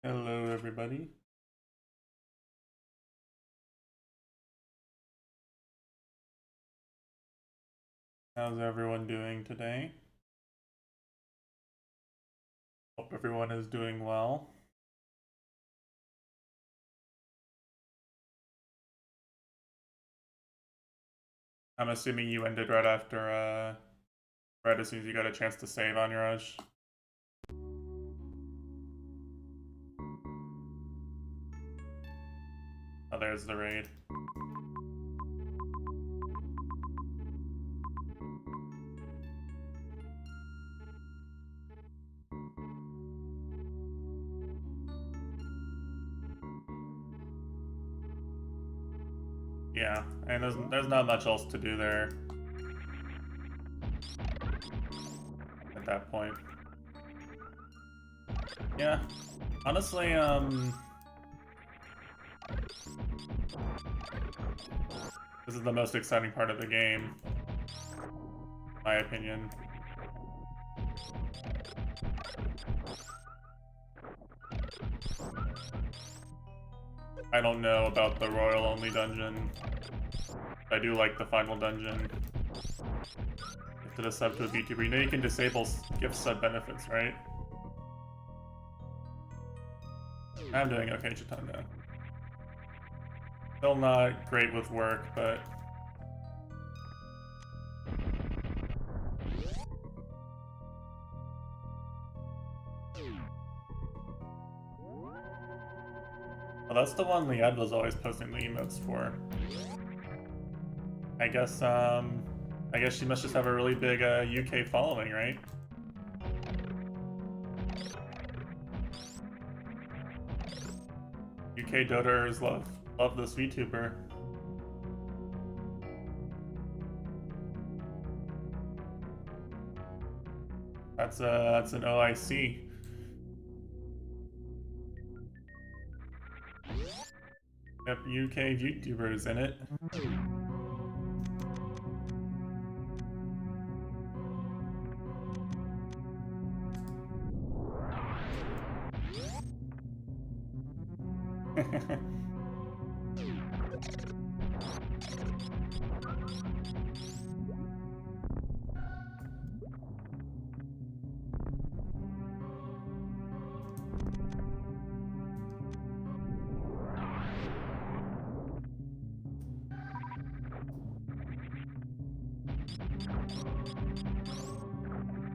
Hello, everybody. How's everyone doing today? Hope everyone is doing well. I'm assuming you ended right after, right as soon as you got a chance to save on your rush. Oh, there's the raid. Yeah, and there's not much else to do there at that point. Yeah, honestly, this is the most exciting part of the game, in my opinion. I don't know about the Royal Only dungeon. I do like the final dungeon. Gifted a sub to a VTuber. You know you can disable gift sub benefits, right? I'm doing okay, Chitunda. Still not great with work, but... Well, that's the one Liad was always posting the emotes for. I guess she must just have a really big UK following, right? UK doters love this VTuber. That's an OIC. Yep, UK VTubers in it.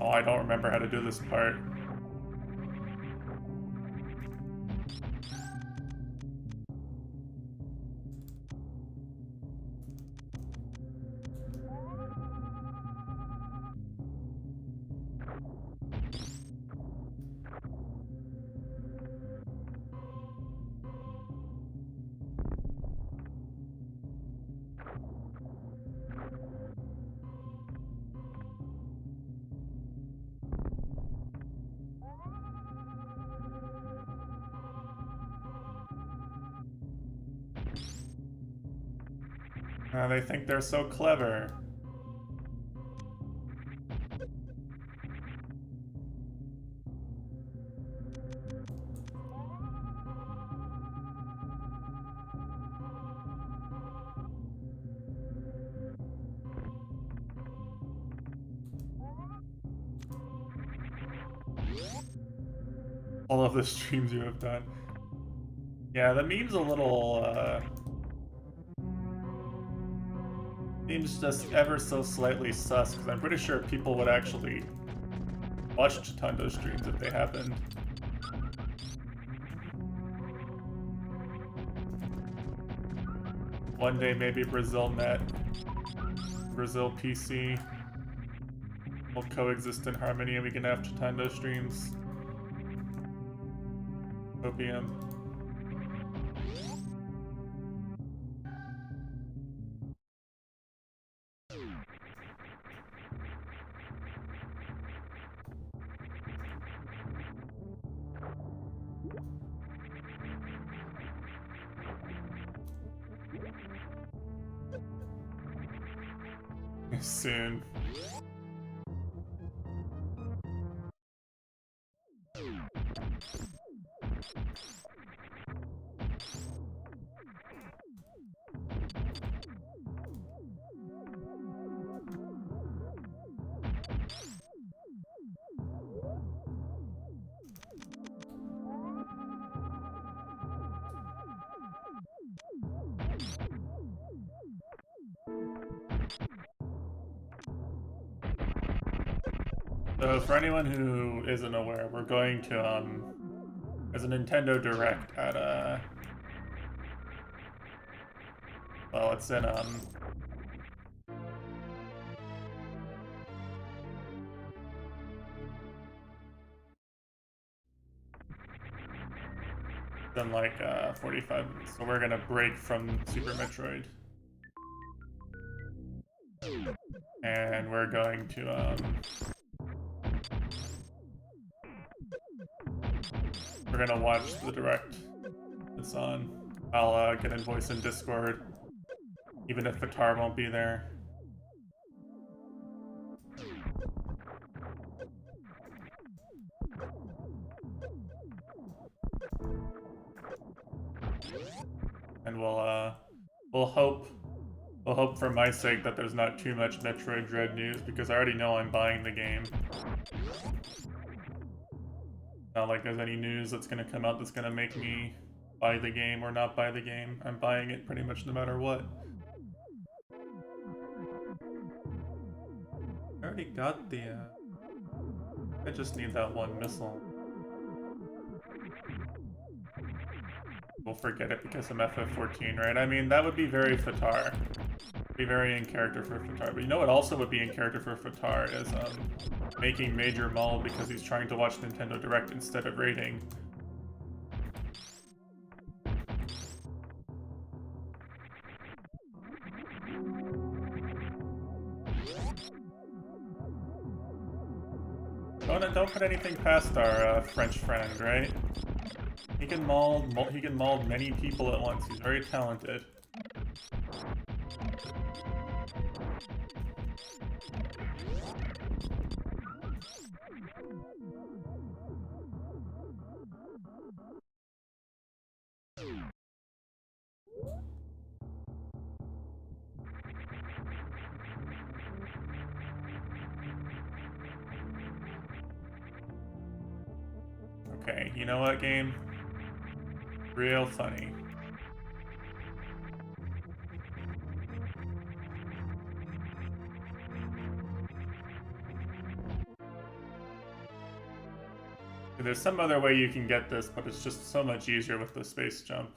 Oh, I don't remember how to do this part. They think they're so clever. All of the streams you have done. Yeah, the meme's a little, meme's just ever so slightly sus, because I'm pretty sure people would actually watch Chitunda streams if they happened. One day maybe BrazilNet, Brazil PC will coexist in harmony and we can have Chitunda streams. Opium. Soon. So for anyone who isn't aware, we're going to as a Nintendo Direct at well, it's in in like 45 minutes. So we're gonna break from Super Metroid. And we're going to we're gonna watch the direct that's on. I'll get in voice in Discord, even if Vitar won't be there. And we'll hope for my sake that there's not too much Metroid Dread news, because I already know I'm buying the game. Not like there's any news that's gonna come out that's gonna make me buy the game or not buy the game. I'm buying it pretty much no matter what. I already got the, I just need that one missile. We'll forget it because I'm FF14, right? I mean, that would be very Vitar. Be very in character for Vitar. But you know what also would be in character for Vitar is making Major Maul because he's trying to watch Nintendo Direct instead of raiding. Don't put anything past our French friend, right? He can maul many people at once. He's very talented. Okay, you know what, game? Real funny. There's some other way you can get this, but it's just so much easier with the space jump.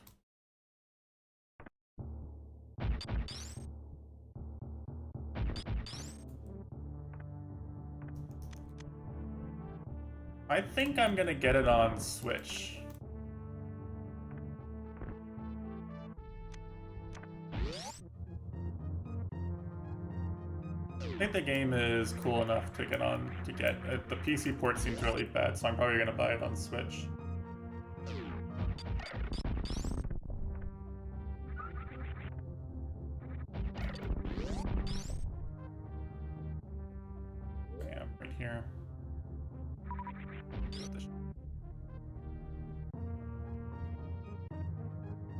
I think I'm gonna get it on Switch. I think the game is cool enough to get on to get it. The PC port seems really bad, so I'm probably gonna buy it on Switch. Yeah, right here.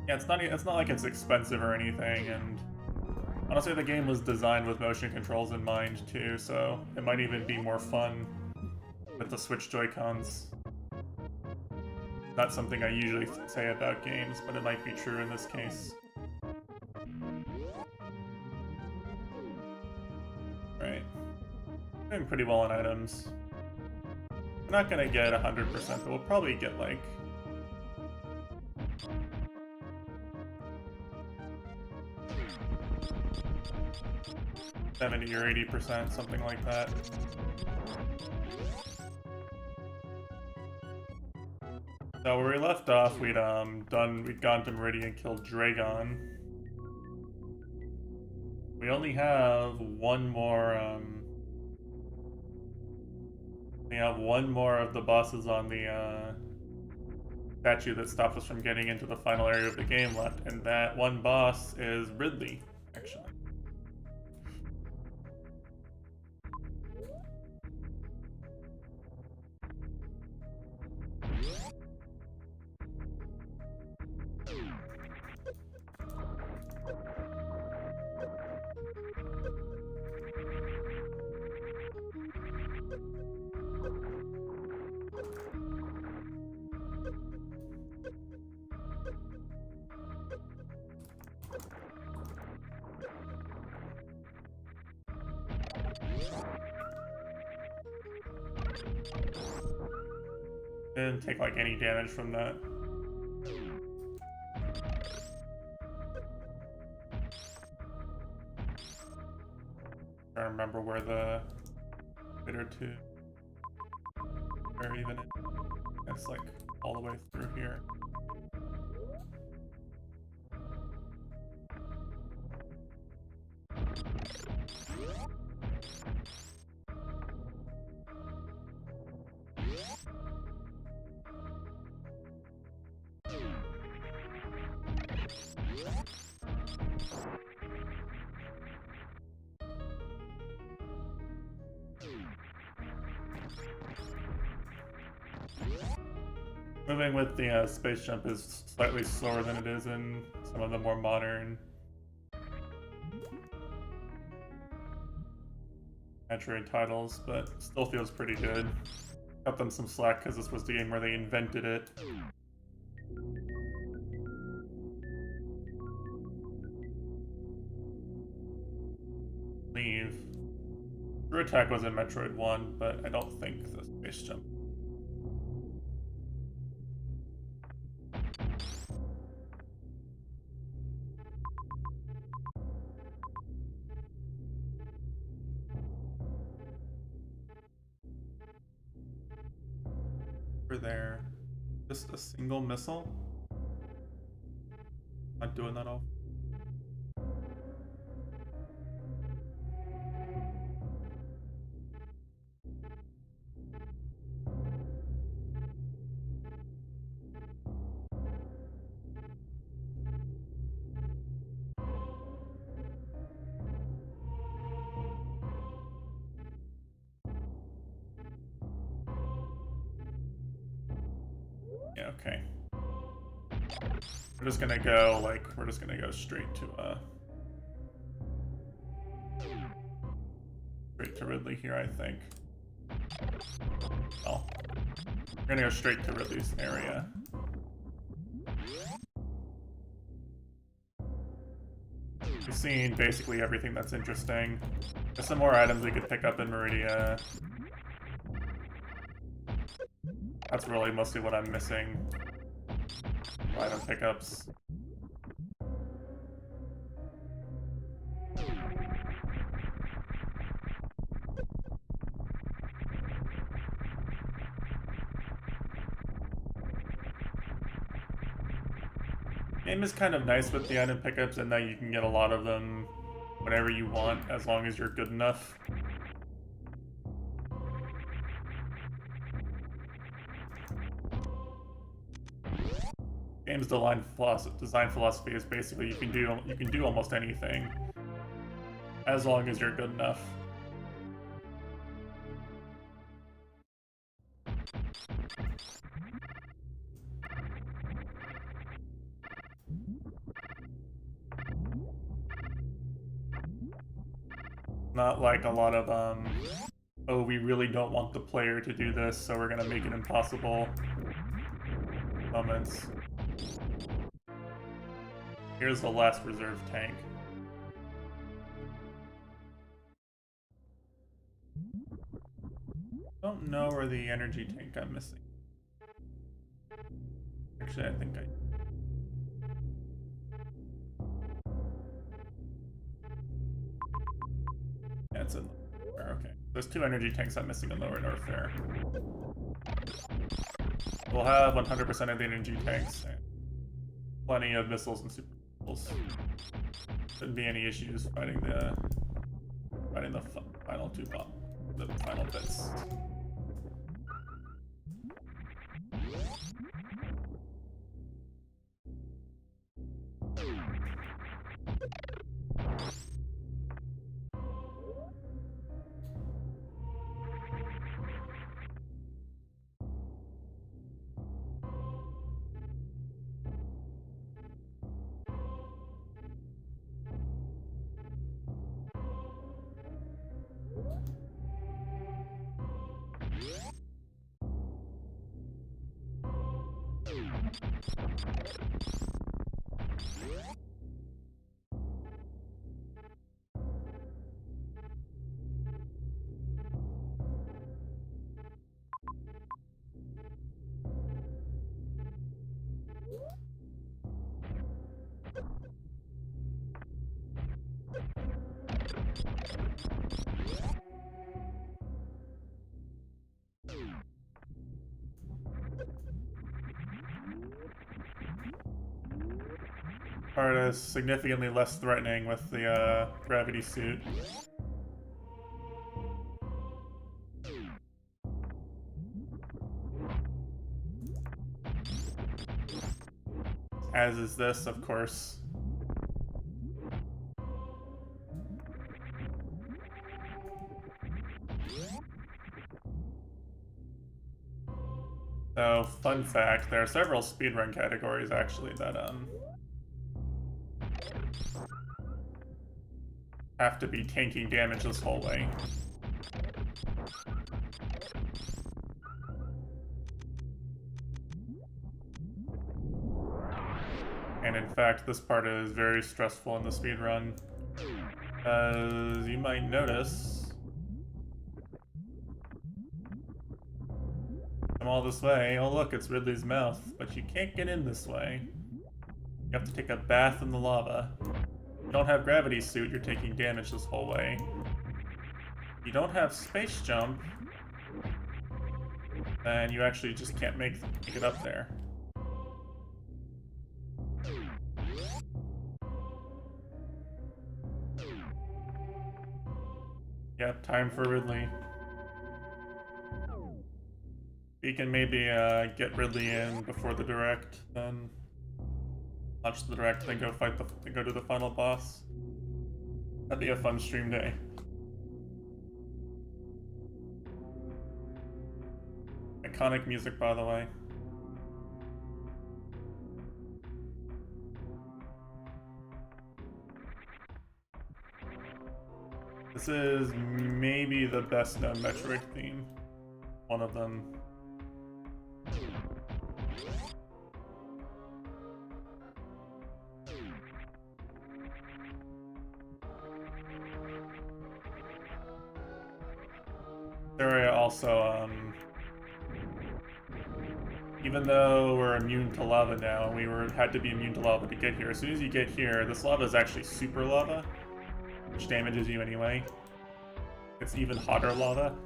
Yeah, it's not like it's expensive or anything, and honestly, the game was designed with motion controls in mind too, so it might even be more fun with the Switch Joy-Cons. Not something I usually say about games, but it might be true in this case. Right. Doing pretty well on items. We're not gonna get 100%, but we'll probably get like 70 or 80%, something like that. So where we left off, we'd gone to Meridian and killed Dragon. We only have one more we have one more of the bosses on the statue that stops us from getting into the final area of the game left, and that one boss is Ridley, actually. Didn't take like any damage from that. I don't remember where the bitter two where even it's like all the way through here. Moving with the space jump is slightly slower than it is in some of the more modern metroid titles, but still feels pretty good. Cut them some slack because this was the game where they invented it. Leave. True attack was in Metroid 1, but I don't think the space jump. There, just a single missile. Not doing that all. Yeah, okay. We're just gonna go straight to Ridley here, I think. Well, we're gonna go straight to Ridley's area. We've seen basically everything that's interesting. There's some more items we could pick up in Meridia. That's really mostly what I'm missing. Item pickups. Game is kind of nice with the item pickups in that you can get a lot of them whenever you want, as long as you're good enough. Game's design philosophy is basically you can do almost anything as long as you're good enough. Not like a lot of oh, we really don't want the player to do this, so we're gonna make it impossible moments. Here's the last reserve tank. Don't know where the energy tank I'm missing. Actually, I think I... Yeah, it's in there. Okay. There's 2 energy tanks I'm missing in Lower North there. We'll have 100% of the energy tanks. And plenty of missiles and super missiles. Shouldn't be any issues fighting the final the final bits. part is significantly less threatening with the gravity suit. As is this, of course. So, fun fact, there are several speedrun categories actually that have to be tanking damage this whole way. And in fact, this part is very stressful in the speedrun. As you might notice, come all this way. Oh look, it's Ridley's mouth, but you can't get in this way. You have to take a bath in the lava. You don't have gravity suit, you're taking damage this whole way. You don't have space jump, then you actually just can't make it up there. Yep, time for Ridley. We can maybe get Ridley in before the direct, then watch the direct, then go to the final boss. That'd be a fun stream day. Iconic music, by the way. This is maybe the best known Metroid theme. One of them. There are also, even though we're immune to lava now, and we had to be immune to lava to get here, as soon as you get here, this lava is actually super lava, which damages you anyway. It's even hotter lava.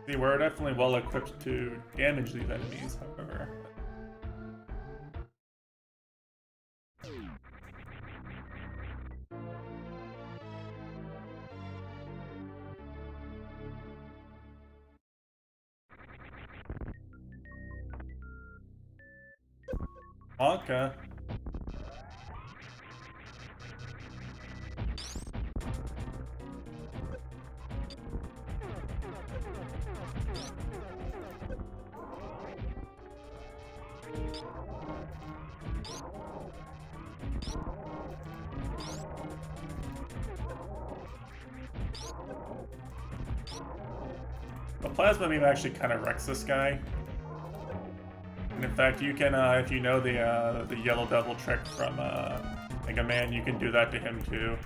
See, we're definitely well equipped to damage these enemies, however. Wonka. The plasma beam actually kind of wrecks this guy. And in fact, you can, if you know the Yellow Devil trick from Mega Man, you can do that to him too.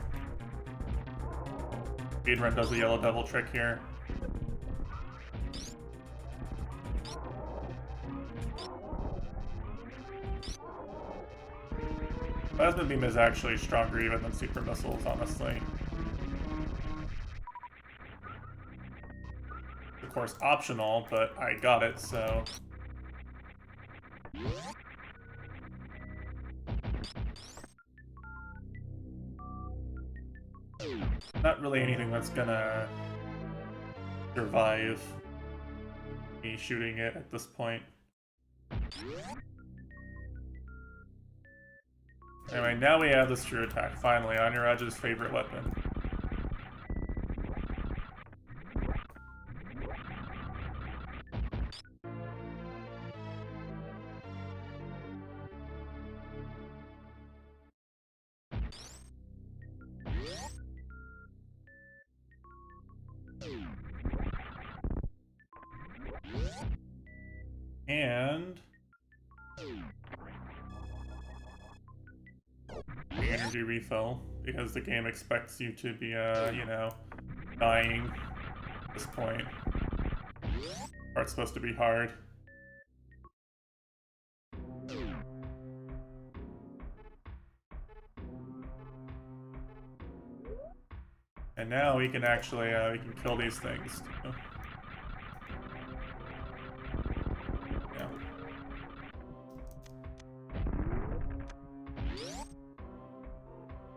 Speedrun does the Yellow Devil trick here. Plasma beam is actually stronger even than super missiles, honestly. Of course, optional, but I got it, so. Not really anything that's gonna survive me shooting it at this point. Anyway, now we have the screw attack, finally, Aniraj's favorite weapon. And the energy refill, because the game expects you to be, you know, dying at this point. Part's supposed to be hard. And now we can actually, we can kill these things, too. Yeah.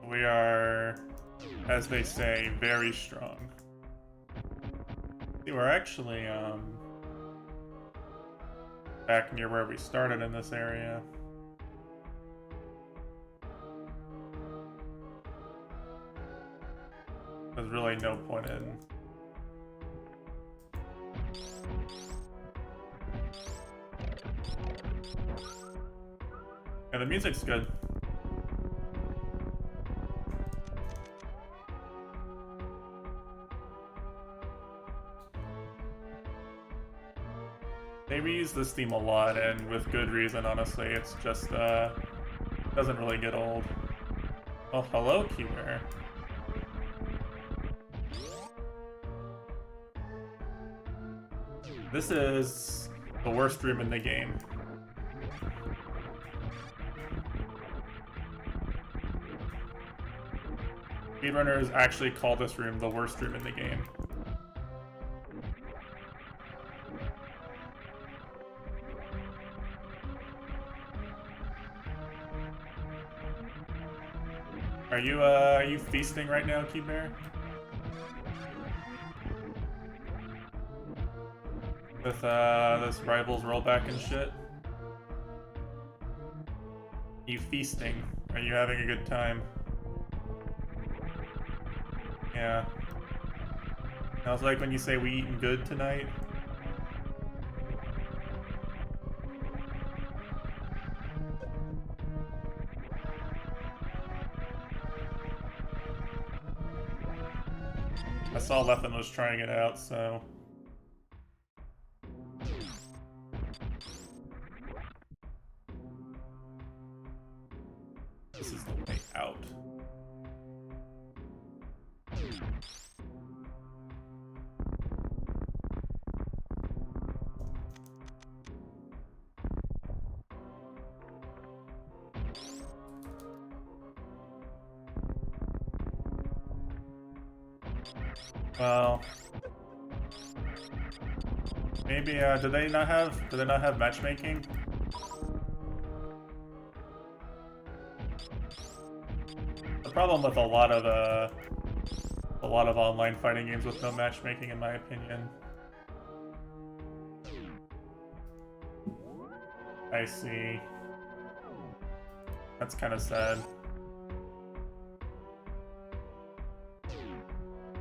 We are, as they say, very strong. See, we're actually, back near where we started in this area. There's really no point in. Yeah, the music's good. They reuse this theme a lot, and with good reason, honestly. It's just, doesn't really get old. Oh, hello, Keyware. This is the worst room in the game. Speedrunners actually call this room the worst room in the game. Are you feasting right now, Keybear? With, this Rivals rollback and shit? You feasting? Are you having a good time? Yeah. Sounds like when you say we eating good tonight. I saw Lethan was trying it out, so... This is the way out. Well, maybe, do they not have matchmaking? The problem with a lot of online fighting games with no matchmaking, in my opinion. I see. That's kind of sad.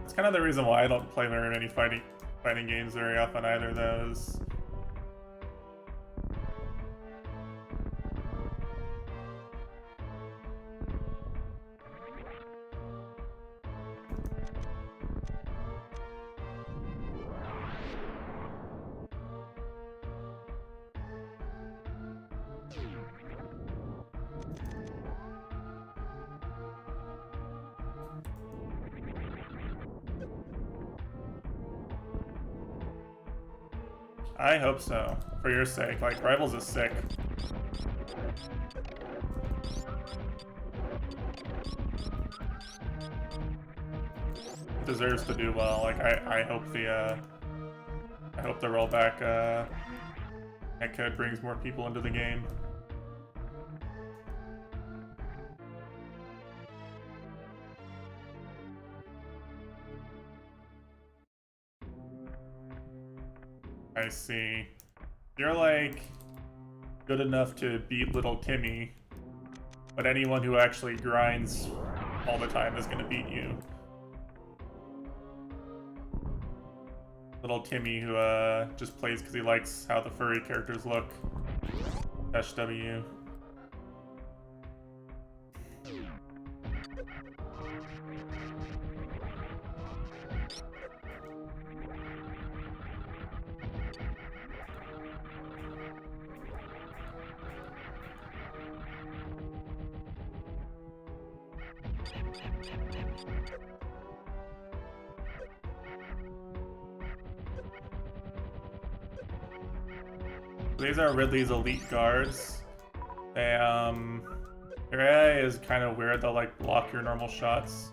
It's kind of the reason why I don't play very many fighting games very often either, though, is... I hope so, for your sake. Like, Rivals is sick. It deserves to do well. Like, I hope the rollback that code brings more people into the game. I see. You're like good enough to beat little Timmy, but anyone who actually grinds all the time is gonna beat you. Little Timmy who just plays because he likes how the furry characters look. SW. These are Ridley's elite guards. They, their AI is kind of weird. They'll, like, block your normal shots.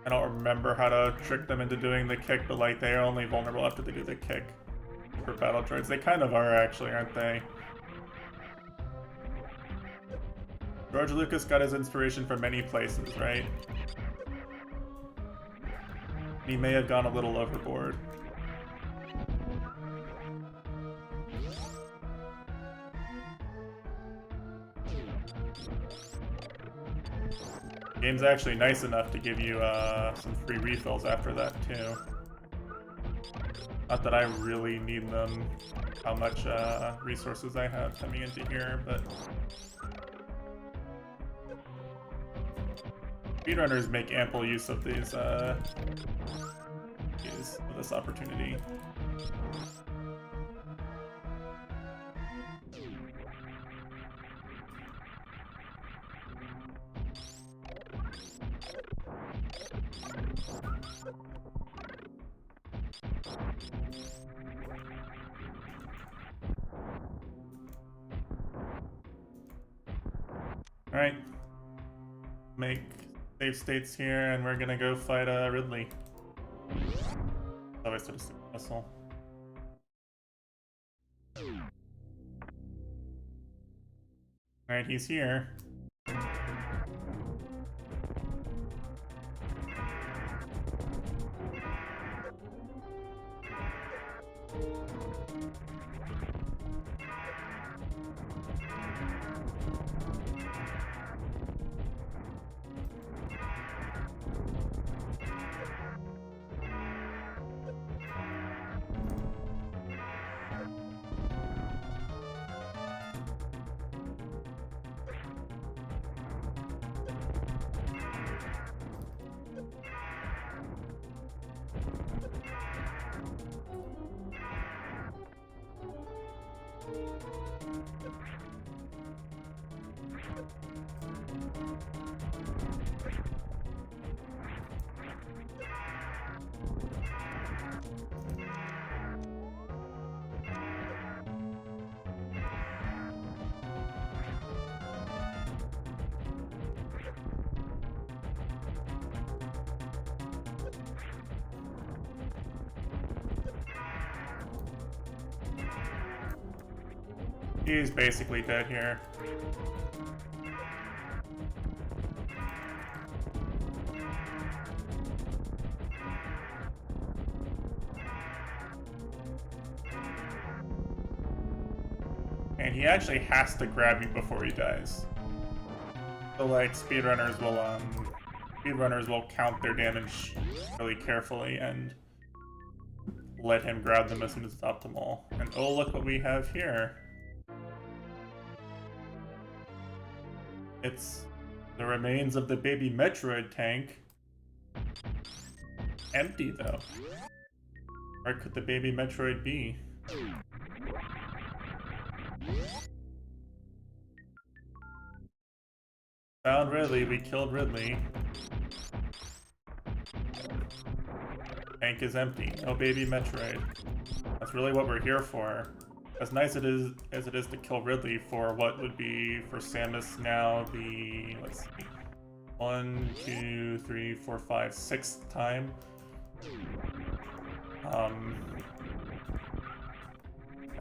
I don't remember how to trick them into doing the kick, but like they are only vulnerable after they do the kick for battle droids. They kind of are actually, aren't they? George Lucas got his inspiration from many places, right? He may have gone a little overboard. Game's actually nice enough to give you some free refills after that too. Not that I really need them, how much resources I have coming into here, but speedrunners make ample use of these this opportunity. Alright. Make save states here, and we're gonna go fight Ridley. Oh, I started a missile. Alright, he's here. He's basically dead here. And he actually has to grab you before he dies. So like speedrunners will count their damage really carefully and let him grab them as soon as it's optimal. And oh, look what we have here. It's the remains of the baby Metroid tank. Empty, though. Where could the baby Metroid be? Found Ridley, we killed Ridley. Tank is empty. No baby Metroid. That's really what we're here for. As nice as it is to kill Ridley for what would be for Samus now the, let's see, 1, 2, 3, 4, 5, 6th time.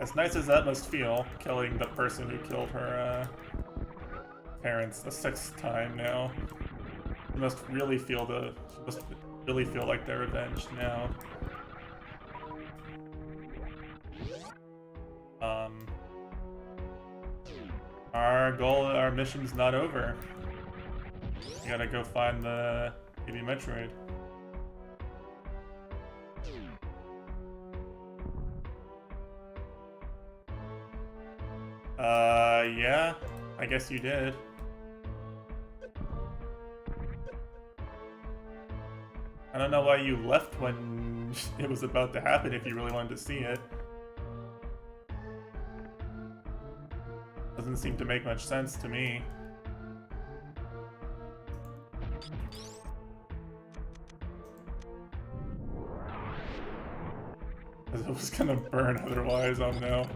As nice as that must feel, killing the person who killed her parents the 6th time now. She must really feel like they're avenged now. Our mission's not over. We gotta go find the baby Metroid. Yeah. I guess you did. I don't know why you left when it was about to happen if you really wanted to see it. Doesn't seem to make much sense to me. Because it was gonna burn otherwise, oh no.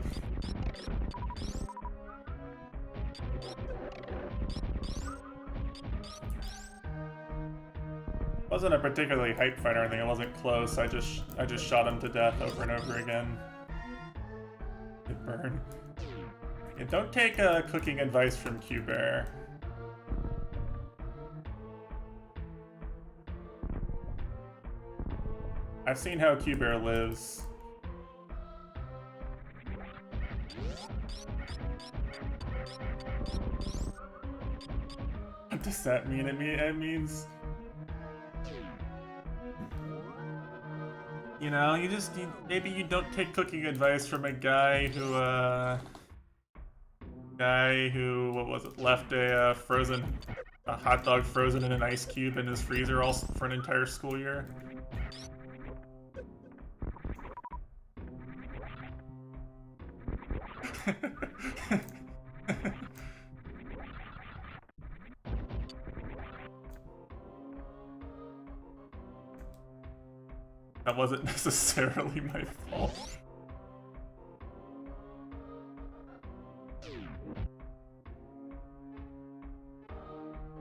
Wasn't a particularly hype fight or anything, it wasn't close, I just shot him to death over and over again. It burned. Yeah, don't take cooking advice from Q-Bear. I've seen how Q-Bear lives. What does that mean? It means... You know, maybe you don't take cooking advice from a guy who, what was it, left a hot dog frozen in an ice cube in his freezer all for an entire school year. That wasn't necessarily my fault.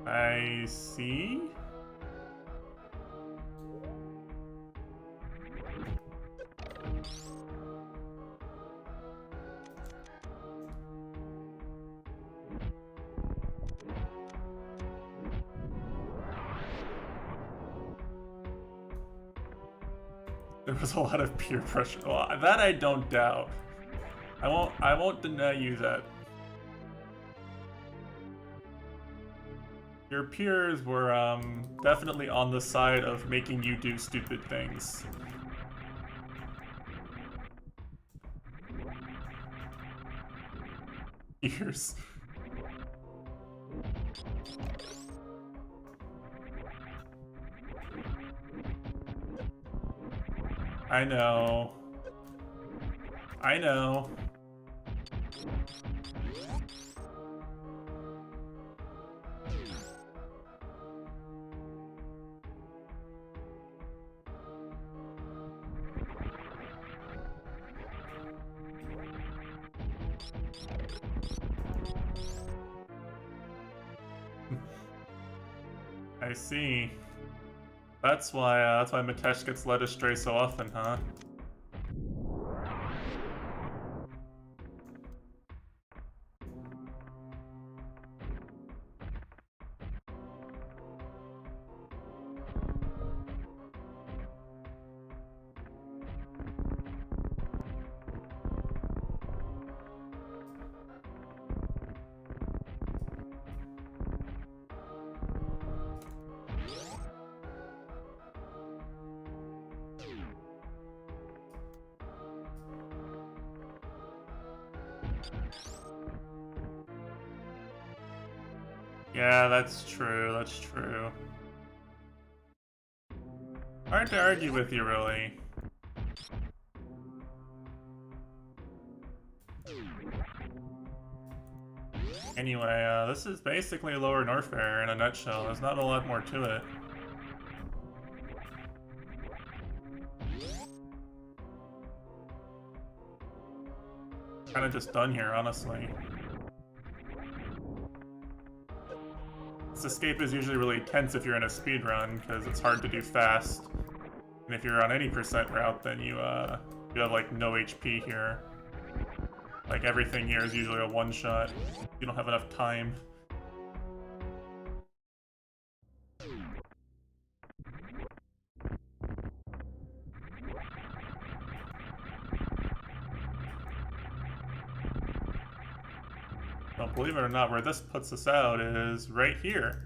I see. There was a lot of peer pressure. Well, that I don't doubt. I won't deny you that. Your peers were definitely on the side of making you do stupid things. Ears. I know. I know. I see. That's why Mitesh gets led astray so often, huh? Yeah, that's true, that's true. Hard to argue with you, really. Anyway, this is basically Lower Norfair in a nutshell. There's not a lot more to it. Kinda just done here, honestly. This escape is usually really tense if you're in a speedrun, because it's hard to do fast. And if you're on any percent route, then you have like no HP here. Like everything here is usually a one-shot. You don't have enough time. Well, believe it or not, where this puts us out is right here.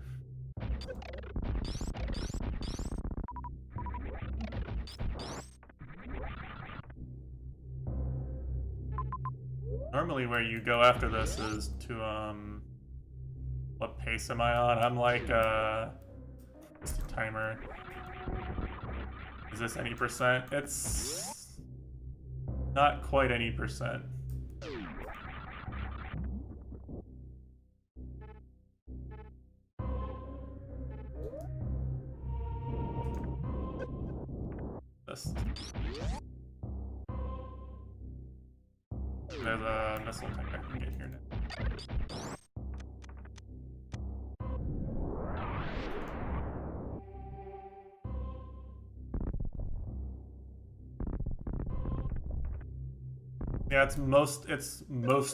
Normally where you go after this is to, pace am I on? I'm like, just a timer. Is this any percent? It's not quite any percent. Just... There's a missile tank I can get here now. Yeah, it's most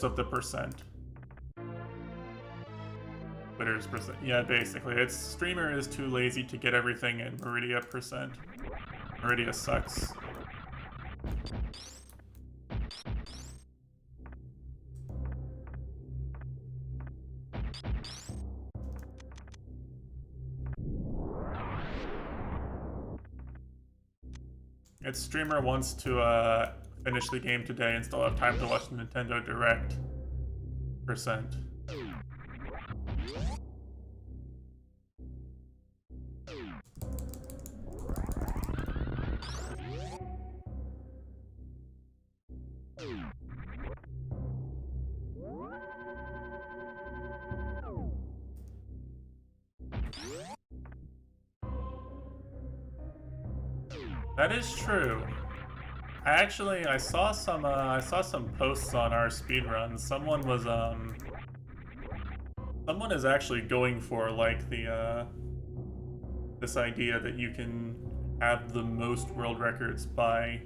of the percent. Twitter's percent. Yeah, basically. Its streamer is too lazy to get everything in Meridia percent. Meridia sucks. Its streamer wants to finish the game today and still have time to watch the Nintendo Direct percent. That is true. I saw some posts on our speedrun. Someone is actually going for like the this idea that you can have the most world records by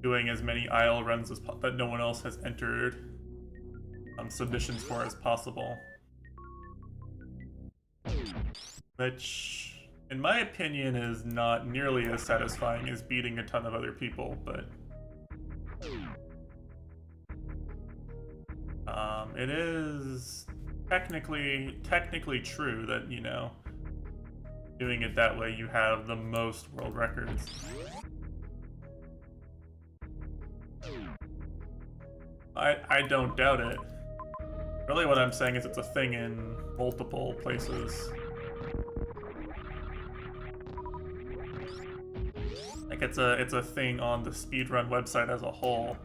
doing as many IL runs as that no one else has entered submissions for as possible. Which, in my opinion, is not nearly as satisfying as beating a ton of other people, but it is technically true that, you know, doing it that way you have the most world records. I don't doubt it. Really what I'm saying is it's a thing in multiple places. Like it's a thing on the speedrun website as a whole.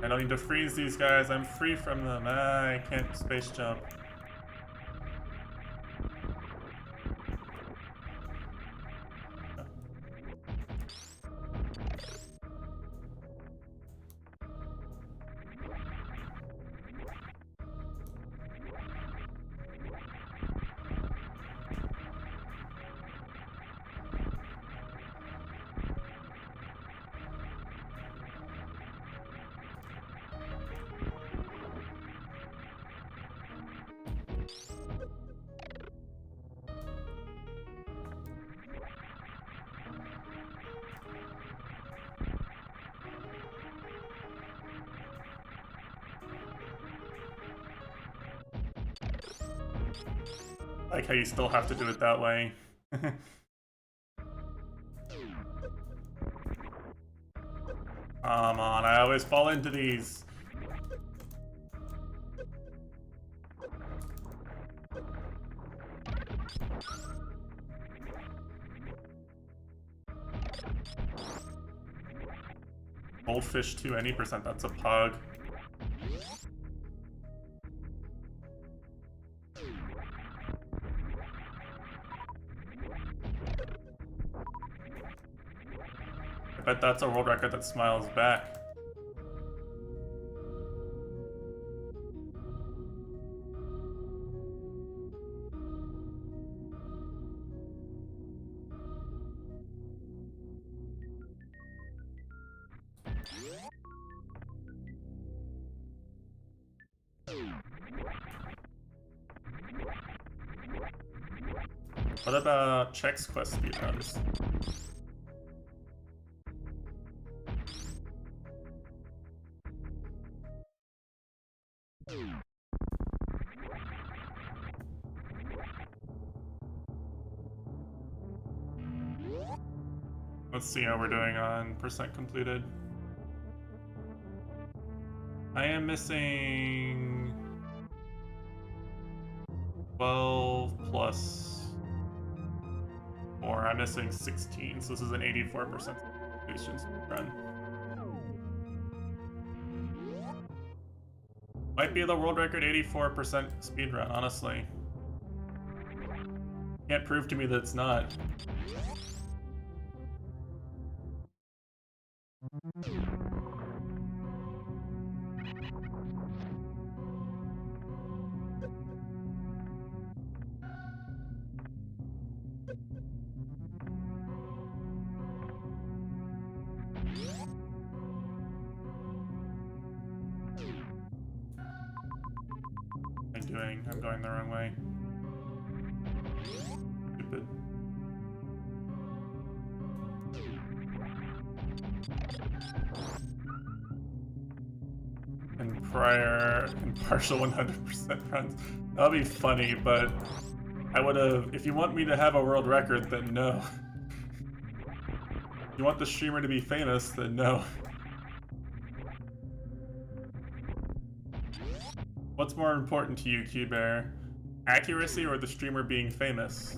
I don't need to freeze these guys, I'm free from them. Ah, I can't space jump. Like how you still have to do it that way. Come on, I always fall into these. Goldfish 2 any percent, that's a pug. I bet that's a world record that smiles back. What about Chex Quest speedruns? Let's see how we're doing on percent completed. I am missing 12 plus 4. I'm missing 16, so this is an 84% completion run. Might be the world record 84% speedrun, honestly. Can't prove to me that it's not. I'm going the wrong way. Stupid. In partial 100% runs. That'll be funny, but I would have. If you want me to have a world record, then no. If you want the streamer to be famous, then no. What's more important to you, Q-Bear? Accuracy or the streamer being famous?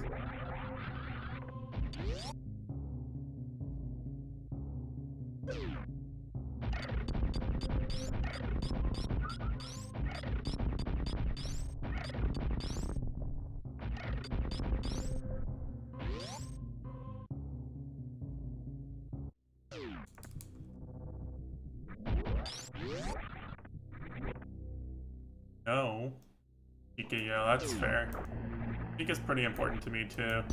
No. Pika, yeah, that's fair. Pika's pretty important to me, too.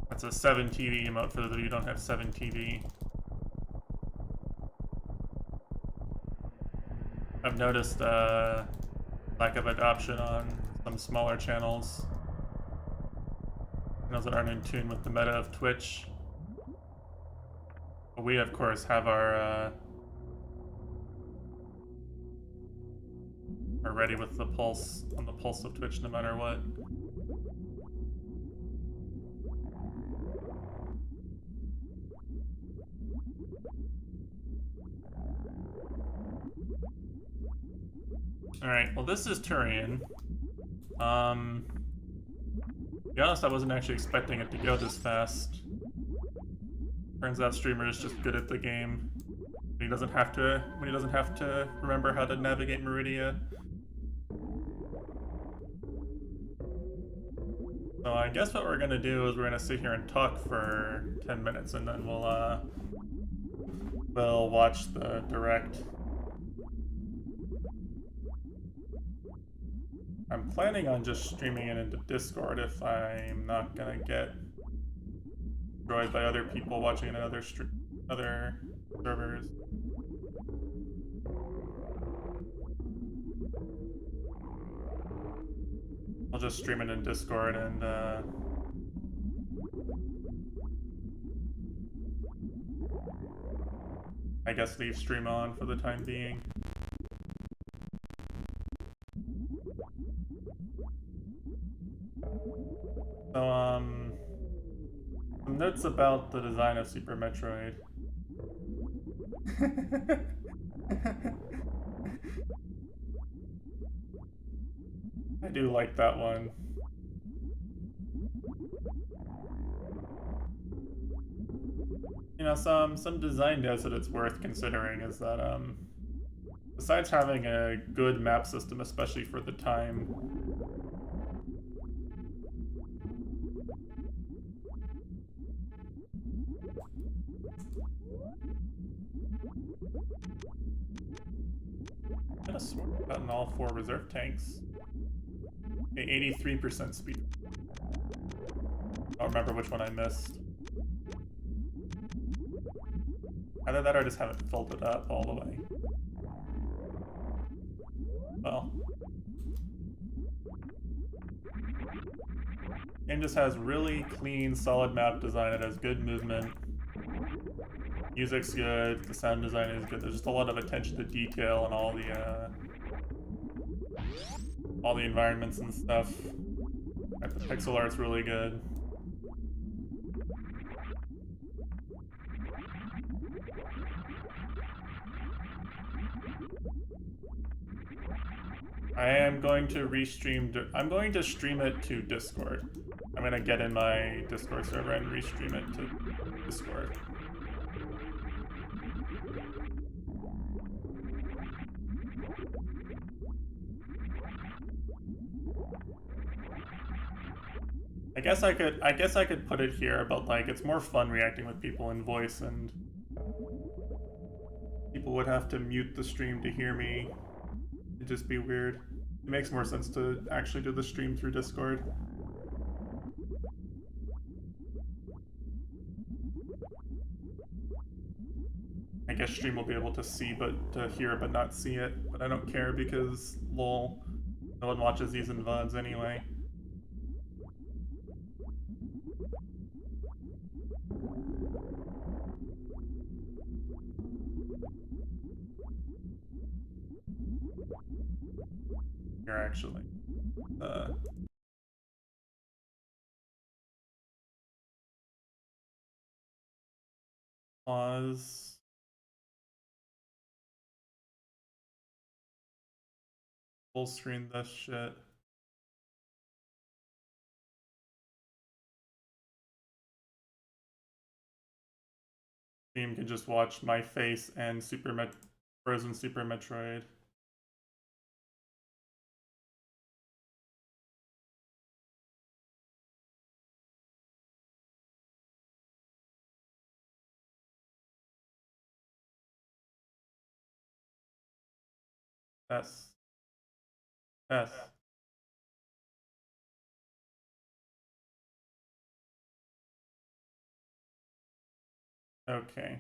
That's a 7 TV emote for those of you who don't have 7 TV. I've noticed lack of adoption on some smaller channels. Channels that aren't in tune with the meta of Twitch. But we, of course, have our are ready with the pulse on the pulse of Twitch no matter what. Alright, well this is Turian. To be honest, I wasn't actually expecting it to go this fast. Turns out streamer is just good at the game. When he doesn't have to remember how to navigate Meridia. So I guess what we're gonna do is we're gonna sit here and talk for 10 minutes and then we'll watch the direct. I'm planning on just streaming it into Discord if I'm not gonna get destroyed by other people watching in other servers. I'll just stream it in Discord and I guess leave stream on for the time being. So, some notes about the design of Super Metroid. I do like that one. You know, some design notes that it's worth considering is that, besides having a good map system, especially for the time, I could have sworn I've gotten all 4 reserve tanks. Okay, 83% speed. I don't remember which one I missed. Either that or I just haven't filled it up all the way. Well. Game just has really clean, solid map design. It has good movement. Music's good. The sound design is good. There's just a lot of attention to detail and all the environments and stuff. Like the pixel art's really good. I am going to restream. I'm going to stream it to Discord. I'm gonna get in my Discord server and restream it to Discord. I guess I could put it here, but like it's more fun reacting with people in voice, and people would have to mute the stream to hear me. It'd just be weird. It makes more sense to actually do the stream through Discord. I guess stream will be able to see to hear but not see it, but I don't care because lol, no one watches these in VODs anyway. Here actually. Pause. Full screen this shit. Stream can just watch my face and Frozen Super Metroid. Yes. Yes. Okay.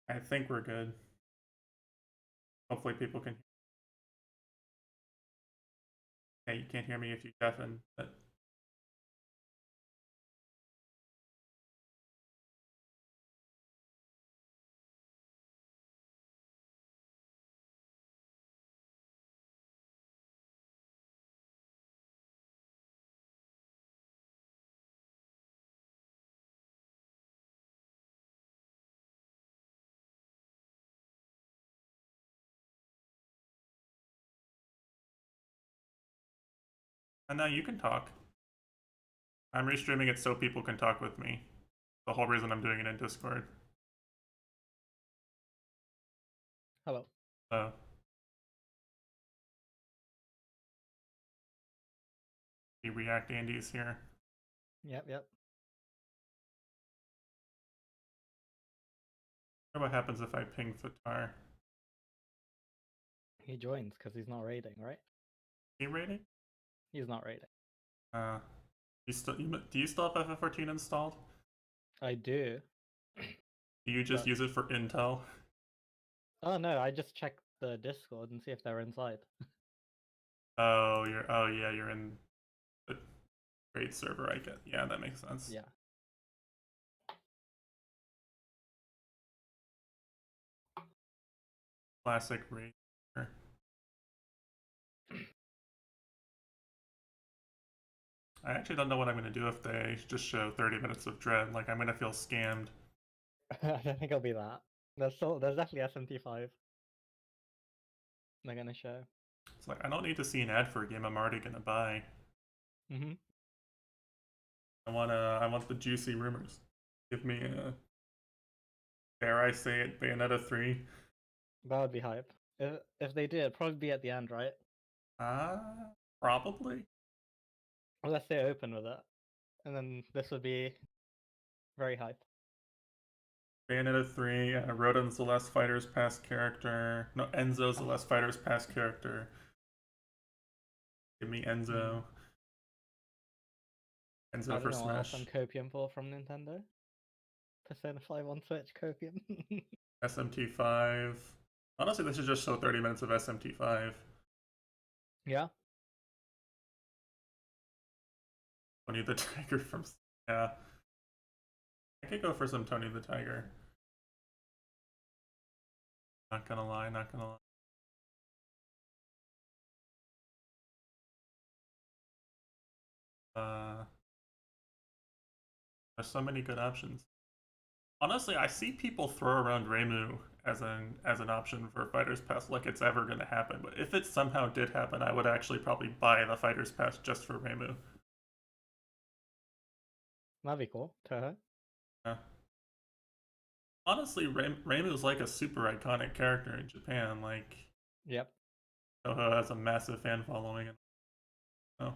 I think we're good. Hopefully people can. Yeah, you can't hear me if you deafen, but. And now you can talk. I'm restreaming it so people can talk with me. The whole reason I'm doing it in Discord. Hello. So. The React Andy's here. Yep. What happens if I ping Fatar? He joins because he's not raiding, right? He rating? He's not raiding. Do you still have FF14 installed? I do. Do you just use it for intel? Oh no, I just check the Discord and see if they're inside. Oh, you're in the raid server, I get. Yeah, that makes sense. Yeah. Classic raid. I actually don't know what I'm going to do if they just show 30 minutes of Dread. Like, I'm going to feel scammed. I don't think it'll be that. There's definitely SMT5. They're gonna show. It's like, I don't need to see an ad for a game I'm already going to buy. Mm-hmm. I want the juicy rumors. Give me a, dare I say it, Bayonetta 3. That would be hype. If they did, it'd probably be at the end, right? Probably. Unless they open with it. And then this would be very hype. Bayonetta 3, Rodan's the last Fighters Past character. No, Enzo's the last Fighters Past character. Give me Enzo. I Enzo don't for know what else I'm Smash. copium for from Nintendo. Persona 5 on Switch copium. SMT5. Honestly, they should just show 30 minutes of SMT5. Yeah. Tony the Tiger from... Yeah. I could go for some Tony the Tiger. Not gonna lie, not gonna lie. There's so many good options. Honestly, I see people throw around Reimu as an option for Fighters Pass like it's ever gonna happen. But if it somehow did happen, I would actually probably buy the Fighters Pass just for Reimu. That'd be cool. Toho. Yeah. Honestly, Reimu is like a super iconic character in Japan. Like, Yep. Toho has a massive fan following. So,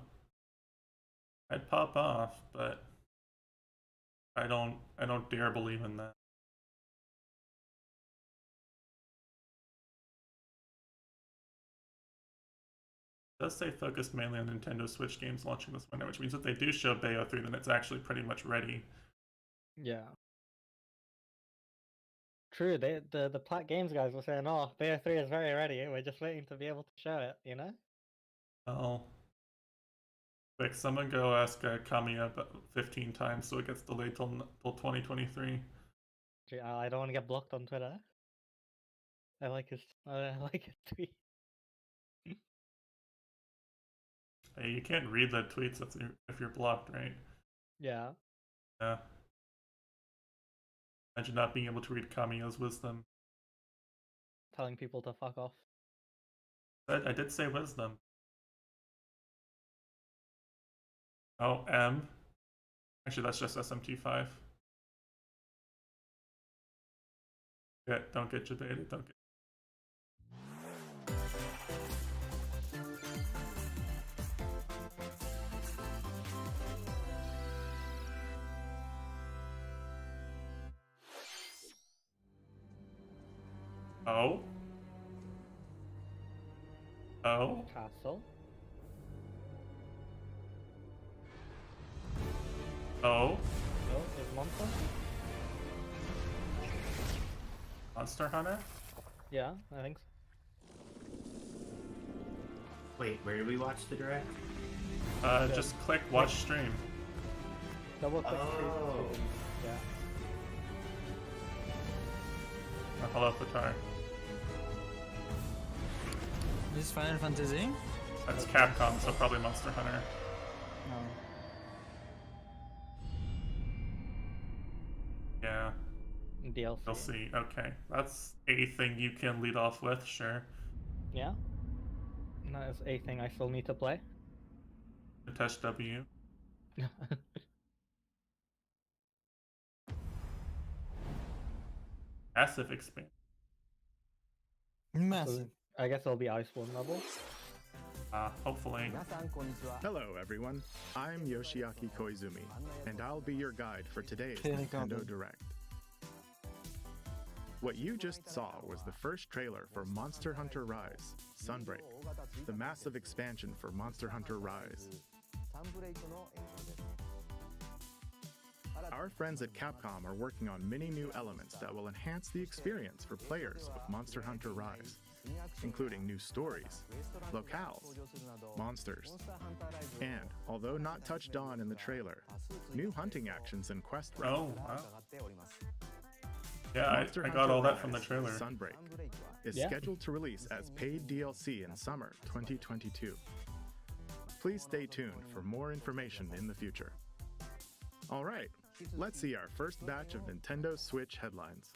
I'd pop off, but I don't dare believe in that. It does say focused mainly on Nintendo Switch games launching this winter, which means if they do show Bayo 3, then it's actually pretty much ready. Yeah. True, the Plat Games guys were saying, oh, Bayo 3 is very ready, we're just waiting to be able to show it, you know? Oh. Quick, someone go ask Kamiya 15 times so it gets delayed till 2023. Gee, I don't want to get blocked on Twitter. I like his tweet. Hey, you can't read the tweets if you're blocked, right? Yeah. Yeah. Imagine not being able to read Kamiya's wisdom. Telling people to fuck off. I did say wisdom. Oh, M. Actually, that's just SMT5. Yeah, don't get debated, don't get... Oh? Oh? Castle. Oh? Oh, is Monster? Monster Hunter? Yeah, I think so. Wait, where did we watch the direct? Just click watch stream. Double click Oh. Yeah. Hello, Fatar. This is Final Fantasy? That's Capcom, so probably Monster Hunter. No. Yeah, DLC. we'll see. Okay, that's a thing you can lead off with, sure. Yeah. That is a thing I still need to play. Touch W. Massive expand. Massive. I guess it'll be Iceborne level. Hopefully. Hello, everyone. I'm Yoshiaki Koizumi, and I'll be your guide for today's Nintendo Direct. What you just saw was the first trailer for Monster Hunter Rise, Sunbreak, the massive expansion for Monster Hunter Rise. Our friends at Capcom are working on many new elements that will enhance the experience for players of Monster Hunter Rise, including new stories, locales, monsters, and, although not touched on in the trailer, new hunting actions and quest routes. Oh, wow. Yeah, I got all that from the trailer. Sunbreak is Yeah. scheduled to release as paid DLC in summer 2022. Please stay tuned for more information in the future. All right, let's see our first batch of Nintendo Switch headlines.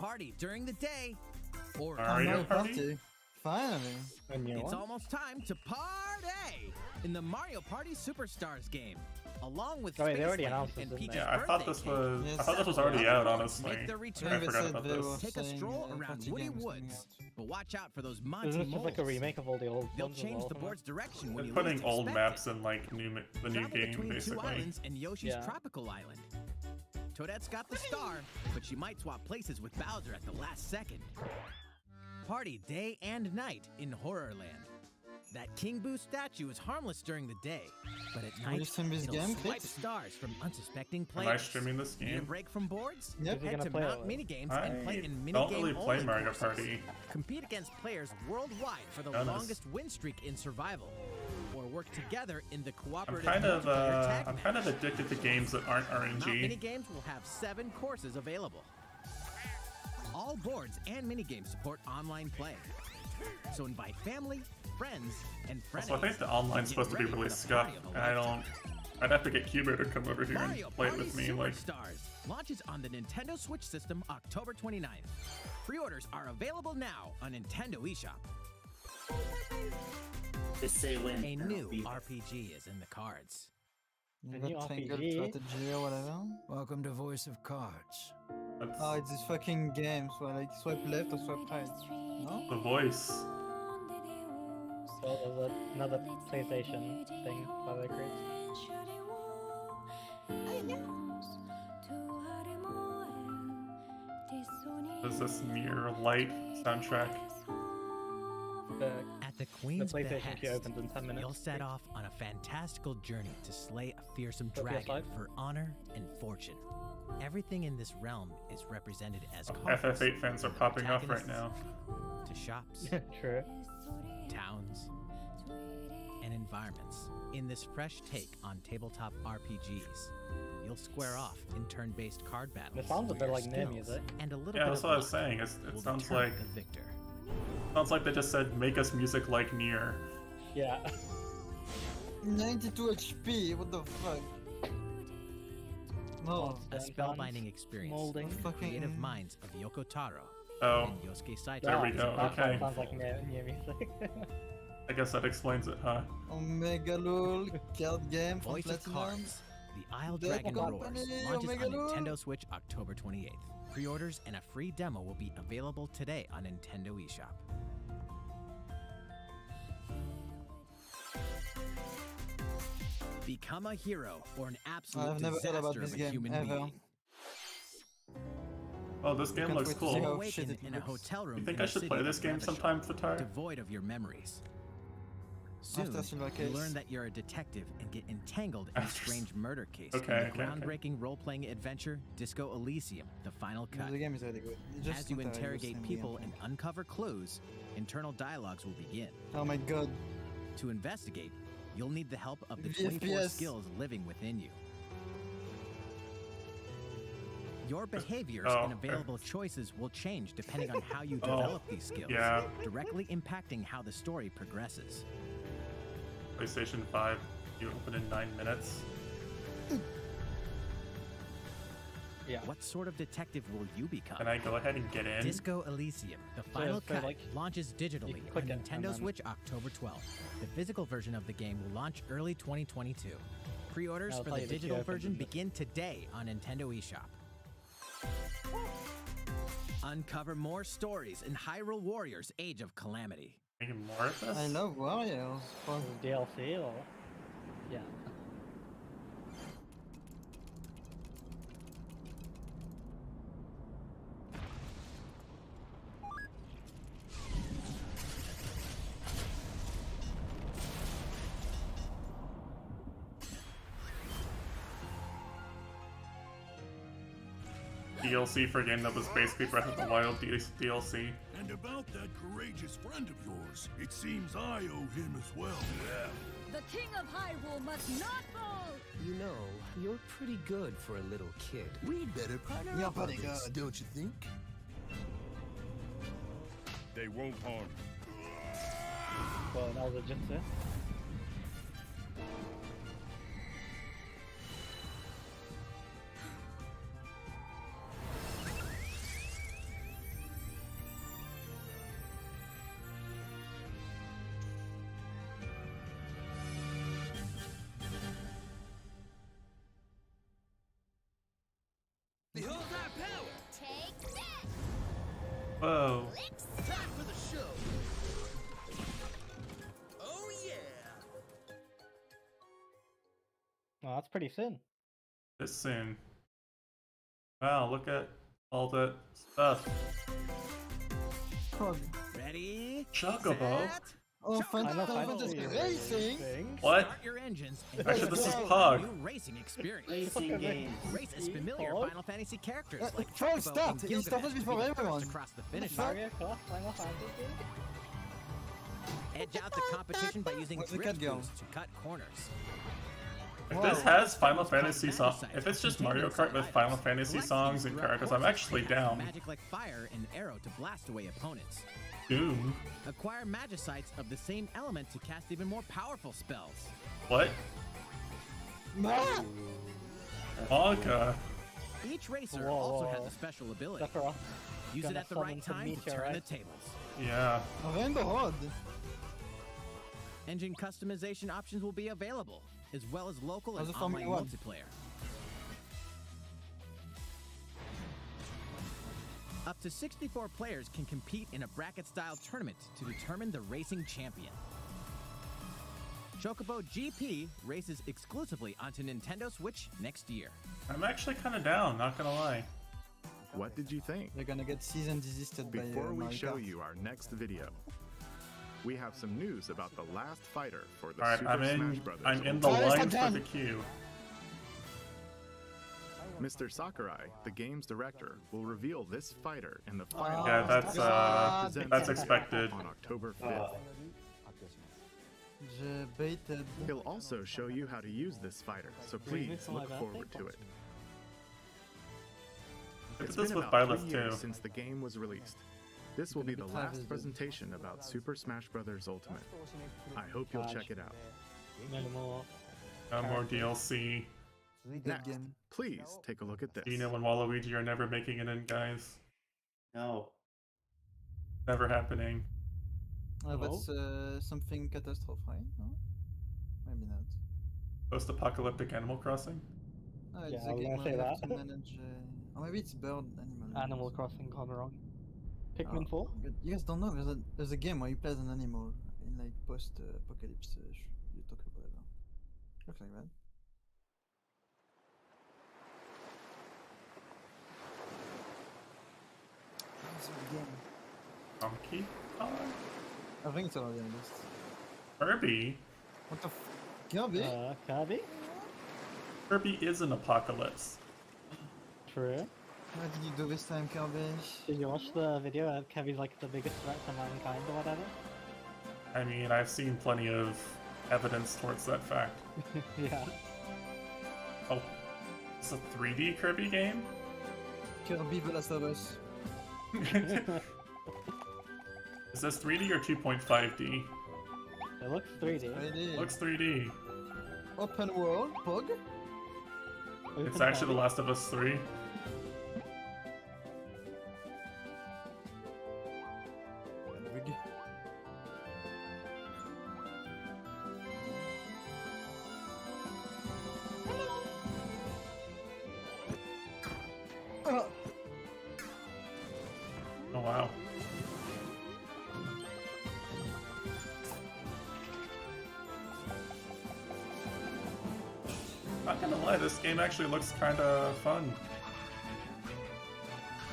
Party during the day, or Mario Mario Party? Party. Finally. A new it's one? almost time to party! in the Mario Party Superstars game, along with Oh, wait, they already Spaceland announced this, and didn't they? Peach's Yeah, I thought birthday this cake. was. Yes. I thought this was already out. Honestly, Make the I return. forgot about this. Take a stroll around party Woody games Woods, coming but watch out for those Is Monty this just like a moles. remake of all the old They'll ones as change well, the isn't board's direction when They're you putting least old expect maps it. in like the new Travel game, between two basically. islands and Yoshi's Yeah. tropical island. Toadette's got the star, but she might swap places with Bowser at the last second. Party day and night in Horrorland. That King Boo statue is harmless during the day, but at you night, stream this it'll game, swipe Chris? stars from unsuspecting Am players. I streaming this Need a game? break from boards? Yep. Is he Head gonna to play Mount it? Minigames I and play in minigame don't really play only Mario courses. Party. Compete against players worldwide for the Honest. longest win streak in survival, or work together in the I'm cooperative kind of multiplayer tag I'm match. kind of addicted to games that aren't Mount RNG. Minigames will have 7 courses available. All boards and minigames support online play. So invite family, friends, and friends. So I think the online's supposed to be really scuffed, and I don't. I'd have to get Cubo to come over here and Mario play it Party with me. Like, Superstars launches on the Nintendo Switch system October 29th. Pre-orders are available now on Nintendo eShop. They say when A new RPG is in the cards. You new got Tangled RPG? Strategy or whatever. Welcome to Voice of Cards. that's Oh, it's this fucking game, so like swipe left or swipe right. No? the voice. So there's another PlayStation thing by the creators. Is this near light soundtrack? At the Queen's PlayStation queue behest, opens in 10 minutes. you'll set off on a fantastical journey to slay a fearsome For dragon PS5? for honor and fortune. Everything in this realm is represented as FF8 fans are popping off right now. to shops, True. towns, and environments. In this fresh take on tabletop RPGs, you'll square off in turn-based card battles. It sounds a bit where like your Nier skills music. And a little Yeah, bit that's of what I was luck saying. will It sounds determine like the victor. they just said make us music like Nier. Yeah. 92 HP, what the fuck? No. A spellbinding experience Molding. from the creative minds of Yoko Taro Oh, and Yosuke Saito. There we go, That okay. sounds like Nier music. I guess that explains it, huh? Omega Lul, card game from Voice of Platinum. Cards, The Isle Dead Dragon Roars Company, launches on Omega Lul. Nintendo Switch October 28th. Pre-orders and a free demo will be available today on Nintendo eShop. Become a hero or an absolute I've never heard disaster about of this a game, human ever. being. Oh, this game can't looks wait to cool. see You how You awaken shit it in a looks. hotel room think in I a should city play with this game rubbish, sometime, Fatar? devoid of your memories. Soon, After Silver you Case. learn that you're a detective and get entangled in a After strange murder case Okay, in the okay, okay. groundbreaking role-playing adventure Disco Elysium: The Final Cut. The game is really good. It just As you not a interrogate same people game. and uncover clues, internal dialogues will begin. Oh my god. To investigate, you'll need the help of the The 24 FPS. skills living within you. Your behaviors Oh, and available choices will change depending on how you Oh, develop these skills, yeah. directly impacting how the story progresses. PlayStation 5, you open in 9 minutes. Yeah. What sort of detective will you become? Can I go ahead and get in? Disco Elysium: The Final so, Cut like, launches digitally click on it and Nintendo then- Switch October 12th. The physical version of the game will launch early 2022. Pre-orders I'll for tell the you the digital queue version opens in- begin today on Nintendo eShop. Uncover more stories in Hyrule Warriors: Age of Calamity. Making more of this? I love Warriors. Fuck. Is it DLC or? Yeah. DLC for a game that was basically Breath of the Wild DLC. And about that courageous friend of yours, it seems I owe him as well. The King of Hyrule must not fall! You know, you're pretty good for a little kid. We'd better partner You're up on pretty this, good. don't you think? They won't harm you. Well, that was a jinx. Behold our power! Take that! Whoa. Time for the show! Oh yeah! Oh, that's pretty soon. This soon. Wow, look at all that stuff. God. Ready? Chocobo? Set, Oh, Final Final Fantasy Fantasy Racing! What? Start your engines and Actually, this is go. Pog. New racing experience. Racing games. Race as familiar Pog? Final Fantasy characters Uh, like Pog, Chocobo start. and He Gilgamesh started to be before the first everyone. across the finish fuck? line. Mario Kart Final Fantasy? Edge out the competition by using Where's the drift cat go? boost to cut corners. If this has Final Fantasy songs, if it's just Mario Kart with Final Fantasy songs and characters, I'm actually down. Magic like fire and arrow to blast away opponents. Doom. Acquire magicites of the same element to cast even more powerful spells. What? Ah! Wonka. Each racer Whoa, also whoa, has whoa. a special ability. Sephiroth. Use it Gonna at the summon right some time to turn the meteorites. tables. Yeah. Rainbow Road. Engine customization options will be available, as well as local and How's the online Formula 1? multiplayer. Up to 64 players can compete in a bracket-style tournament to determine the racing champion. Chocobo GP races exclusively onto Nintendo Switch next year. I'm actually kind of down, not gonna lie. What did you think? They're gonna get season desisted by Before we Mario show Kart. you our next video, we have some news about the last fighter for the Alright, Super I'm Smash in. Bros. I'm in the Ultimate. line for the queue. Mr. Sakurai, the game's director, will reveal this fighter in the final Yeah, that's expected. on October 5th. Je baited. He'll also show you how to use this fighter, so please look forward to it. Did It's this been with about Byleth 3 too. years since the game was released. This will be the Gonna be last Travis, presentation about Super Smash Bros. Ultimate. I hope you'll check it out. No more. No more DLC. Next, game. please take a look at this. Dino and Waluigi are never making it in, guys. No. Never happening. That's something catastrophe, right? No? Maybe not. Post-apocalyptic Animal Crossing? No, it's Yeah, a I was game gonna where say you have that. to manage. Or maybe it's bird animal. Animal Crossing gone wrong. Pikmin Oh, 4? but you guys don't know. There's a game where you play as an animal in like post-apocalypse. You talk about whatever. Looks like that. What's the game? Donkey Kong? I think it's already on the list. Kirby? What the Kirby? Kirby? Kirby is an apocalypse. True. What did you do this time, Kirby? Did you watch the video of Kirby's like the biggest threat to mankind or whatever? I mean, I've seen plenty of evidence towards that fact. Yeah. Oh, it's a 3D Kirby game? Kirby The Last of Us. Is this 3D or 2.5D? It looks 3D. 3D. Looks 3D. Open world, Pog. It's actually The Last of Us 3. Oh wow. Not gonna lie, this game actually looks kinda fun.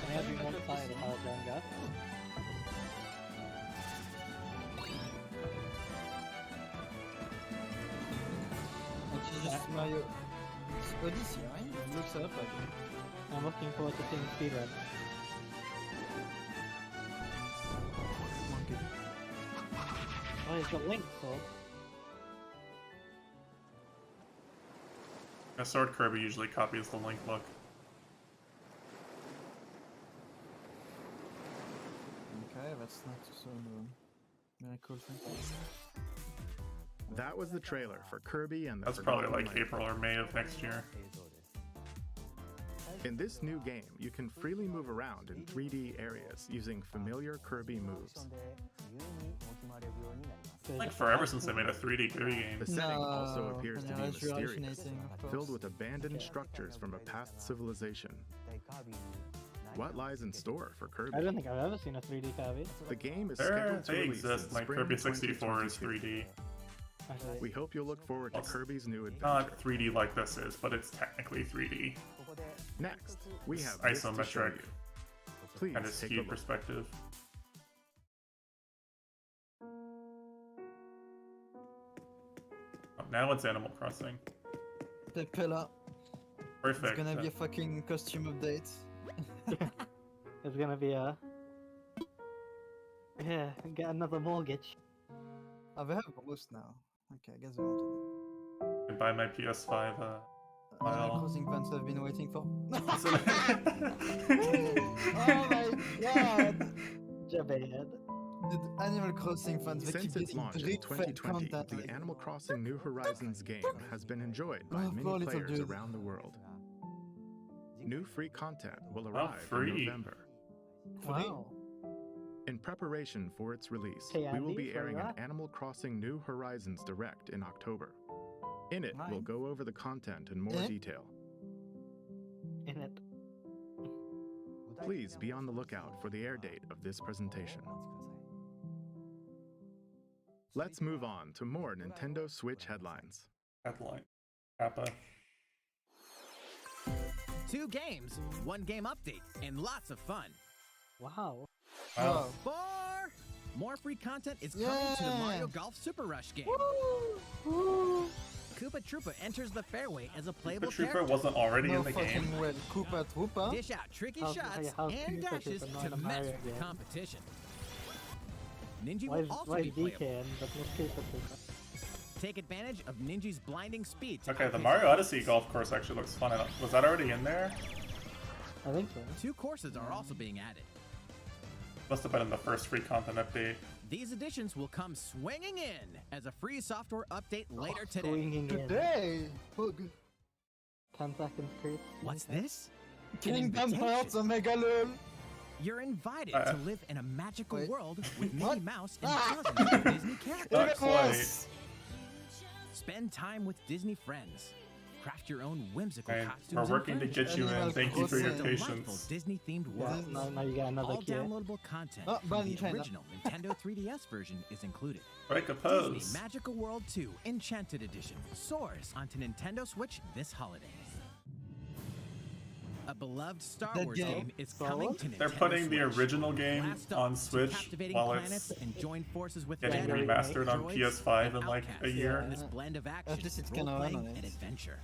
I have been one side of how it's done, guys. Which is just Mario. It's Odyssey, right? It looks up like it. I'm looking forward to seeing speedrun. Monkey. Oh, he's got Link, so. A Sword Kirby usually copies the Link look. Okay, that's not so very cool thing. That was the trailer for Kirby and the That's probably Forgotten like Land. April or May of next year. In this new game, you can freely move around in 3D areas using familiar Kirby moves. Like forever since they made a 3D Kirby game. The setting also appears to be it's really mysterious, fascinating, of course. filled with abandoned structures from a past civilization. What lies in store for Kirby? I don't think I've ever seen a 3D Kirby. The game is scheduled to They release exist. in Like spring Kirby 64 is 2022. 3D. Actually, We hope you'll look forward to Well, Kirby's new adventure. Not 3D like this is, but it's technically 3D. Next, we have It's this to show isometric. you. Please Kind of take a skewed look. perspective. Oh, now it's Animal Crossing. The pillar. Perfect. It's gonna be a fucking costume update. it's gonna be a. Yeah, get another mortgage. Oh, they have a boost now. Okay, I guess they wanted it. And buy my PS5. Animal Wow. Crossing fans have been waiting for. Oh my god! Jabhead. The Animal Crossing fans, they Since keep its getting launch in great 2020, content. the Animal Crossing New Horizons game has been enjoyed by Oh, poor many little players dude. around the world. New free content will Oh, arrive in free. November. Wow. In preparation for its release, Hey, we will Andy, be for airing an that? Animal Crossing New Horizons Direct in October. In it, we'll Nice. go over the content in more Eh? detail. In it. Please be on the lookout for the air date of this presentation. Let's move on to more Nintendo Switch headlines. Headline. Kappa. 2 games, 1 game update, and lots of fun. Wow. Wow. 4 more free content is coming to the Yeah. Mario Golf Super Rush game. Koopa Troopa enters the fairway as a The playable Trooper character. wasn't already No in the game. fucking well. Koopa Troopa. Dish out tricky How's- shots how's and Koopa dashes Troopa not to in a mess Mario with the game? competition. Ninja Why will is, also why be is playable. DK in, but not Koopa Troopa? Take advantage of Ninja's blinding speed. To Okay, the outpace Mario others. Odyssey golf course actually looks fun. Was that already in there? I think so. 2 courses are also being added. Must have been in the first free content update. These additions will come swinging in as a free software update later today. Swinging in. Today! Bug. 10 seconds, creep. What's this? Kingdom invitation. Hearts Omega LOL! You're invited Uh, to live in a magical wait. world with Minnie What? Mouse and dozens of Disney characters. Not quite. Yes! Spend time with Disney friends. Craft your own whimsical Okay, costumes. we're and working to furniture. get you in. Animal Thank you for your Crossing. Delightful patience. Disney-themed Yeah, worlds. now you get another All key. downloadable content Oh, from but in the China. original Nintendo 3DS version is included. Break a Disney pose. Magical World 2 Enchanted Edition soars onto Nintendo Switch this holiday. A beloved Star That Wars game. game is Star coming Wars? to Nintendo They're putting the Switch. original game Blast off on to Switch captivating while planets it's and join forces with getting Jedi, remastered on droids, PS5 and in like a outcasts year. in this blend of action, least it's gonna run role-playing, on it. and adventure.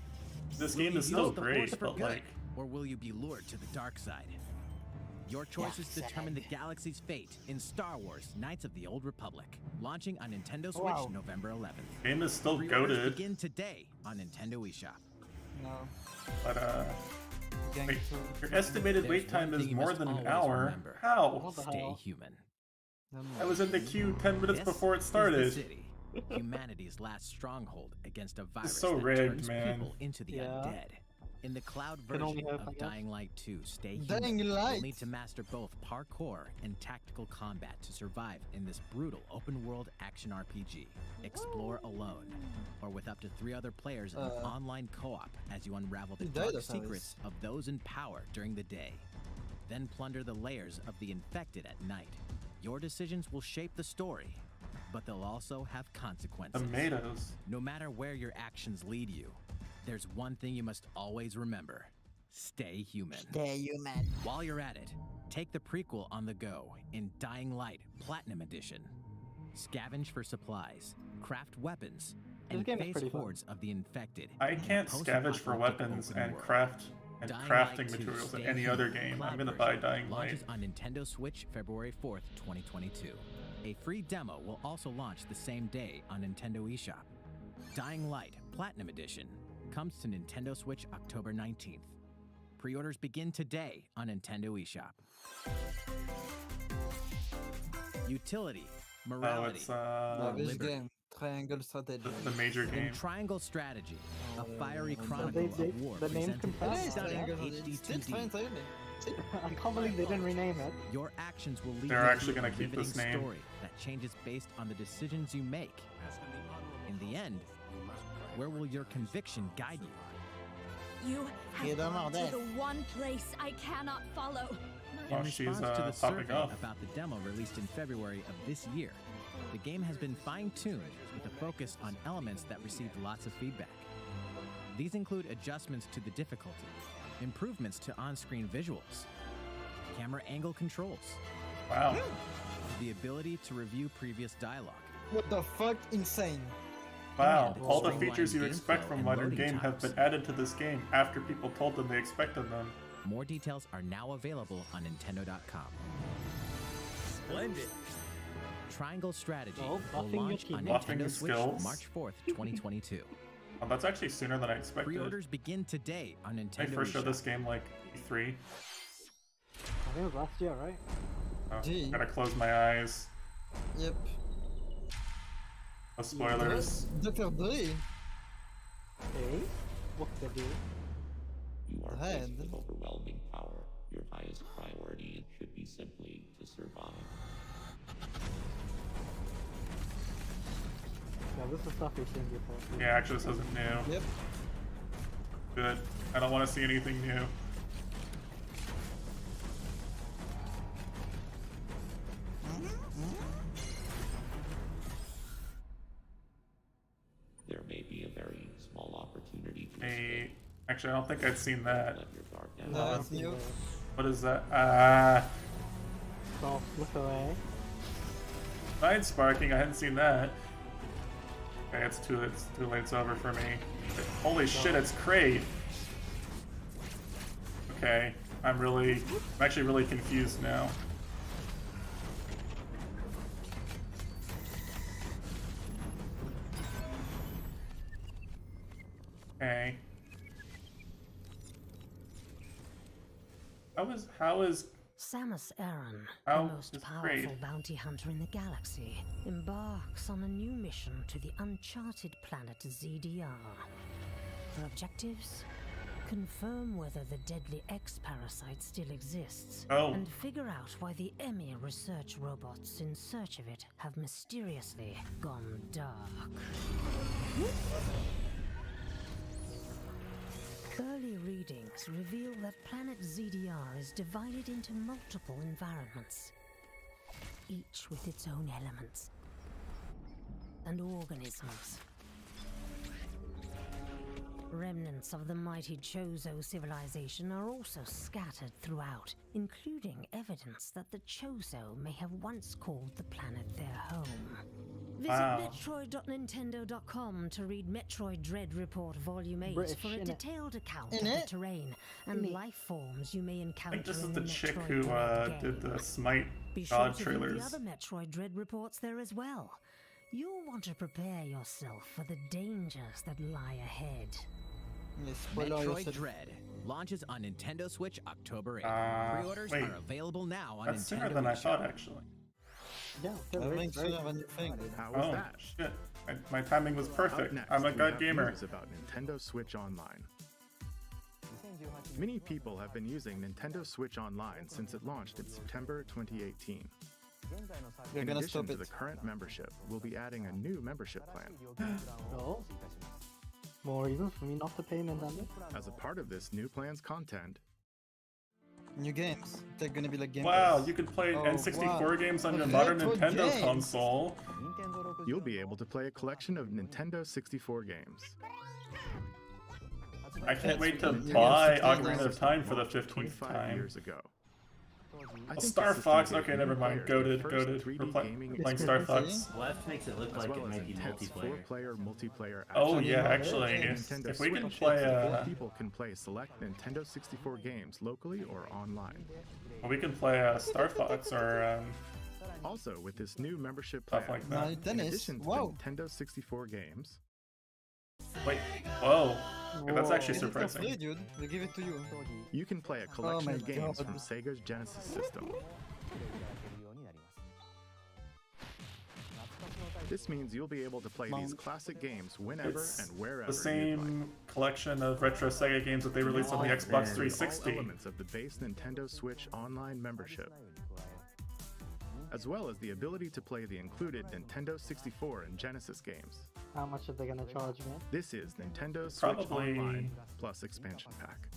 This Will game you is still use the Force great, for but good, like, or will you be lured to the dark side? Your choices determine the galaxy's fate in Star Wars: Knights of the Old Republic, launching on Nintendo Switch Wow. November 11th. game is still Pre-orders goated, begin today on Nintendo eShop. No. but Gang wait, so- your estimated There's wait time one is thing you more must than an always hour. remember. How? What the Stay hell? human. No, no. I was in the queue 10 minutes This before it is the started. city, humanity's last stronghold against a virus so that rigged, turns man. people into the Yeah. undead. In the cloud Can only version hope, I of guess. Dying Light 2, Stay Dying Human, Light? you'll need to master both parkour and tactical combat to survive in this brutal open-world action RPG. Explore alone, or with up to 3 other players in online co-op as you unravel the He died dark of service. secrets of those in power during the day. Then plunder the layers of the infected at night. Your decisions will shape the story, but they'll also have consequences. Tomatoes. No matter where your actions lead you, there's one thing you must always remember: stay human. Stay human. While you're at it, take the prequel on the go in Dying Light Platinum Edition. Scavenge for supplies, craft weapons, and game is face pretty fun. hordes of the infected. I in a can't scavenge for post-apocalyptic weapons open and world. craft and Dying crafting Light 2 materials in Stay any Human other game. Cloud I'm gonna buy version Dying Light. launches on Nintendo Switch February 4th, 2022. A free demo will also launch the same day on Nintendo eShop. Dying Light Platinum Edition comes to Nintendo Switch October 19th. Pre-orders begin today on Nintendo eShop. Utility, Oh, morality, it's No, this Liberty. game. Triangle strategy. the major in game. Triangle Strategy, a fiery So chronicle they- of war the name's presented confirmed, in It is stunning Triangle HD strategy. It's still 2D. fine, entirely. I can't believe they didn't rename it. Your actions will lead They're you actually through gonna a keep this riveting name. story that changes based on the decisions you make. In the end, where will your conviction guide you? You have gone to the one place I cannot follow. Oh, In she's response to the popping survey off. about the demo released in February of this year, the game has been fine-tuned with a focus on elements that received lots of feedback. These include adjustments to the difficulty, improvements to on-screen visuals, camera angle controls, Wow. the ability to review previous dialogue. What the fuck? Insane. Wow, And all the streamlined features you expect gameplay from and modern loading game have times. been added to this game after people told them they expected them. More details are now available on Nintendo.com. Splendid. Triangle Strategy Oh, will buffing your launch on team. Buffing Nintendo his Switch skills. March 4th, 2022. Oh, that's actually sooner than I expected. Pre-orders begin today on Nintendo They first showed eShop. this game like E3. I think it was last year, right? Oh, Gee. gotta close my eyes. Yep. No spoilers. Dr. Dre. Hey, what they do? You are Head. faced with overwhelming power. Your highest priority should be simply to survive. Yeah, this is stuff we've seen before. Yeah, actually this isn't new. Yep. Good. I don't want to see anything new. There may be a very small opportunity to Hey, actually I don't think I'd seen that. let your guard down. No, it's new. What is that? So, look away. Mind sparking, I hadn't seen that. Okay, it's too late, it's over for me. Holy shit, it's Kraid! Okay, I'm actually really confused now. Okay. How is Samus Aran, How the most is powerful Kraid? bounty hunter in the galaxy, embarks on a new mission to the uncharted planet ZDR. Her objectives? Confirm whether the deadly X-parasite still exists, Oh. and figure out why the Emmy research robots in search of it have mysteriously gone dark. Early readings reveal that planet ZDR is divided into multiple environments, each with its own elements and organisms. Remnants of the mighty Chozo civilization are also scattered throughout, including evidence that the Chozo may have once called the planet their home. Visit Wow. metroid.nintendo.com to read Metroid Dread Report Volume 8 British, for a innit? detailed account of Innit? the terrain and life forms you may I encounter think this is in the the chick Metroid who Dread did game. the Smite Be sure God to view trailers. the other Metroid Dread reports there as well. You'll want to prepare yourself for the dangers that lie ahead. Les spoilers, Metroid yourself. Dread launches on Nintendo Switch October 8th. Pre-orders wait. are available now on That's Nintendo sooner than I eShop. thought, actually. Yeah, I think sooner than you think. How was Oh, that? shit. My timing was Up perfect. next, I'm a we god have gamer. news about Nintendo Switch Online. Many people have been using Nintendo Switch Online since it launched in September 2018. We're In gonna addition stop to it. the current membership, we'll be adding a new membership plan. No. More reasons for me not to pay Nintendo? As a part of this new plan's content, New games. They're gonna be like Game Wow, Pass. you can play Oh, N64 wow. games on A your modern retro Nintendo game. console. you'll be able to play a collection of Nintendo 64 games. I can't wait to You're buy gonna Ocarina of Time for the Launched 15th 25 time. years ago. I Oh, think Star the system Fox. gave Okay, new never mind. players their Goated. first 3D We're gaming playing Star experience, Fox. Left makes it look as like well it as might be intense multiplayer. four-player multiplayer Oh action. yeah, know, actually, yeah. Nintendo if we can Switch, play four people can play select Nintendo 64 games locally or online. we can play Star Fox or Also, with this new membership plan, stuff like Now that. in tennis. addition to Wow. the Nintendo 64 games, Wait, whoa, okay, that's Whoa. actually Is it for free, surprising. dude? They give it to you. you can play a collection my of games God. from Sega's Genesis system. This means you'll be able to play these classic games whenever It's and wherever the you'd same like. collection of retro Sega games that they released on the Xbox All 360. elements of the base Nintendo Switch Online membership, as well as the ability to play the included Nintendo 64 and Genesis games. How much are they gonna charge me? This is Nintendo Switch Probably- Online plus expansion pack.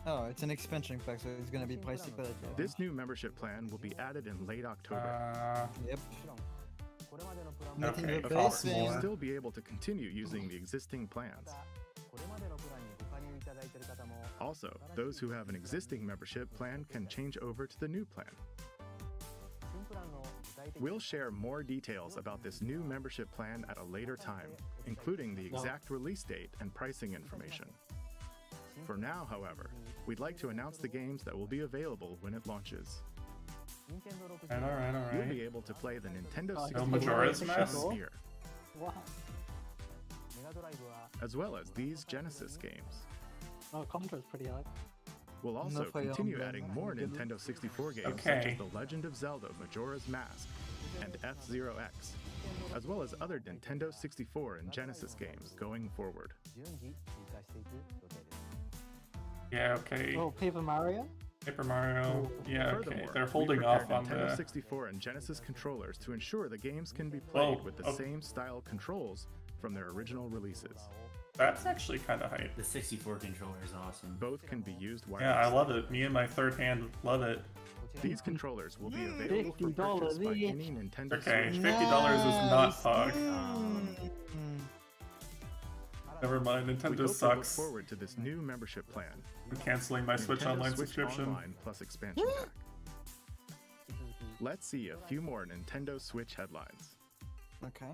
Oh, it's an expansion pack, so it's gonna be pricey, but This new membership plan will be added in late October. yep. Okay, Nothing it but costs base You'll more. still be able to continue using the existing plans. Also, those who have an existing membership plan can change over to the new plan. We'll share more details about this new membership plan at a later time, including the exact release date and pricing information. For now, however, we'd like to announce the games that will be available when it launches. Alright. You'll be able to play the Nintendo No 64 Majora's Mask? this year, What? as well as these Genesis games. Oh, Contra's pretty high. We'll also Fire continue Emblem, adding more Good. Nintendo 64 games such Okay. as The Legend of Zelda Majora's Mask and F-Zero X, as well as other Nintendo 64 and Genesis games going forward. Yeah, okay. Oh, Paper Mario? Paper Mario. Yeah, okay. Furthermore, They're we holding prepared off on Nintendo the. 64 and Genesis controllers to ensure the games can be played with the same style controls from their original releases. That's actually kind of hype. The 64 controller is awesome. Both can be used wirelessly. Yeah, I love it. Me and my third hand love it. These controllers will be available for $50 purchase by each. any Nintendo Okay, Switch. $50 is not Pog. Mm. Never mind, We Nintendo hope you look sucks. forward to this new membership plan. I'm canceling my Switch Nintendo Online Switch subscription. Online plus expansion pack. Let's see a few more Nintendo Switch headlines. Okay.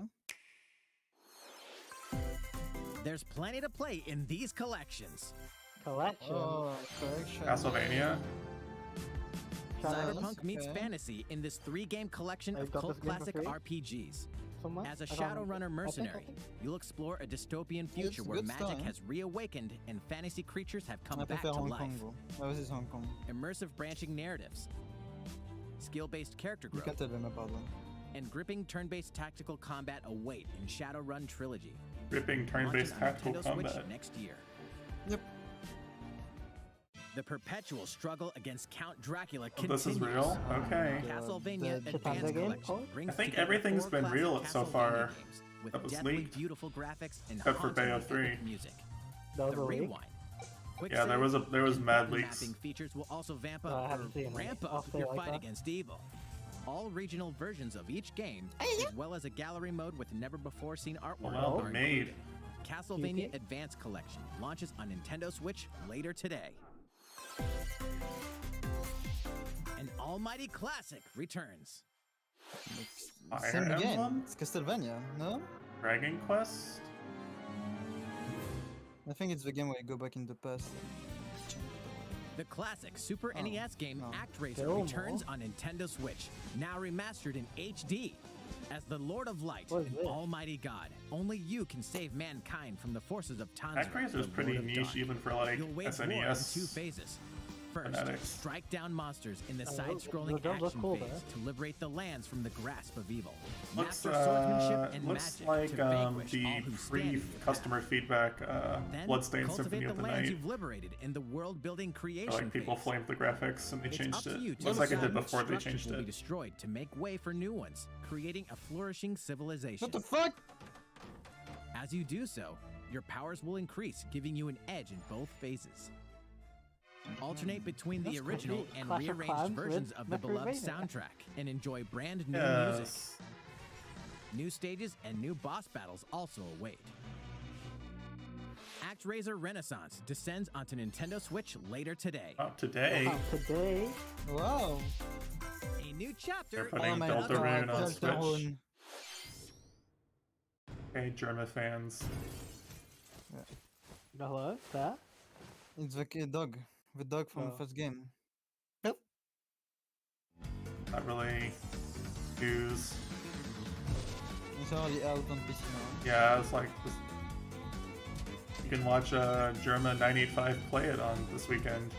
There's plenty to play in these collections. Collection. Oh, correction. Castlevania. Cyberpunk meets okay. fantasy in this 3-game collection I of got cult this game for classic free? RPGs. Somewhere? As a I don't know. Shadowrunner mercenary, I think. you'll explore a dystopian future It's where good magic style. has reawakened and fantasy creatures have come I back prefer to Hong life. Kong, bro. Oh, this is Hong Kong. Immersive branching narratives, skill-based character You growth, can tell them about them. and gripping turn-based tactical combat await in Shadowrun Trilogy. Gripping turn-based Launches on tactical Nintendo combat. Switch next year. Yep. The perpetual struggle against Count Dracula Oh, continues. this is real? Okay. Castlevania The Advance Japan game? Collection brings I think together everything's 4 been classic real so Castlevania far games with that was deathly leaked. beautiful graphics and Except for hauntingly Bayo 3. epic music. That was The a leak? Rewind. Quick Yeah, there save was and mad button leaks. Mapping features will also vamp I up haven't seen or it. ramp I'll up say your like fight that. against evil. All regional versions of each game, as well as a gallery mode with never-before-seen artwork, Well are made. included. Castlevania Okay. Advance Collection launches on Nintendo Switch later today. An almighty classic returns. Fire Same game. Emblem? It's Castlevania, no? Dragon Quest? I think it's the game where you go back in the past and change it. The classic Super Oh, NES game no. ActRaiser Fillmore? returns on Nintendo Switch, now remastered in HD. As the Lord of Light What is and this? Almighty God, only you can save mankind from the forces of Tanzra. ActRaiser's the pretty Lord of niche Dark. even for like You'll wage war in SNES. 2 phases. First, fanatics. strike down monsters in the Oh, side-scrolling the jobs look action cool, phase though. to liberate the lands from the grasp of evil. Looks Master swordsmanship and looks magic like to vanquish the all who stand in your path. pre-customer feedback Then Bloodstained cultivate Symphony the of the lands Night. you've liberated in the world-building creation Like people phase. flamed the graphics and they It's changed up to it. you to Looks like it decide did which before they structures changed will be it. destroyed to make way for new ones, creating a flourishing civilization. What the fuck? As you do so, your powers will increase, giving you an edge in both phases. Alternate between the That's original cool. and Clash of rearranged Clans versions with of the beloved Metroidvania. soundtrack and enjoy brand new music. Yes. New stages and new boss battles also await. ActRaiser Renaissance descends onto Nintendo Switch later today. Today. Wow, today? Wow. A new chapter They're putting Oh in my another Deltarune god, on Nintendo Switch. Deltarune. Okay, German fans. Hello? That? It's the dog. The dog from the Oh. first game. Not really use. It's already out on PC now. Yeah, it's like you can watch German 985 play it on this weekend.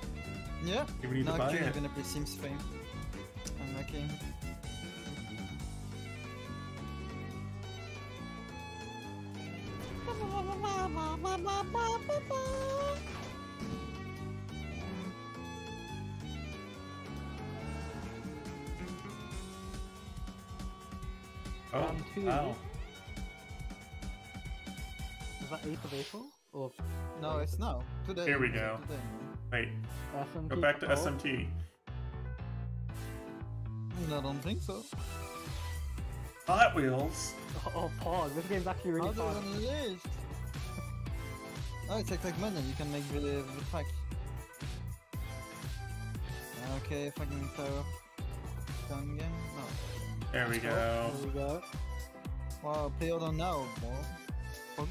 Yeah. You need to Now buy actually I'm it. gonna play Sims 5. I'm lucky. Oh, wow. Is that 8th of April? Or No, it's now. Today. Here we go. Today. Wait, SMT go back to oh, SMT. I don't think so. Hot Wheels. Oh, pause. This game's actually really How do fun. on the list? Oh, it's like money. You can make the pack. Okay, fucking power. Gun game? No. There we go. There we go. Wow, play on now, bro. Fun.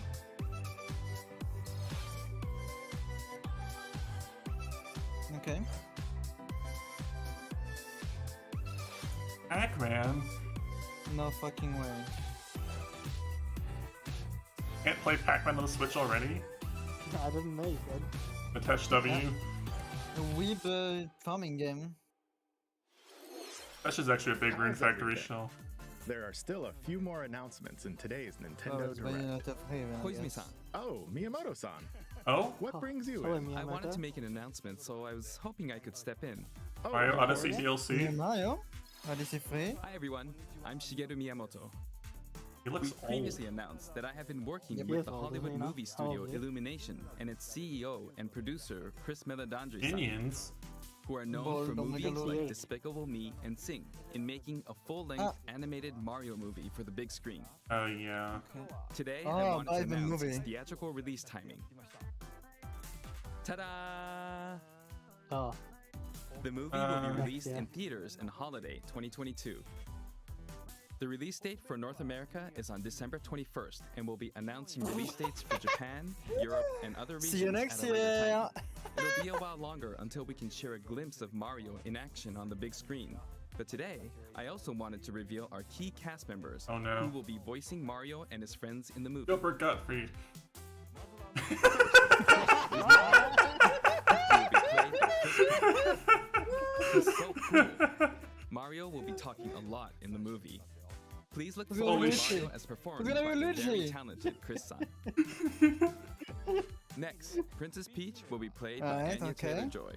Okay. Pac-Man. No fucking way. Can't play Pac-Man on the Switch already? I didn't make it. Mitesh W. A weeb farming game. That's just actually a big Rune How's Factory everything? show. There are still a few more announcements in today's Oh, Nintendo it's Direct. Bayonetta 3, man, I guess. Koizumi-san, Oh, Miyamoto-san. Oh? What brings you Hello, in? I wanted Miyamoto. to make an announcement, so I was hoping I could step in. Oh, Mario of Odyssey course. DLC? Mario? Odyssey 3? Hi everyone, I'm Shigeru Miyamoto. He We looks old. previously announced that I have been working Yep. with He is the old, Hollywood isn't he, movie now? How studio old is he? Illumination and its CEO and producer Chris Meledandri-san, Minions? who are known Ball for don't movies make a like look. Despicable Me and Sing, in making a full-length animated Mario movie for the big screen. Oh yeah. Today, Oh, I wanted to buy the announce its movie. theatrical release timing. Ta-da! Oh, The movie will be released yeah. in theaters in holiday 2022. The release date for North America is on December 21st, and we'll be announcing release dates for Japan, Europe, and other regions See you next at a later year! time. It'll be a while longer until we can share a glimpse of Mario in action on the big screen. But today, I also wanted to reveal our key cast members Oh, no. who will be voicing Mario and his friends in the movie. Gilbert Gottfried. He's so cool. Mario will be talking a lot in the movie. Please look Look at forward to Luigi. Mario as performed Look at by the Luigi. very talented Chris-san. Next, Princess Peach will be played by Alright, Anya okay. Taylor-Joy.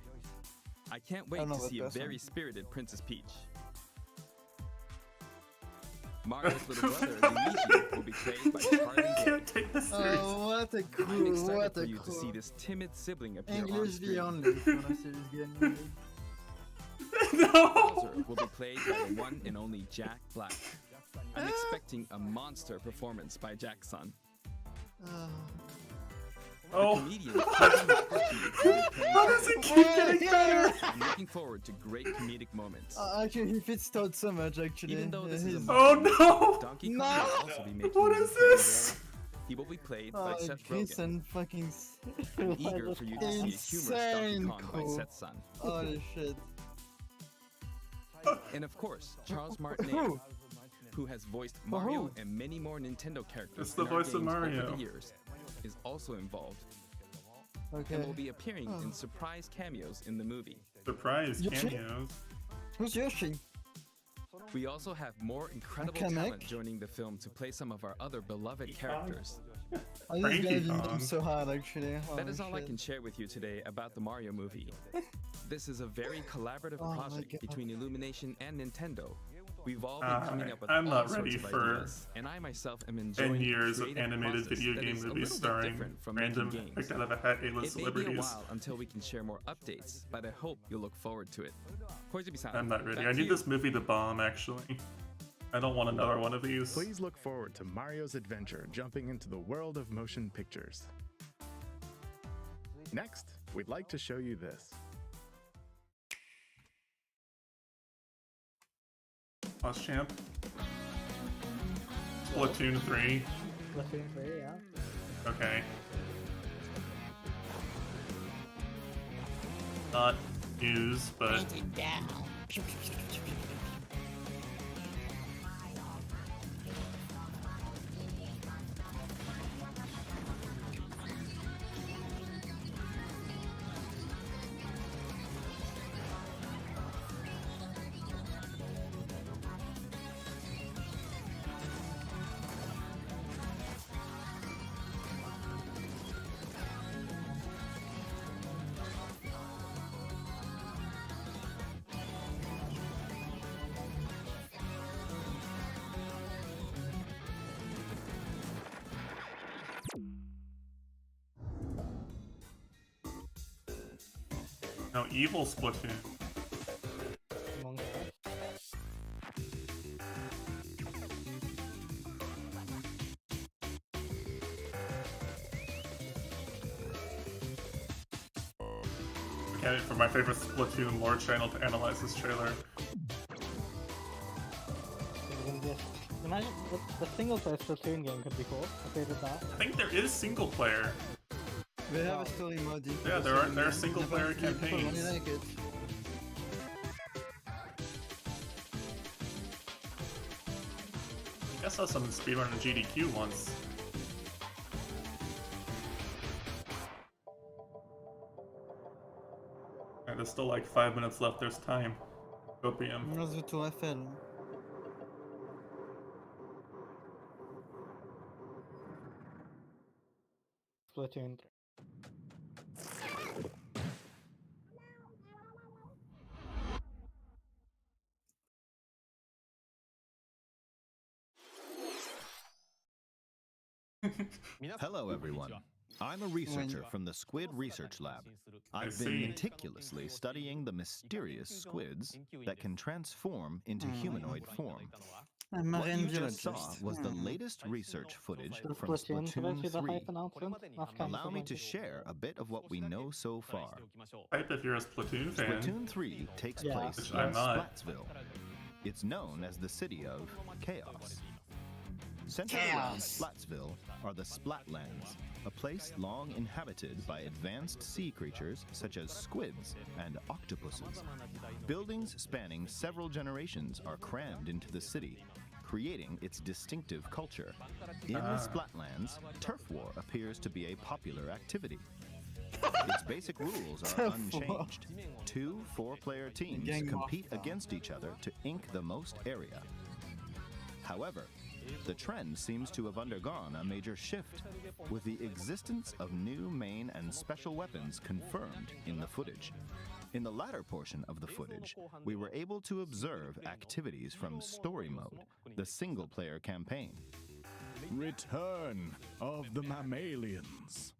I can't wait don't know to that see a person. very spirited Princess Peach. Mario's little brother Luigi will be played by Charlie Day. Can't take this serious. Oh, what a I'm cool, excited what for a you to see cool. this timid sibling appear on English screen. V only if you wanna see this game. No! Bowser will be played by the one and only Jack Black. I'm expecting a monster performance by Jack-san. Oh. Comedian Kevin McCarthy will be playing How does it keep getting better? I'm looking forward to great comedic moments. Actually, he fits Toad so much, actually. Even though this is a He's- Oh no! Donkey Kong No! will also be making What his is appearance. this? He will be played by Oh, Seth Chris Rogen. and fucking... I'm eager for you to see a humorous Donkey Insane Kong by cool. Seth-san. Holy shit. And of course, Charles Martinet, who has voiced For who? Mario and many more Nintendo characters It's the in our voice of games over Mario. the years, is also involved Okay. and will be appearing in surprise cameos in the movie. Surprise Yoshi? cameos. Who's Yoshi? We also have more incredible Kamek? talent joining the film to play some of our other beloved characters. Oh, this Frankie guy did Kong. them so hard, actually. That Holy is all I shit. can share with you today about the Mario movie. This is a very collaborative Oh my project God. between Illumination and Nintendo. We've all been coming up with I'm all not sorts ready of for ideas, and I myself am enjoying 10 the years of creative animated process video that game is a movies little bit starring different from random making games. picked out of a hat A-list It may be a celebrities. while until we can share more updates, but I hope you'll look forward to it. Koizumi-san, I'm not ready. back I to need you. this movie to bomb, actually. I don't want another one of these. Please look forward to Mario's adventure jumping into the world of motion pictures. Next, we'd like to show you this. Lost Champ. Splatoon 3. Splatoon 3, yeah. Okay. Not news, but No, evil Splatoon. Among us. Candidate for my favorite Splatoon lore channel to analyze this trailer. Imagine the single player Splatoon game could be cool if they did that. I think there is single player. They have a story mode. Yeah, there are single player campaigns. Like it. I saw some speedrun in GDQ once. And there's still like 5 minutes left, there's time. Copium. Nazwy Tour Eiffel. Splatoon 3. Hello, everyone. I'm a researcher from the Squid Research Lab. I've been meticulously studying the mysterious squids that can transform into humanoid form. What you just saw was the latest research footage from Splatoon 3. Allow me to share a bit of what we know so far. Type if you're a Splatoon fan. Splatoon 3 takes place in Splatsville. It's known as the city of chaos. Centered around Splatsville are the Splatlands, a place long inhabited by advanced sea creatures such as squids and octopuses. Buildings spanning several generations are crammed into the city, creating its distinctive culture. In the Splatlands, turf war appears to be a popular activity. Its basic rules are unchanged. 2 4-player teams compete against each other to ink the most area. However, the trend seems to have undergone a major shift, with the existence of new main and special weapons confirmed in the footage. In the latter portion of the footage, we were able to observe activities from Story Mode, the single-player campaign. Return of the mammalians.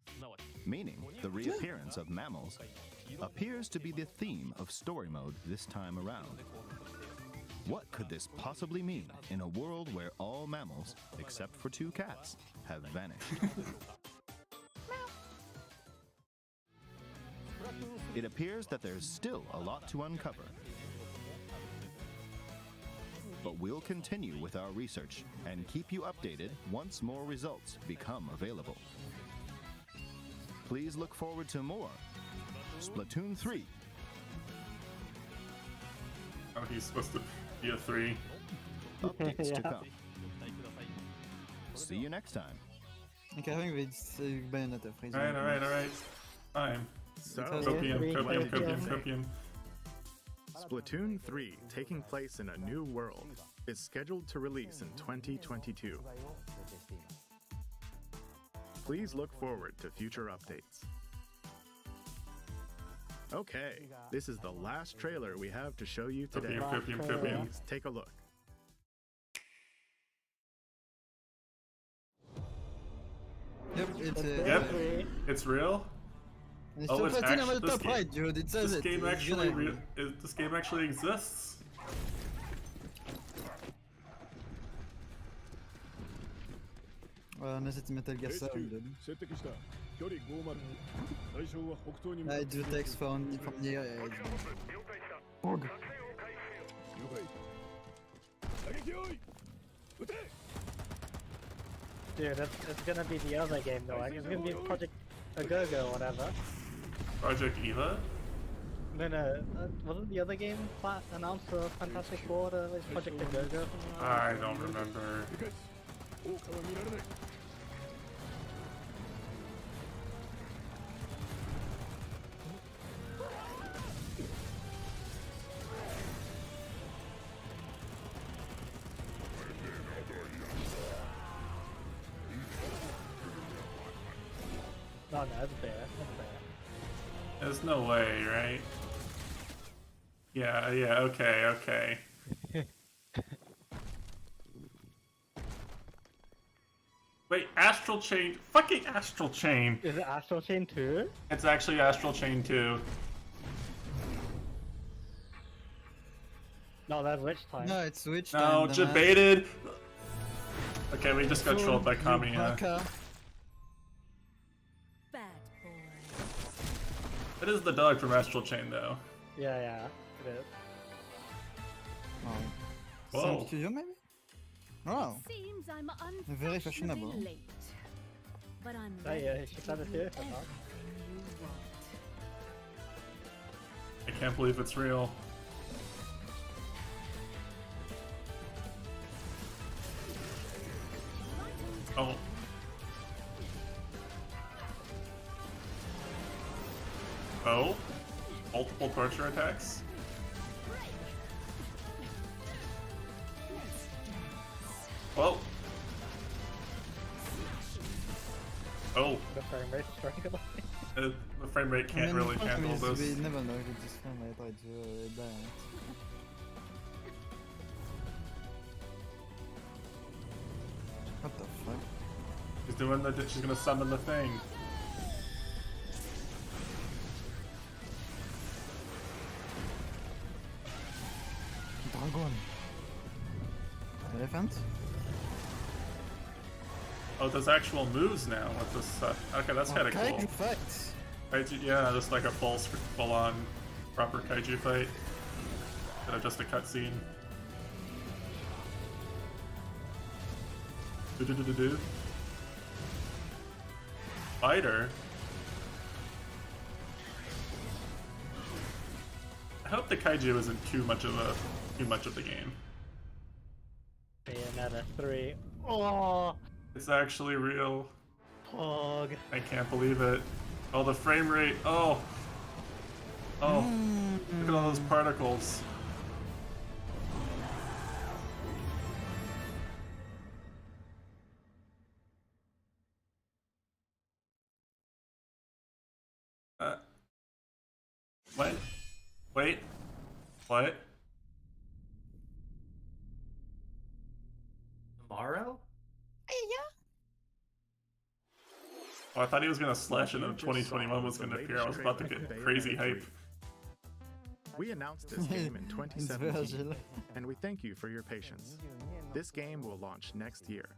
Meaning the reappearance of mammals appears to be the theme of Story Mode this time around. What could this possibly mean in a world where all mammals, except for 2 cats, have vanished? It appears that there's still a lot to uncover. But we'll continue with our research and keep you updated once more results become available. Please look forward to more Splatoon 3. Oh, he's supposed to be a 3. Updates to come. See you next time. Ok, I think it's Bayonetta freeze. Alright. Fine. So, Copium. Splatoon 3, taking place in a new world, is scheduled to release in 2022. Please look forward to future updates. Okay, this is the last trailer we have to show you today. Copium. Please take a look. Yep, it's real. Oh, it's actually top right, dude. It says this game actually this game actually exists. On essaie de Metal Gear Solid, dude. I do text from near edge. Dude, it's gonna be the other game though. It's gonna be Project A-Go-Go or whatever. Project Eva? No, wasn't the other game announced for Fantastic Four? It's Project A-Go-Go? I don't remember. No, that's fair. There's no way, right? Yeah, okay. Wait, Astral Chain, fucking Astral Chain. Is it Astral Chain 2? It's actually Astral Chain 2. No, that's Witch time. No, it's Switch No, time. debated. Okay, we just got trolled by Kami. Baka. It is the dog from Astral Chain, though. Yeah, it is. Oh. Whoa. Some studio, maybe? Oh. Seems I'm Very fashionable. late, but I'm Yeah, she said it here. I can't believe it's real. Oh. Oh? Multiple torture attacks? Whoa. Oh. The frame rate's struggling. The frame rate can't really handle this. We never know if this frame rate is bad. What the fuck? She's doing the. She's gonna summon the thing. Dragon. Elephant? Oh, there's actual moves now with this. Okay, that's kind of cool. Kaiju fights. Kaiju, yeah, just like a full-on proper kaiju fight. Instead of just a cutscene. Do. Fighter. I hope the kaiju isn't too much of the game. Bayonetta 3. Oh, It's actually real. Pog. I can't believe it. Oh, the frame rate. Oh. Oh. Look at all those particles. What? Wait. What? Tomorrow? Oh, I thought he was gonna slash it and 2021 was gonna appear. I was about to get crazy hype. We announced this game in 2017, and we thank you for your patience. This game will launch next year.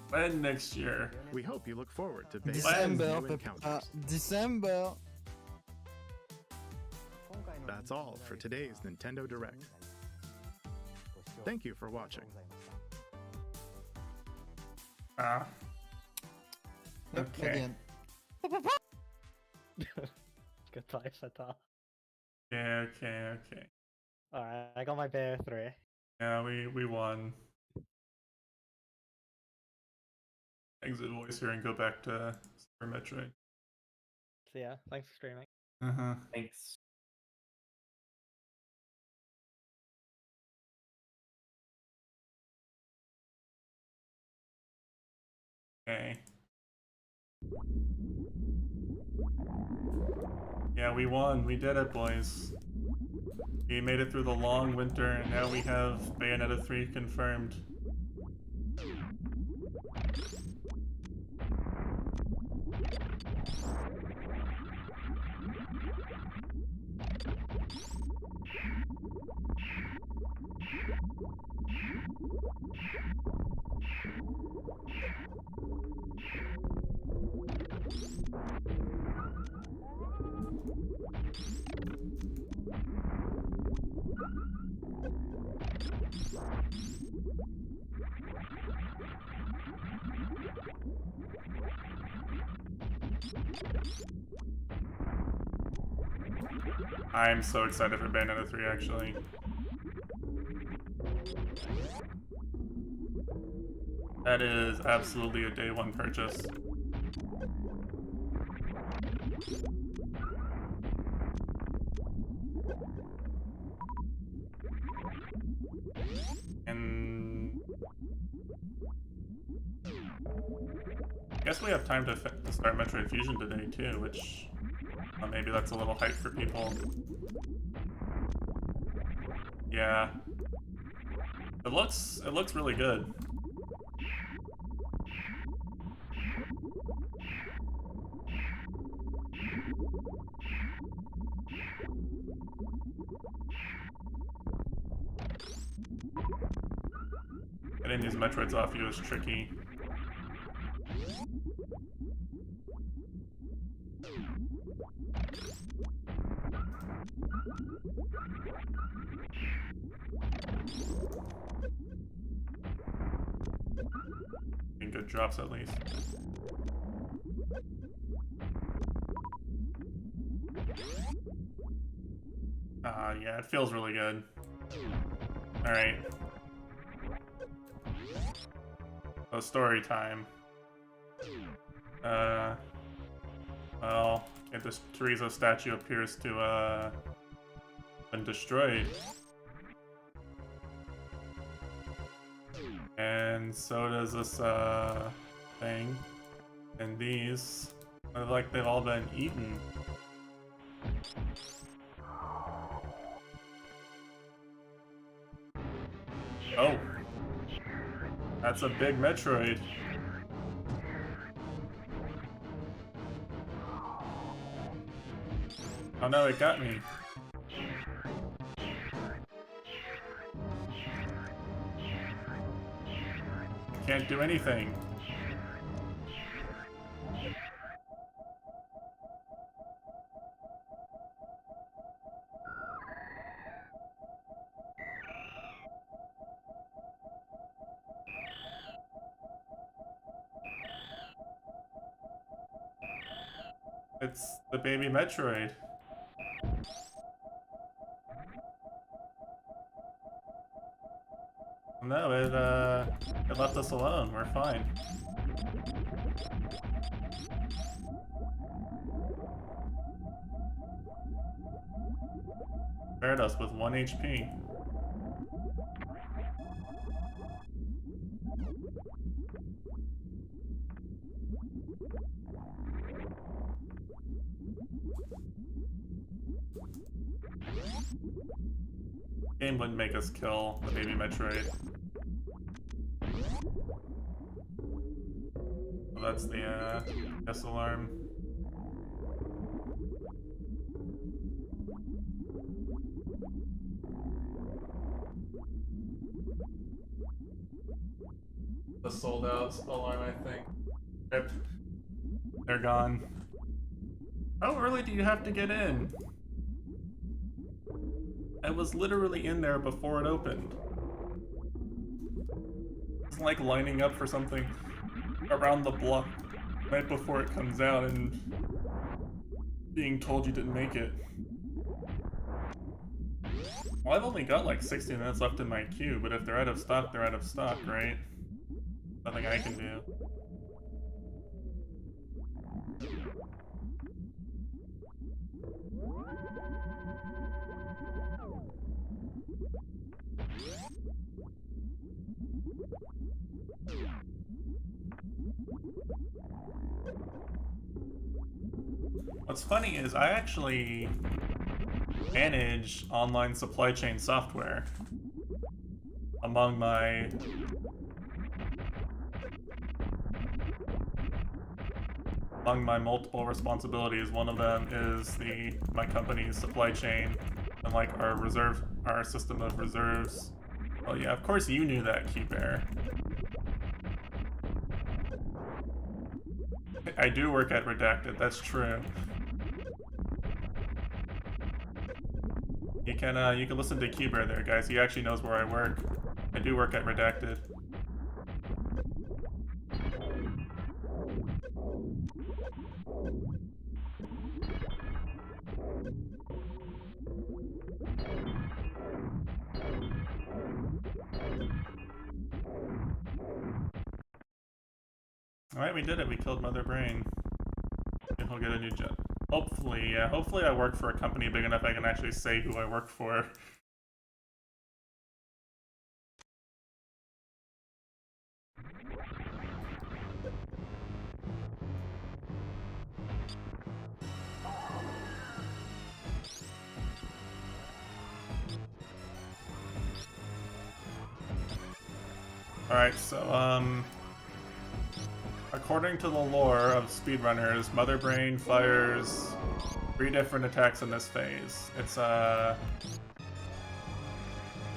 When next year? We hope you look forward to December. new encounters. December. That's all for today's Nintendo Direct. Thank you for watching. Okay. Goodbye, Sata. Yeah, okay. Alright, I got my Bear 3. Yeah, we won. Exit voice here and go back to Super Metroid. So yeah, thanks for streaming. Thanks. Okay. Yeah, we won. We did it, boys. We made it through the long winter, and now we have Bayonetta 3 confirmed. I'm so excited for Bayonetta 3, actually. That is absolutely a day one purchase. And I guess we have time to start Metroid Fusion today too, which maybe that's a little hype for people. Yeah, it looks really good. Getting these Metroids off you is tricky. Getting good drops at least. Yeah, it feels really good. Alright. So story time. Well, this Teresa statue appears to, been destroyed. And so does this, thing. And these look like they've all been eaten. Oh. That's a big Metroid. Oh no, it got me. Can't do anything. It's the baby Metroid. No, it left us alone. We're fine. Spared us with 1 HP. Game wouldn't make us kill the baby Metroid. So that's the S alarm. The sold out alarm, I think. Rip. They're gone. How early do you have to get in? I was literally in there before it opened. It's like lining up for something around the block right before it comes out and being told you didn't make it. Well, I've only got like 60 minutes left in my queue, but if they're out of stock, they're out of stock, right? Nothing I can do. What's funny is I actually manage online supply chain software. Among my multiple responsibilities, one of them is my company's supply chain and like our system of reserves. Oh yeah, of course you knew that, Keybear. I do work at Redacted, that's true. You can listen to Keybear there, guys. He actually knows where I work. I do work at Redacted. Alright, we did it. We killed Mother Brain. And he'll get a new job. Hopefully, yeah. Hopefully I work for a company big enough I can actually say who I work for. Alright, so, according to the lore of speedrunners, Mother Brain fires 3 different attacks in this phase. It's,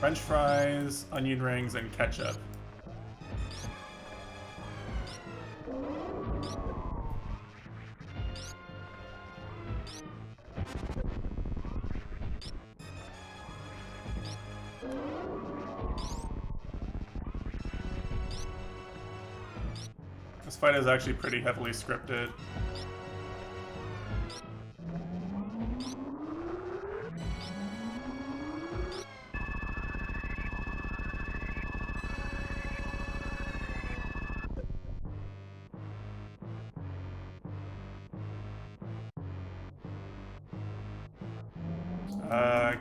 French fries, onion rings, and ketchup. This fight is actually pretty heavily scripted.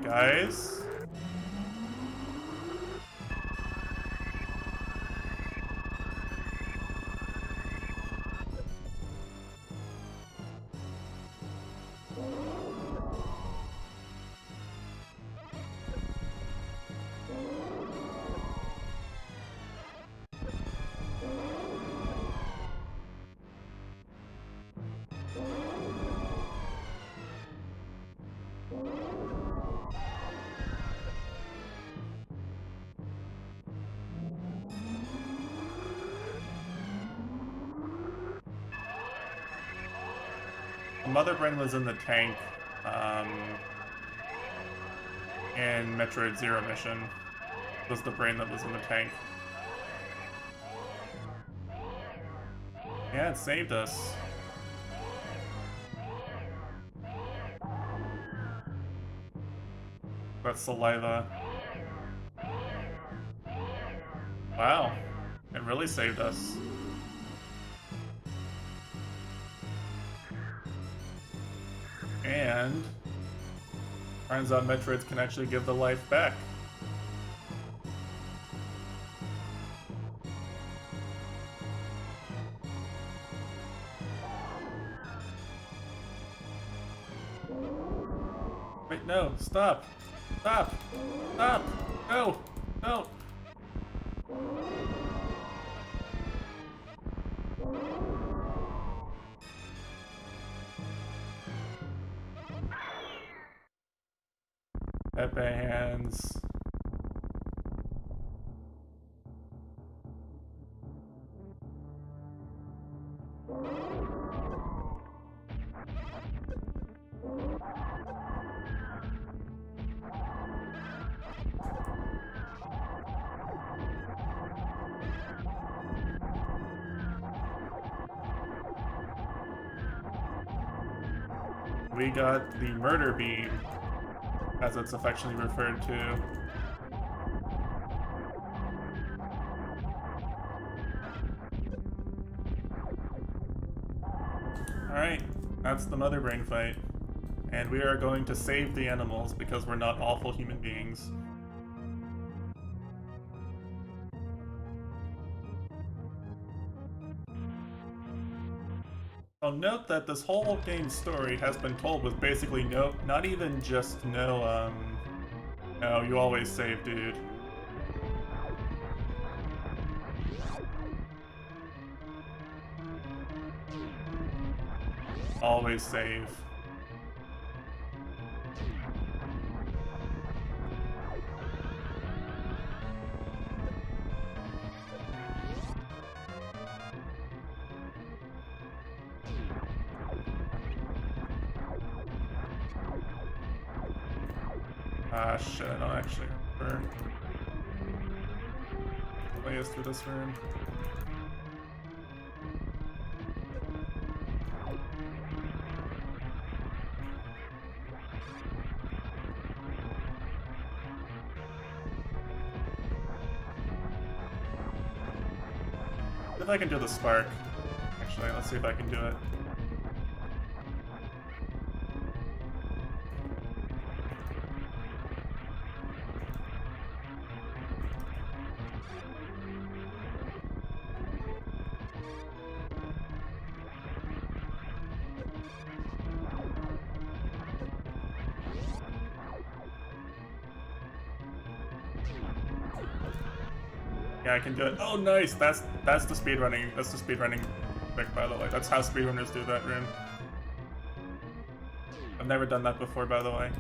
Guys? Mother Brain was in the tank in Metroid Zero Mission. It was the brain that was in the tank. Yeah, it saved us. That's saliva. Wow, it really saved us. And turns out Metroids can actually give the life back. Wait, no, stop! Stop! Stop! No! No! Pepe hands. We got the murder beam, as it's affectionately referred to. Alright, that's the Mother Brain fight. And we are going to save the animals because we're not awful human beings. I'll note that this whole game's story has been told with basically not even just no, you always save, dude. Always save. Ah, shit, I don't actually remember. The way is through this room. If I can do the spark. Actually, let's see if I can do it. Yeah, I can do it. Oh, nice! That's the speedrunning. That's the speedrunning trick, by the way. That's how speedrunners do that room. I've never done that before, by the way.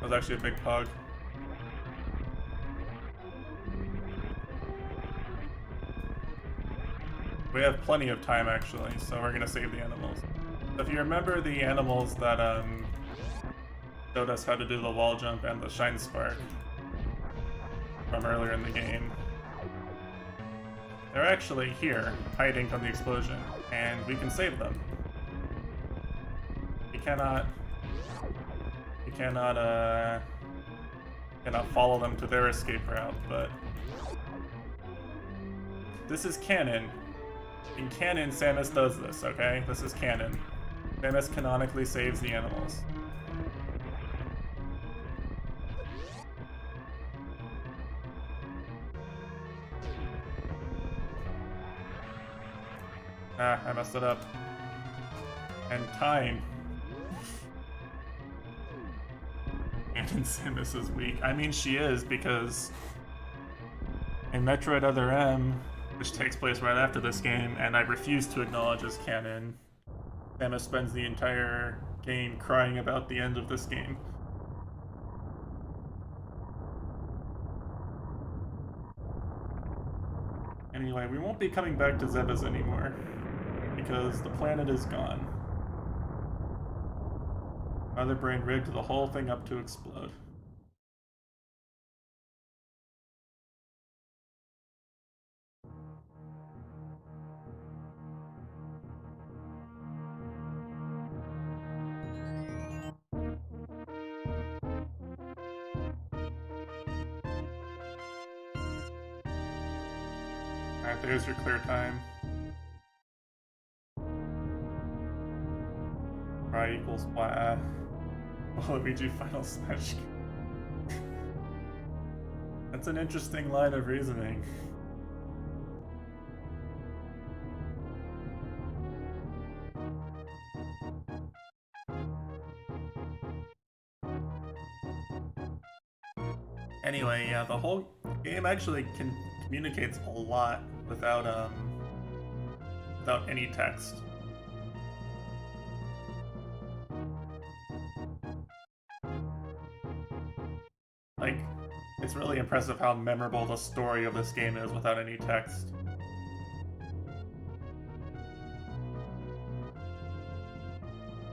That was actually a big pug. We have plenty of time, actually, so we're gonna save the animals. So if you remember the animals that showed us how to do the wall jump and the shine spark from earlier in the game, They're actually here, hiding from the explosion, and we can save them. We cannot follow them to their escape route, but this is canon. In canon, Samus does this, okay? This is canon. Samus canonically saves the animals. Ah, I messed it up. And time. And Samus is weak. I mean, she is, because in Metroid Other M, which takes place right after this game, and I refuse to acknowledge as canon, Samus spends the entire game crying about the end of this game. Anyway, we won't be coming back to Zebes anymore, because the planet is gone. Mother Brain rigged the whole thing up to explode. Alright, there's your clear time. Y equals Y. Waluigi Final Smash. That's an interesting line of reasoning. Anyway, yeah, the whole game actually communicates a lot without any text. Like, it's really impressive how memorable the story of this game is without any text.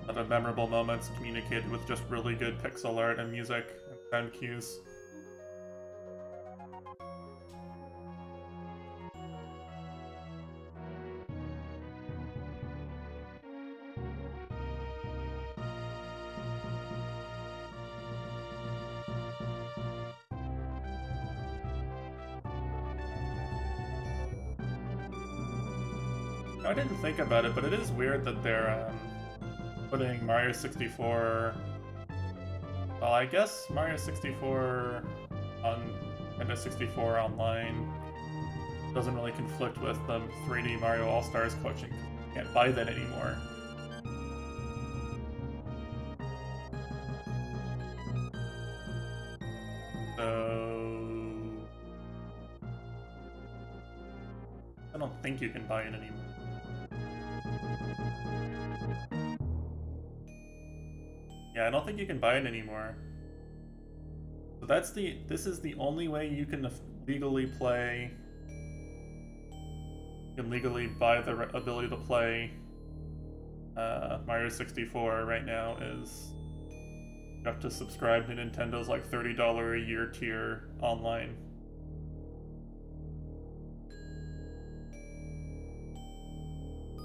A lot of memorable moments communicated with just really good pixel art and music and sound cues. I didn't think about it, but it is weird that they're putting Mario 64... Well, I guess Mario 64 on Nintendo 64 Online doesn't really conflict with the 3D Mario All-Stars collection. You can't buy that anymore. So... I don't think you can buy it anymore. Yeah, I don't think you can buy it anymore. So this is the only way you can legally play. You can legally buy the ability to play Mario 64 right now is you have to subscribe to Nintendo's like $30 a year tier online.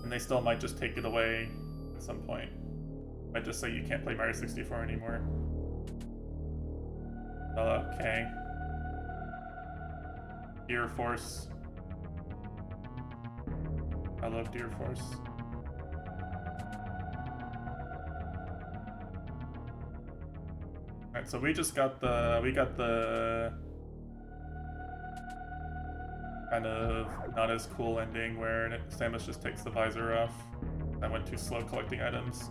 And they still might just take it away at some point. Might just say you can't play Mario 64 anymore. Okay. Deer Force. I love Deer Force. Alright, so we got the kind of not as cool ending where Samus just takes the visor off. I went too slow collecting items.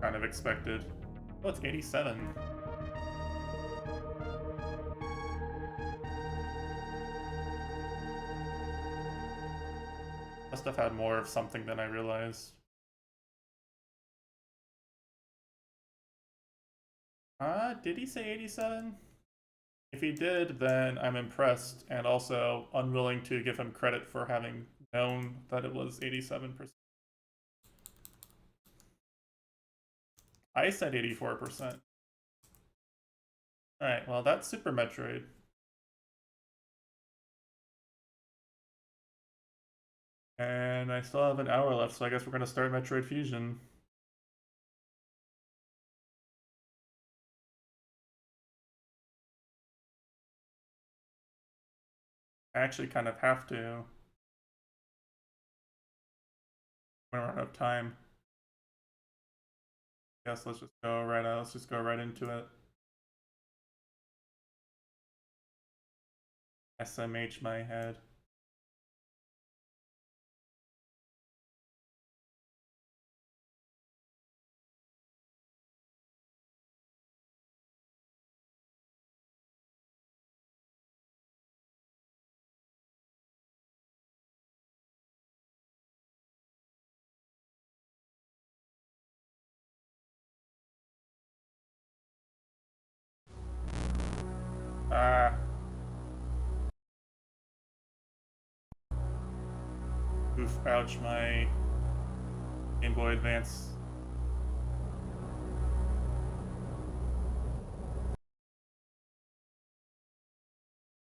Kind of expected. Oh, it's 87. Must have had more of something than I realized. Did he say 87? If he did, then I'm impressed and also unwilling to give him credit for having known that it was 87%. I said 84%. Alright, well that's Super Metroid. And I still have an hour left, so I guess we're gonna start Metroid Fusion. I actually kind of have to. We don't have time. Guess let's just go right out. Let's just go right into it. SMH my head. Ah. Oof, ouch, my Game Boy Advance.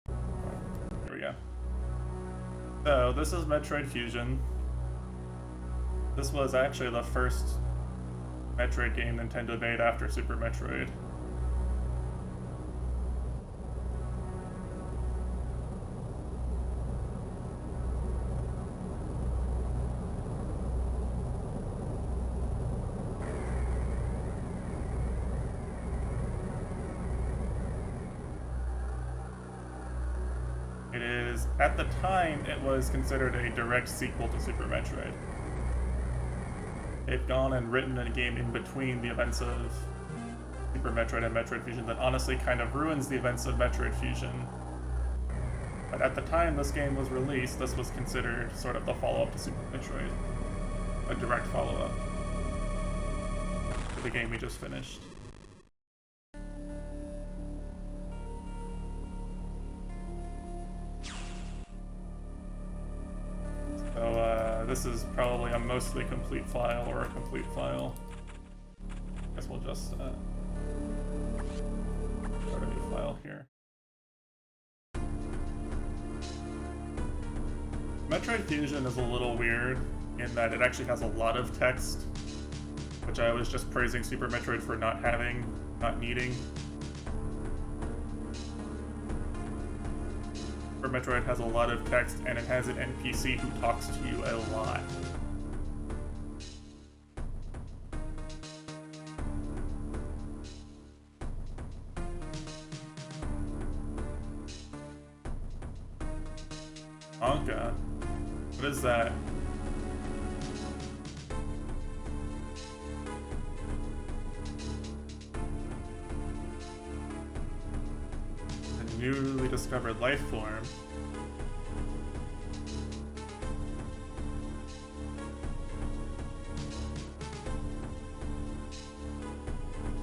Here we go. So, this is Metroid Fusion. This was actually the first Metroid game Nintendo made after Super Metroid. It is, at the time, it was considered a direct sequel to Super Metroid. They've gone and written a game in between the events of Super Metroid and Metroid Fusion that honestly kind of ruins the events of Metroid Fusion. But at the time this game was released, this was considered sort of the follow-up to Super Metroid. A direct follow-up to the game we just finished. So, this is probably a mostly complete file or a complete file. Guess we'll just start a new file here. Metroid Fusion is a little weird in that it actually has a lot of text, which I was just praising Super Metroid for not having, not needing. Super Metroid has a lot of text, and it has an NPC who talks to you a lot. Anka? What is that? A newly discovered life form.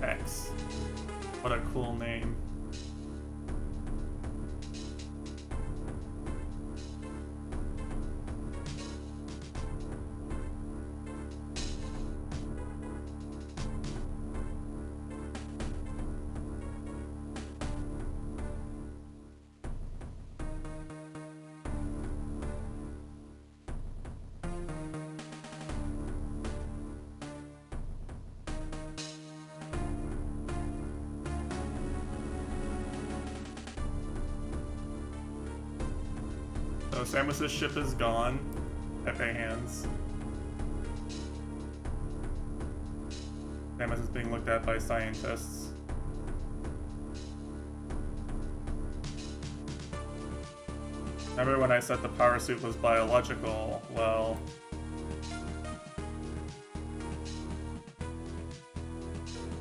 X. What a cool name. So Samus's ship is gone. Pepe hands. Samus is being looked at by scientists. Remember when I said the power suit was biological? Well,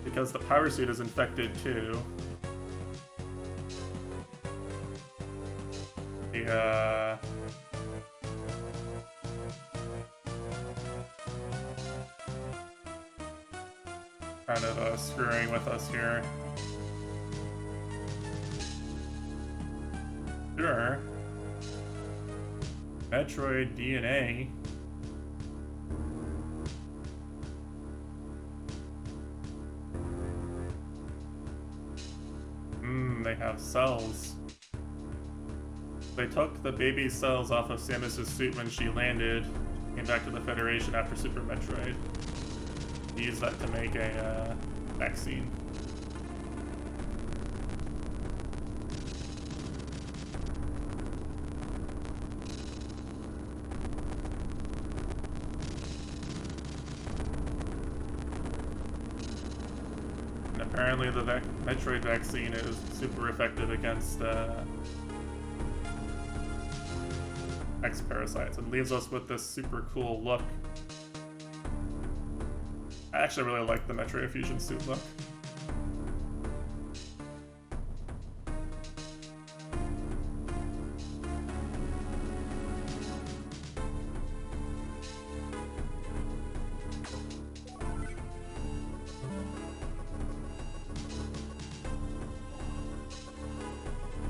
because the power suit is infected too. The kind of screwing with us here. Sure. Metroid DNA. They have cells. They took the baby cells off of Samus's suit when she landed, came back to the Federation after Super Metroid. They used that to make a vaccine. And apparently the Metroid vaccine is super effective against X-parasites and leaves us with this super cool look. I actually really like the Metroid Fusion suit look.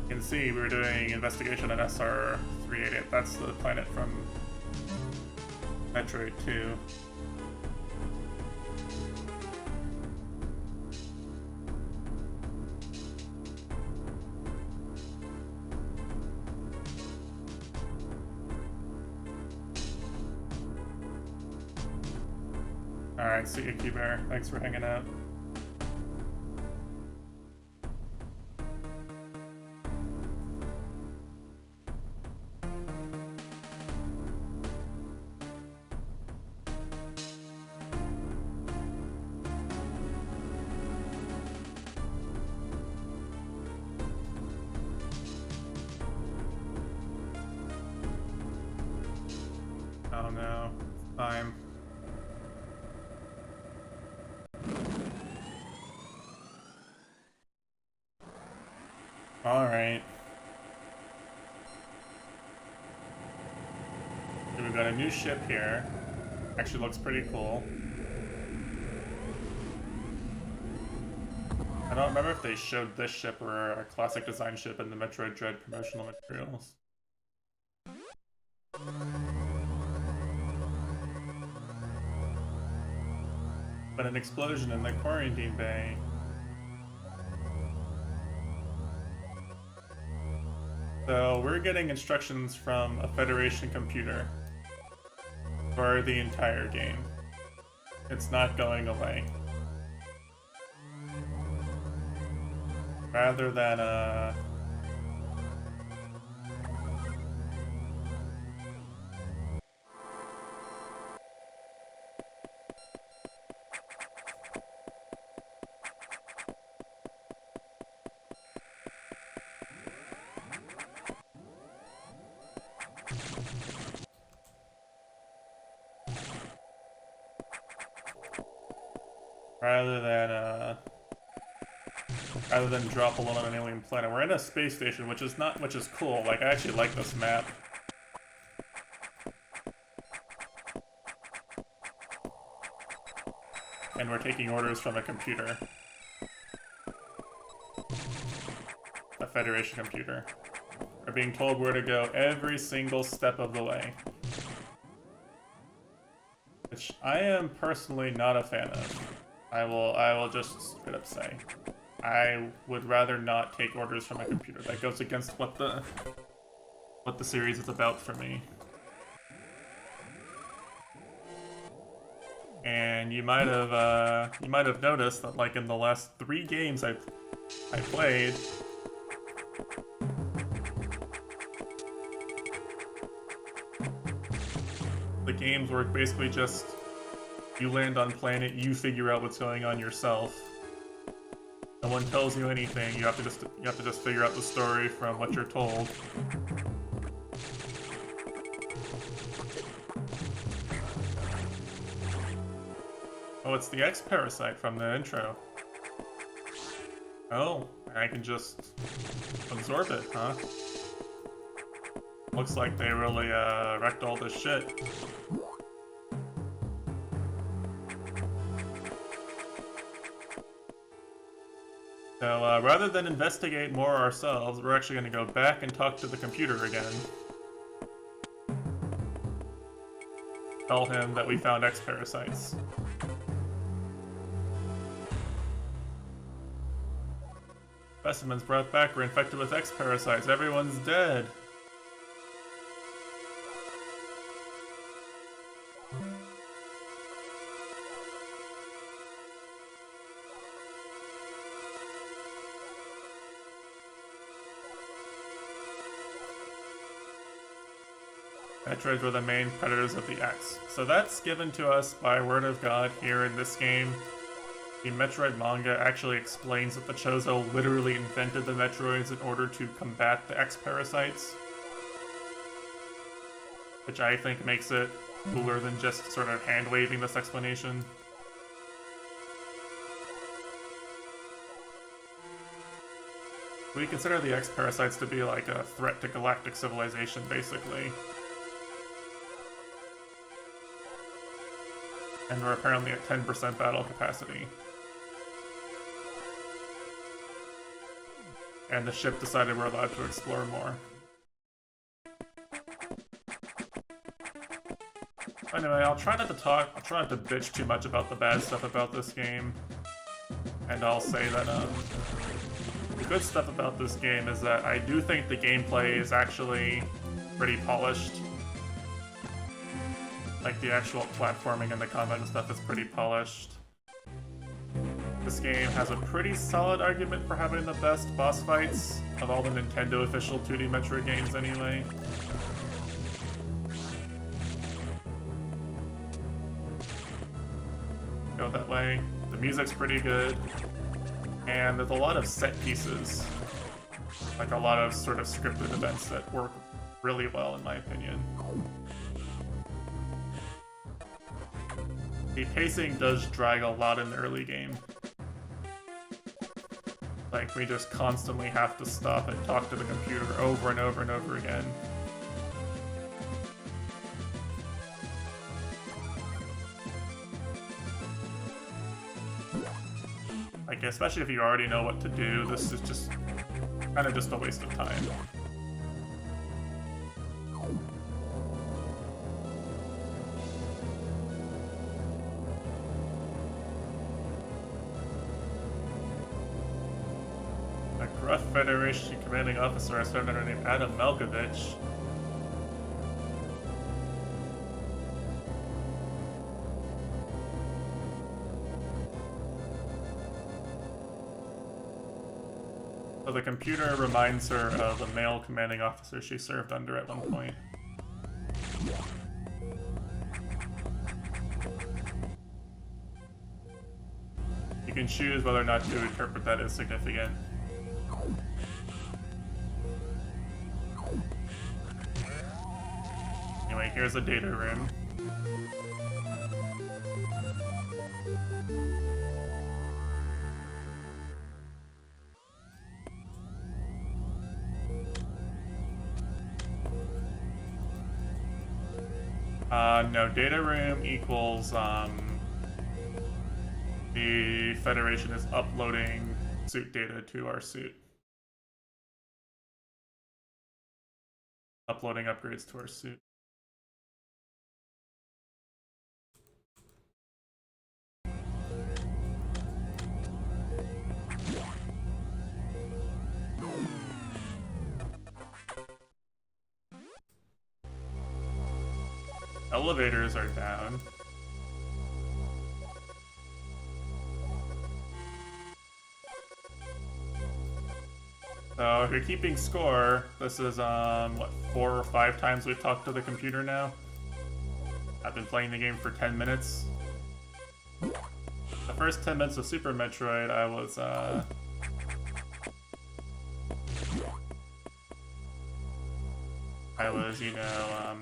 You can see we're doing investigation on SR-388. That's the planet from Metroid 2. Alright, see you, Q-Bear. Thanks for hanging out. Oh no, time. Alright. So we've got a new ship here. Actually looks pretty cool. I don't remember if they showed this ship or a classic design ship in the Metroid Dread promotional materials. But an explosion in the quarantine bay. So we're getting instructions from a Federation computer for the entire game. It's not going away. Rather than rather than drop alone on an alien planet. We're in a space station, which is cool. Like, I actually like this map. And we're taking orders from a computer. A Federation computer. We're being told where to go every single step of the way. Which I am personally not a fan of. I will just straight up say. I would rather not take orders from a computer. That goes against what the series is about for me. And you might have noticed that, like, in the last 3 games I played, the games were basically just you land on planet, you figure out what's going on yourself. No one tells you anything. You have to just figure out the story from what you're told. Oh, it's the X-Parasite from the intro. Oh, I can just absorb it, huh? Looks like they really wrecked all this shit. So rather than investigate more ourselves, we're actually going to go back and talk to the computer again. Tell him that we found X-Parasites. Specimens brought back were infected with X-Parasites. Everyone's dead. Metroids were the main predators of the X. So that's given to us by word of God here in this game. The Metroid manga actually explains that the Chozo literally invented the Metroids in order to combat the X parasites, which I think makes it cooler than just sort of hand-waving this explanation. We consider the X parasites to be like a threat to galactic civilization, basically. And we're apparently at 10% battle capacity. And the ship decided we're allowed to explore more. Anyway, I'll try not to bitch too much about the bad stuff about this game. And I'll say that, the good stuff about this game is that I do think the gameplay is actually pretty polished. Like, the actual platforming and the combat and stuff is pretty polished. This game has a pretty solid argument for having the best boss fights of all the Nintendo official 2D Metroid games anyway. Go that way. The music's pretty good. And there's a lot of set pieces. Like a lot of sort of scripted events that work really well in my opinion. The pacing does drag a lot in the early game. Like, we just constantly have to stop and talk to the computer over and over and over again. Like, especially if you already know what to do, this is just kind of just a waste of time. Federation commanding officer, a senator named Adam Malkovich. So the computer reminds her of a male commanding officer she served under at one point. You can choose whether or not to interpret that as significant. Anyway, here's the data room. No, data room equals, the Federation is uploading suit data to our suit. Uploading upgrades to our suit. Elevators are down. So if you're keeping score, this is what, 4 or 5 times we've talked to the computer now. I've been playing the game for 10 minutes. The first 10 minutes of Super Metroid, I was, you know,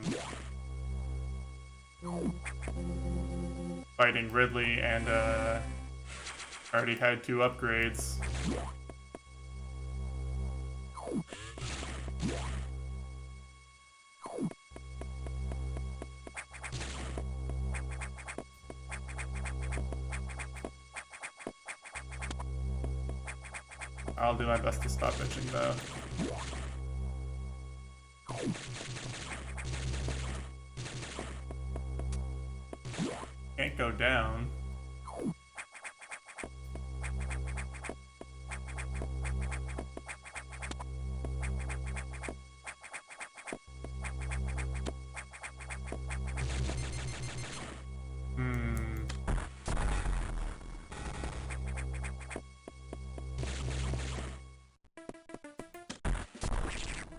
fighting Ridley, and already had 2 upgrades. I'll do my best to stop bitching though. Can't go down.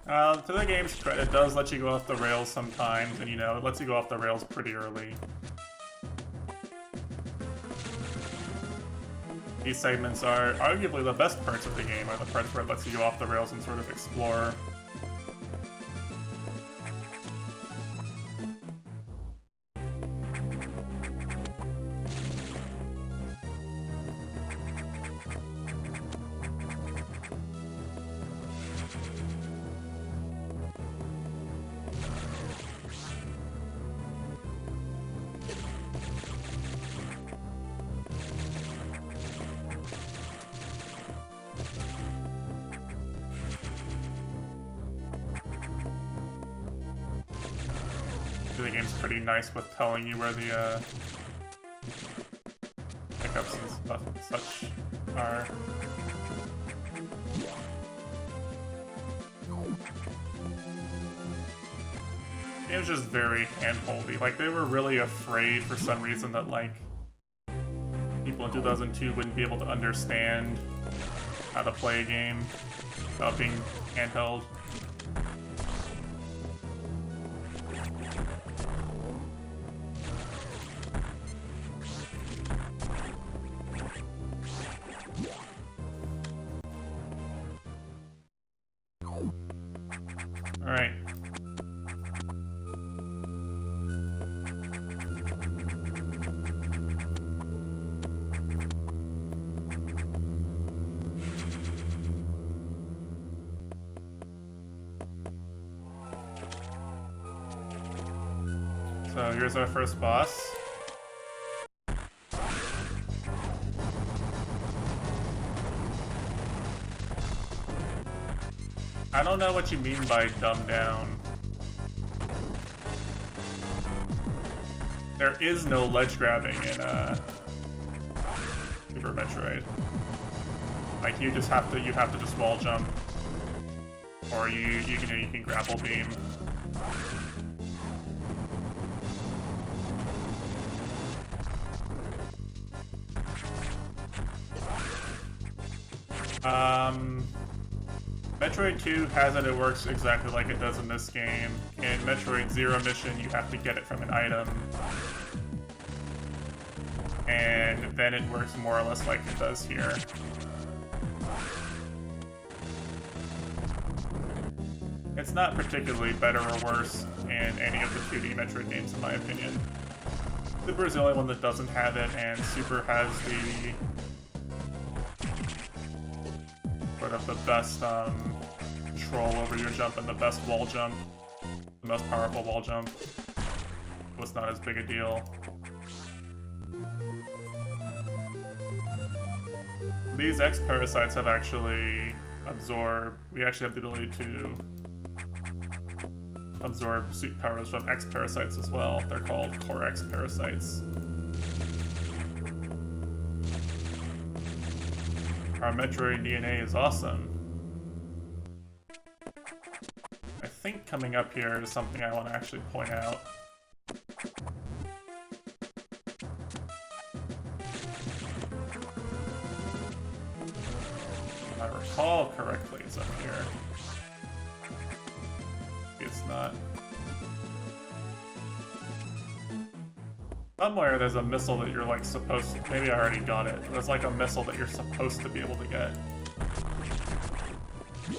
To the game's credit, it does let you go off the rails sometimes, and you know, it lets you go off the rails pretty early. These segments are arguably the best parts of the game, are the parts where it lets you go off the rails and sort of explore. The game's pretty nice with telling you where the pickups and stuff and such are. The game's just very handholdy. Like, they were really afraid for some reason that, like, people in 2002 wouldn't be able to understand how to play a game without being handheld. Alright. So here's our first boss. I don't know what you mean by dumbed down. There is no ledge grabbing in Super Metroid. Like, you have to just wall jump, or you can grapple beam. Metroid 2 has it works exactly like it does in this game. In Metroid Zero Mission, you have to get it from an item. And then it works more or less like it does here. It's not particularly better or worse in any of the 2D Metroid games, in my opinion. Super is the only one that doesn't have it, and Super has the sort of the best control over your jump and the best wall jump, the most powerful wall jump. It was not as big a deal. These X-Parasites have actually absorbed, we actually have the ability to absorb suit powers from X-Parasites as well. They're called Core X-Parasites. Our Metroid DNA is awesome. I think coming up here is something I want to actually point out. If I recall correctly, it's up here. It's not. Somewhere there's a missile that you're like supposed to, maybe I already got it. There's like a missile that you're supposed to be able to get.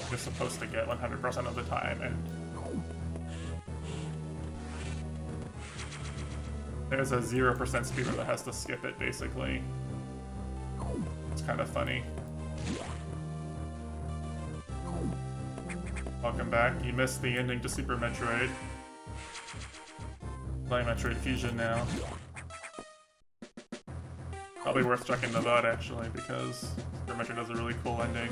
You're supposed to get 100% of the time, and there's a 0% speeder that has to skip it, basically. It's kind of funny. Welcome back. You missed the ending to Super Metroid. Playing Metroid Fusion now. Probably worth checking the VOD, actually, because Super Metroid has a really cool ending.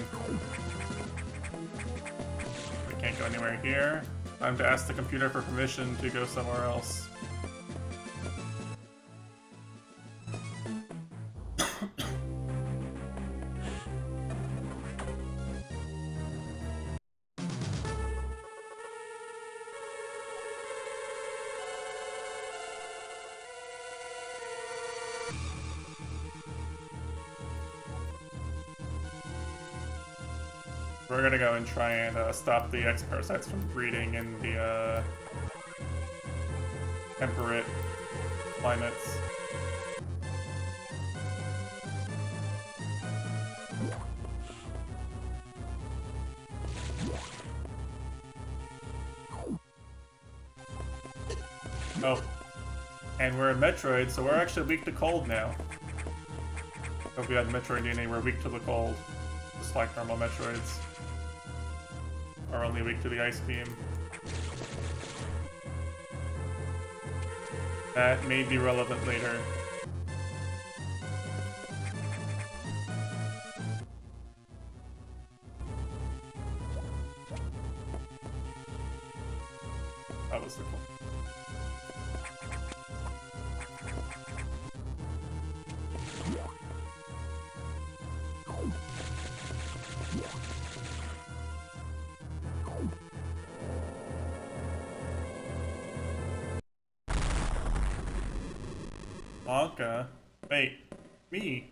We can't go anywhere here. Time to ask the computer for permission to go somewhere else. We're gonna go and try and stop the X parasites from breeding in the temperate climates. Oh, and we're a Metroid, so we're actually weak to cold now. If we had Metroid DNA, we're weak to the cold, just like normal Metroids are only weak to the ice beam. That may be relevant later. That was the cool. Blanca? Wait, me?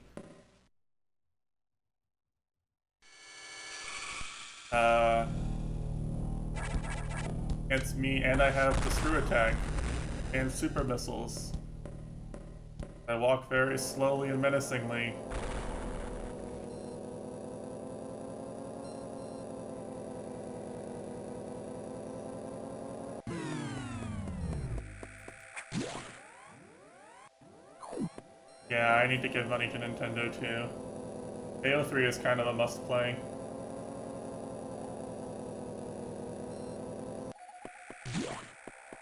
It's me, and I have the screw attack and super missiles. I walk very slowly and menacingly. Yeah, I need to give money to Nintendo too. AO3 is kind of a must-play.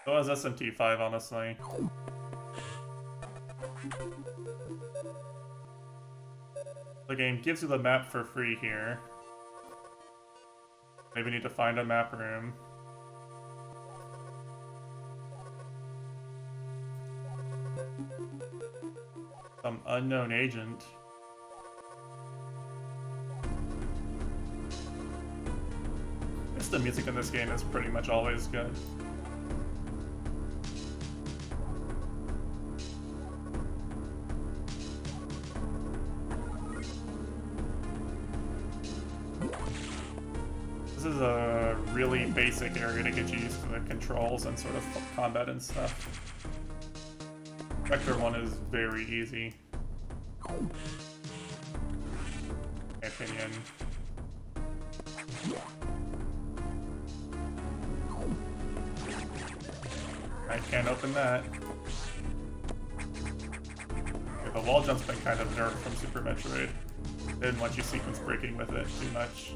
So is SMT5, honestly. The game gives you the map for free here. Maybe need to find a map room. Some unknown agent. I guess the music in this game is pretty much always good. This is a really basic area to get you used to the controls and sort of combat and stuff. Vector 1 is very easy. In my opinion. I can't open that. Yeah, the wall jump's been kind of nerfed from Super Metroid. Didn't want you sequence breaking with it too much.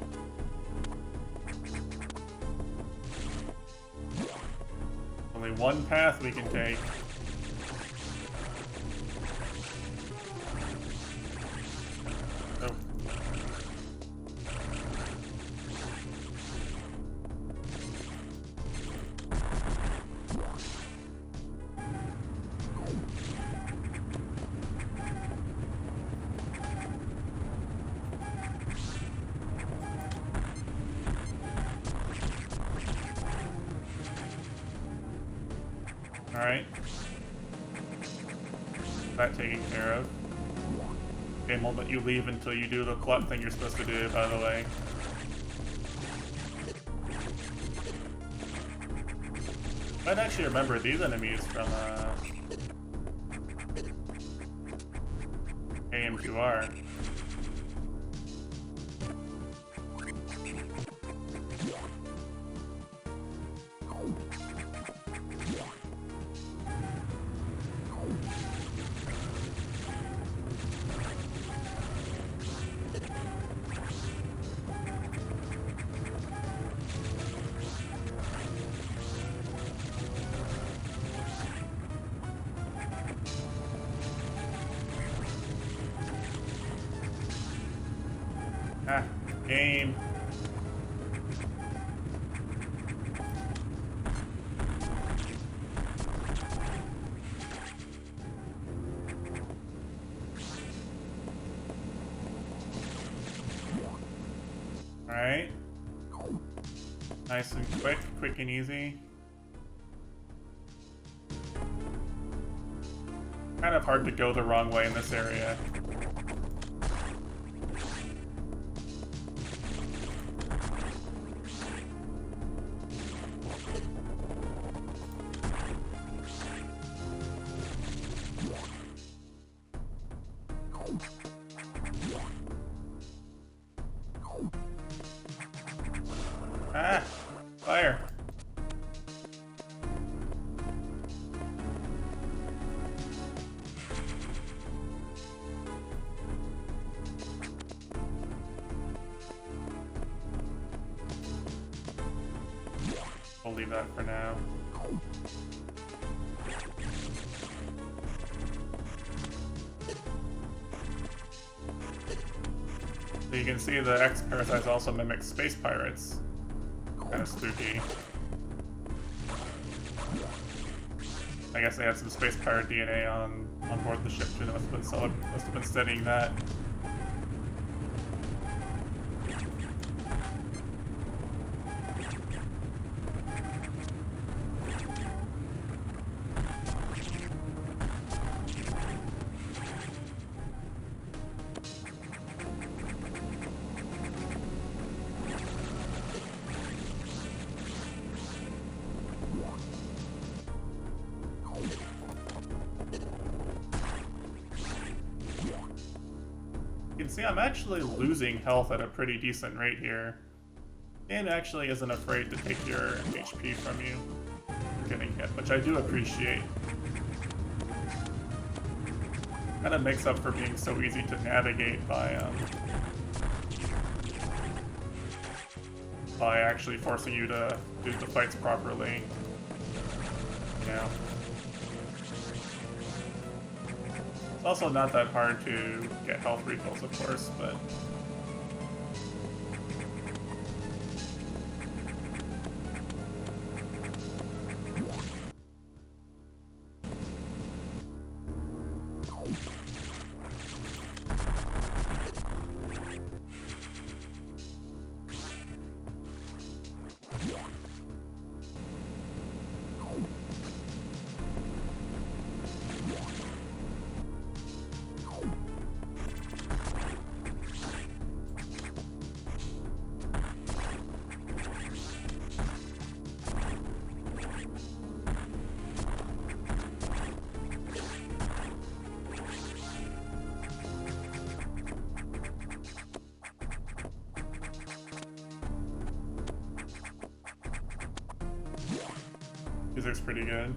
Only one path we can take. Oh. Alright. That taken care of. Game won't let you leave until you do the plot thing you're supposed to do, by the way. I'd actually remember these enemies from AM2R. Ah, game. Alright. Nice and quick and easy. Kind of hard to go the wrong way in this area. Ah! Fire! We'll leave that for now. So you can see the X-Parasites also mimic space pirates. Kind of spooky. I guess they had some space pirate DNA on board the ship too. They must have been studying that. You can see I'm actually losing health at a pretty decent rate here. And actually isn't afraid to take your HP from you for getting hit, which I do appreciate. Kind of makes up for being so easy to navigate by actually forcing you to do the fights properly. You know. It's also not that hard to get health refills, of course, but... Music's pretty good.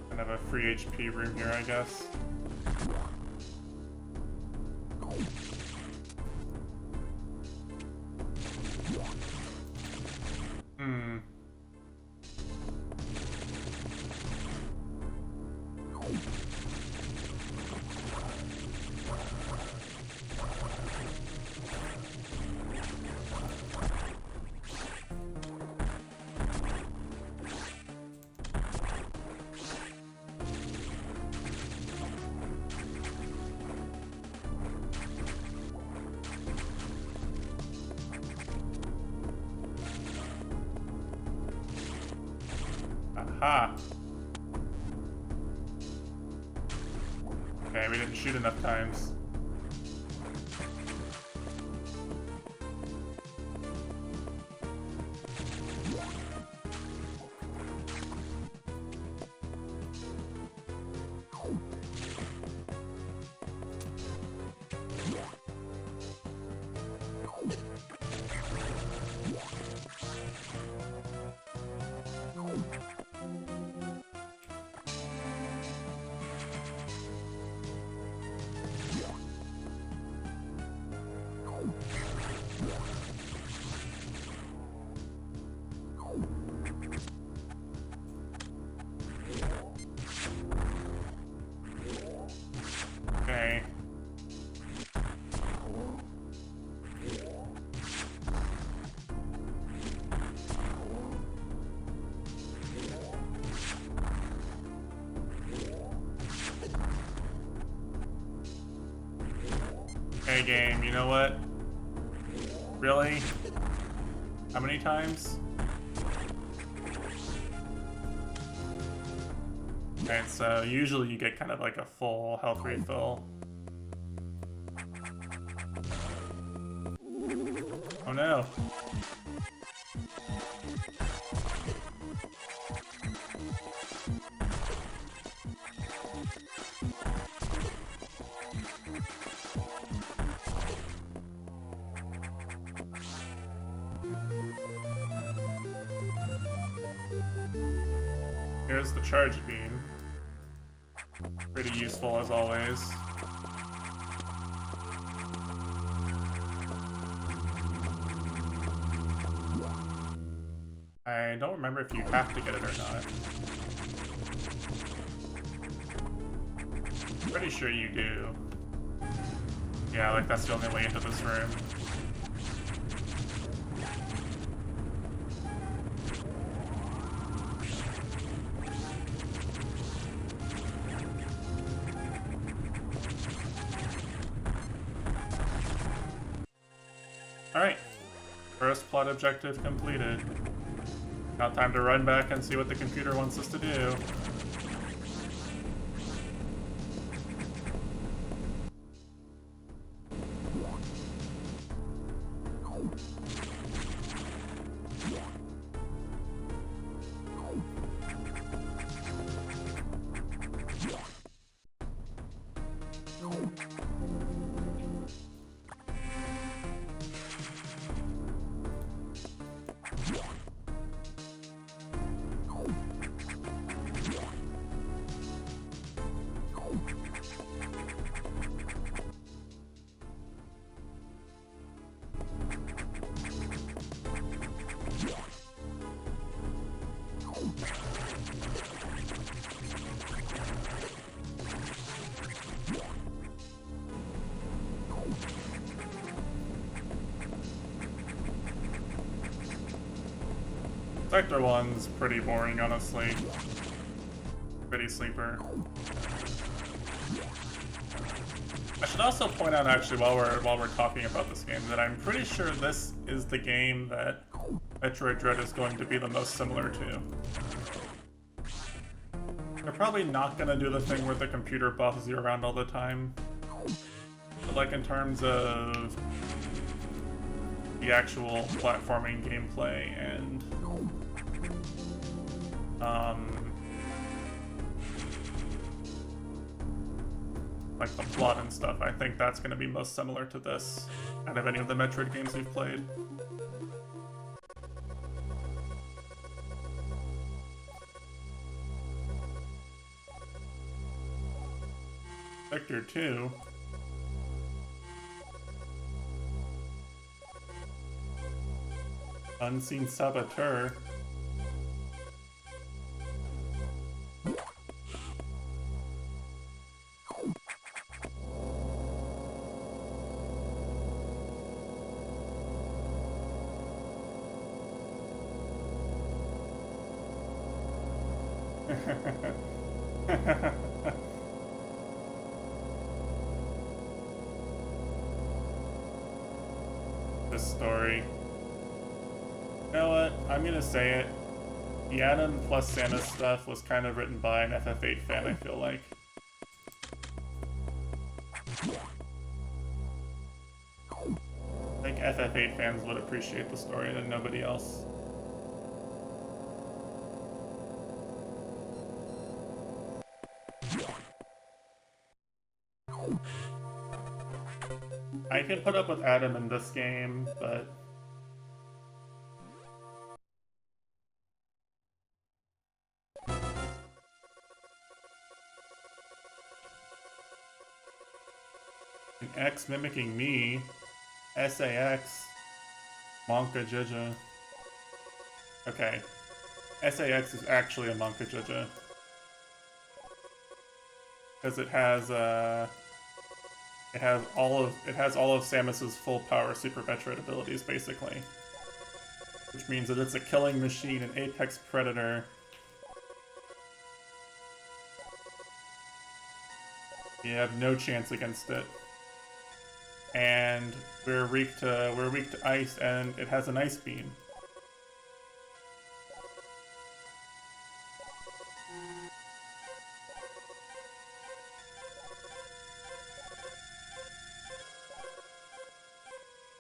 Kind of a free HP room here, I guess. Aha! Okay, we didn't shoot enough times. Okay. Hey game, you know what? Really? How many times? Alright, so usually you get kind of like a full health refill. Oh no. Here's the charge beam. Pretty useful as always. I don't remember if you have to get it or not. Pretty sure you do. Yeah, like that's the only way into this room. Alright. First plot objective completed. Now time to run back and see what the computer wants us to do. Sector 1's pretty boring, honestly. Pretty sleeper. I should also point out, actually, while we're talking about this game, that I'm pretty sure this is the game that Metroid Dread is going to be the most similar to. They're probably not gonna do the thing where the computer bosses you around all the time. But like in terms of the actual platforming gameplay and like the plot and stuff, I think that's going to be most similar to this out of any of the Metroid games we've played. Sector 2. Unseen Saboteur. This story. You know what? I'm gonna say it. The Adam plus Santa stuff was kind of written by an FF8 fan, I feel like. I think FF8 fans would appreciate the story than nobody else. I can put up with Adam in this game, but an X mimicking me, SAX, Monka Jija. Okay, SAX is actually a Monka Jija because it has all of Samus's full power Super Metroid abilities, basically. Which means that it's a killing machine, an apex predator. You have no chance against it. And we're weak to ice, and it has an ice beam.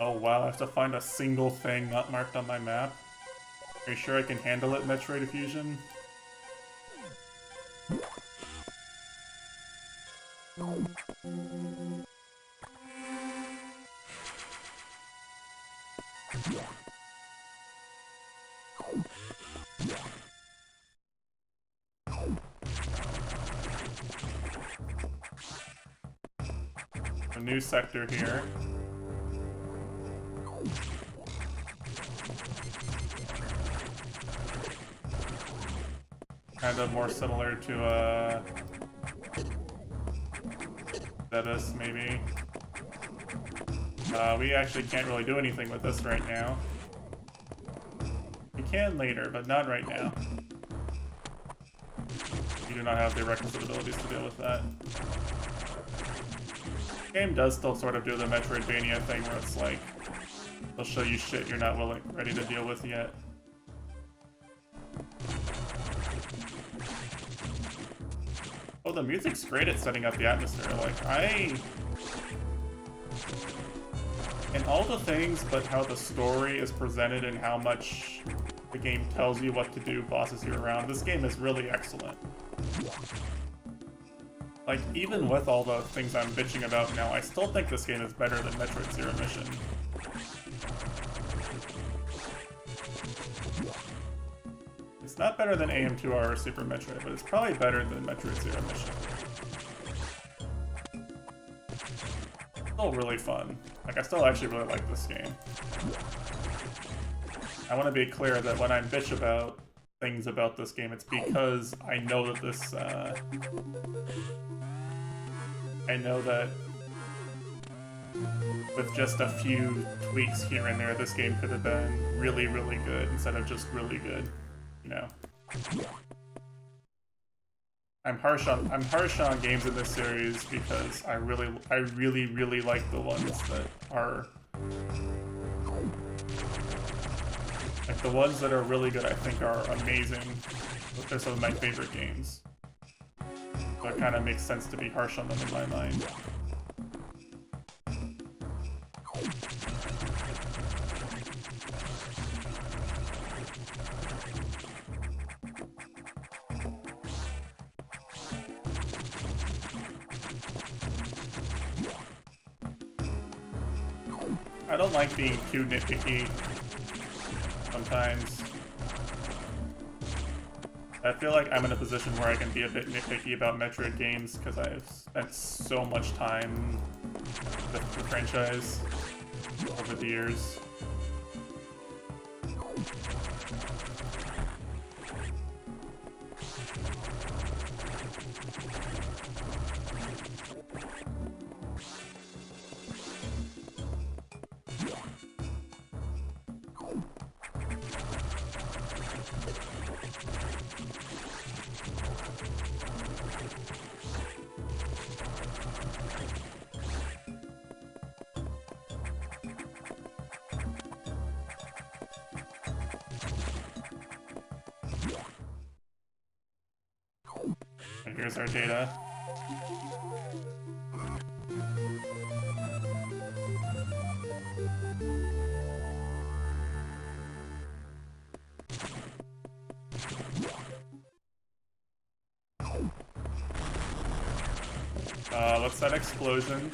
Oh wow, I have to find a single thing not marked on my map. Are you sure I can handle it, Metroid Fusion? A new sector here. Kind of more similar to Zebus, maybe. We actually can't really do anything with this right now. We can later, but not right now. We do not have the requisite abilities to deal with that. The game does still sort of do the Metroidvania thing where it's like, they'll show you shit you're not ready to deal with yet. Oh, the music's great at setting up the atmosphere. Like, and all the things, but how the story is presented and how much the game tells you what to do, bosses you around. This game is really excellent. Like, even with all the things I'm bitching about now, I still think this game is better than Metroid Zero Mission. It's not better than AM2R or Super Metroid, but it's probably better than Metroid Zero Mission. Still really fun. Like, I still actually really like this game. I want to be clear that when I bitch about things about this game, it's because I know that this, I know that with just a few tweaks here and there, this game could have been really, really good instead of just really good, you know. I'm harsh on games in this series because I really like the ones that are like the ones that are really good. I think are amazing. They're some of my favorite games. So it kind of makes sense to be harsh on them in my mind. I don't like being too nitpicky sometimes. I feel like I'm in a position where I can be a bit nitpicky about Metroid games because I've spent so much time with the franchise over the years. And here's our data. What's that explosion?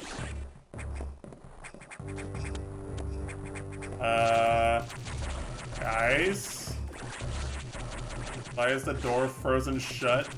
Guys? Why is the door frozen shut?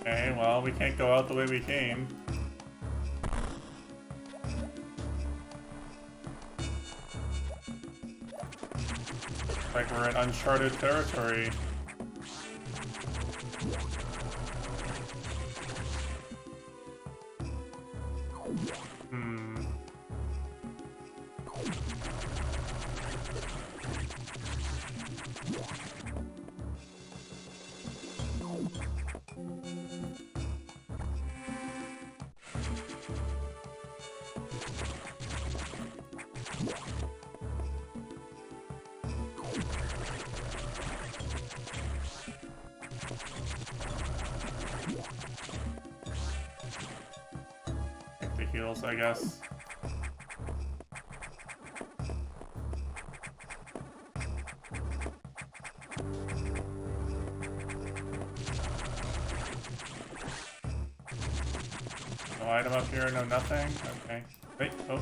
Okay, well, we can't go out the way we came. Like we're in uncharted territory. materials, I guess. No item up here, no nothing? Okay. Wait, oh.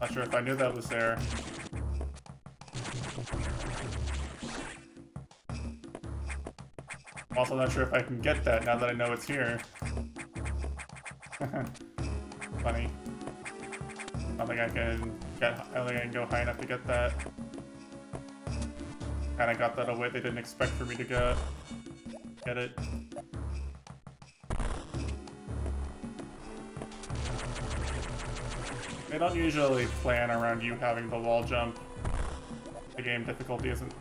Not sure if I knew that was there. I'm also not sure if I can get that now that I know it's here. Funny. I don't think I can go high enough to get that. Kinda got that away they didn't expect for me to get it. They don't usually plan around you having the wall jump. The game difficulty isn't...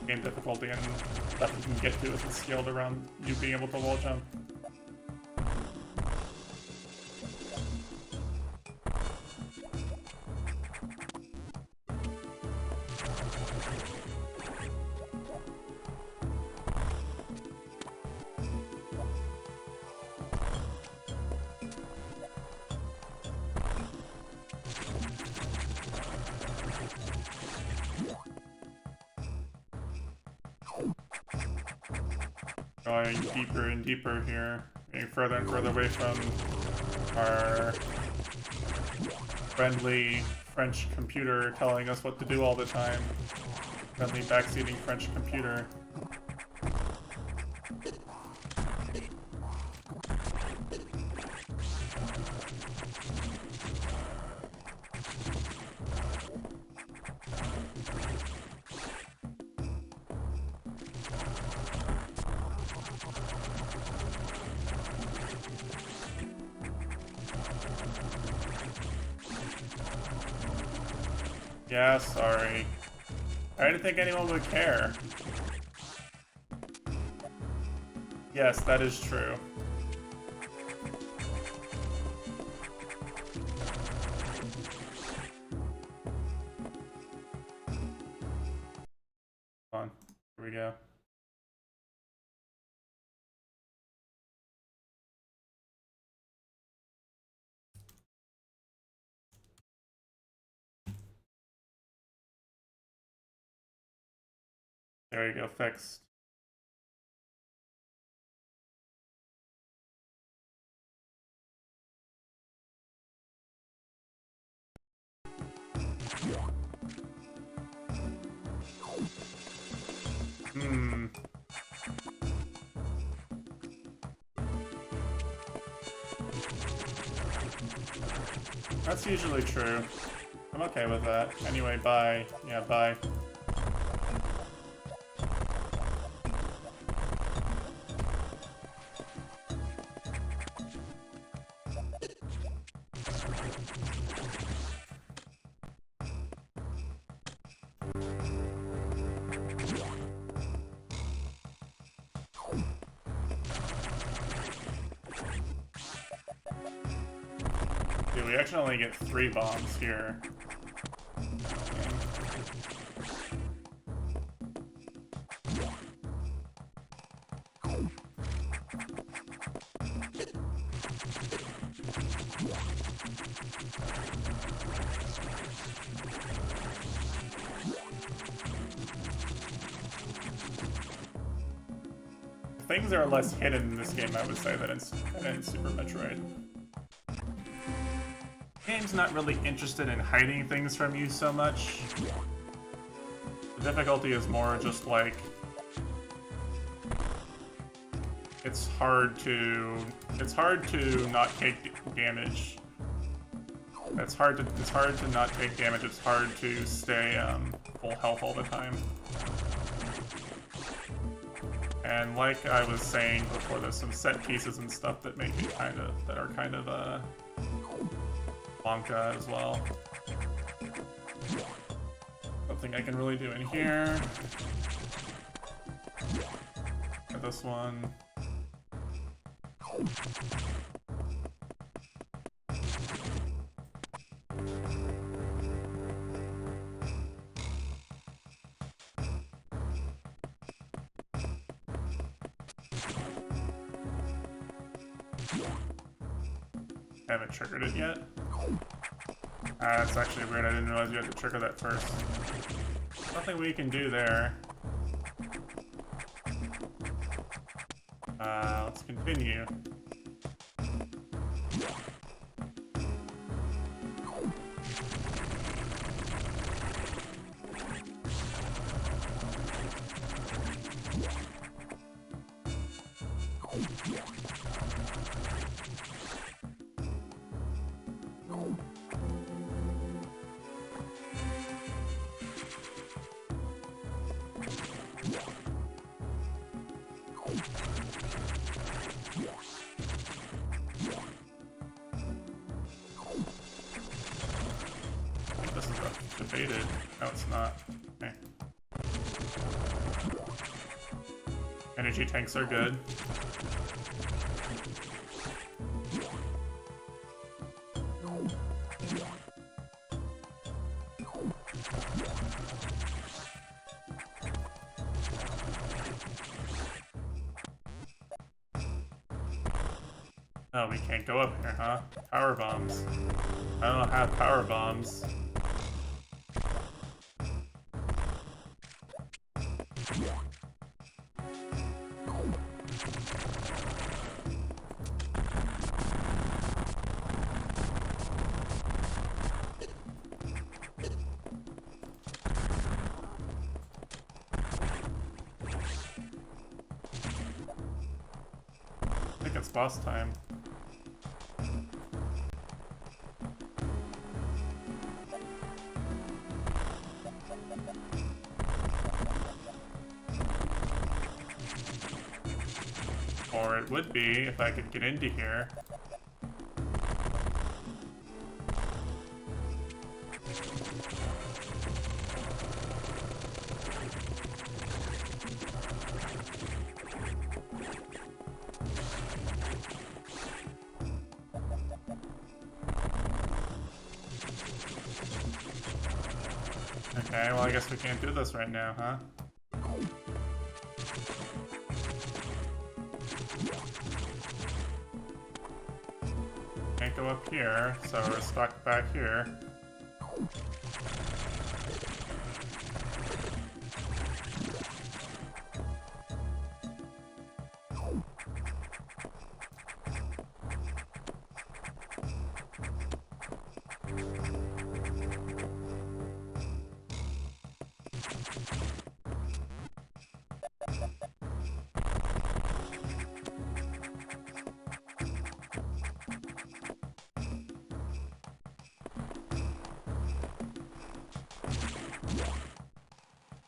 Game difficulty and stuff you can get to isn't scaled around you being able to wall jump. Going deeper and deeper here, getting further and further away from our friendly French computer telling us what to do all the time. Friendly backseating French computer. Yeah, sorry. I didn't think anyone would care. Yes, that is true. Hold on. Here we go. There you go, fixed. That's usually true. I'm okay with that. Anyway, bye. Yeah, bye. Dude, we actually only get 3 bombs here. Things are less hidden in this game, I would say, than in Super Metroid. The game's not really interested in hiding things from you so much. The difficulty is more just like... It's hard to not take damage. It's hard to not take damage. It's hard to stay full health all the time. And like I was saying before, there's some set pieces and stuff that make it that are kind of Wonka as well. Nothing I can really do in here. Got this one. I haven't triggered it yet. That's actually weird. I didn't realize you had to trigger that first. Nothing we can do there. Let's continue. This is debated. No, it's not. Okay. Energy tanks are good. Oh, we can't go up here, huh? Power bombs. I don't have power bombs. I think it's boss time. Or it would be if I could get into here. Okay, well I guess we can't do this right now, huh? Can't go up here, so we're stuck back here.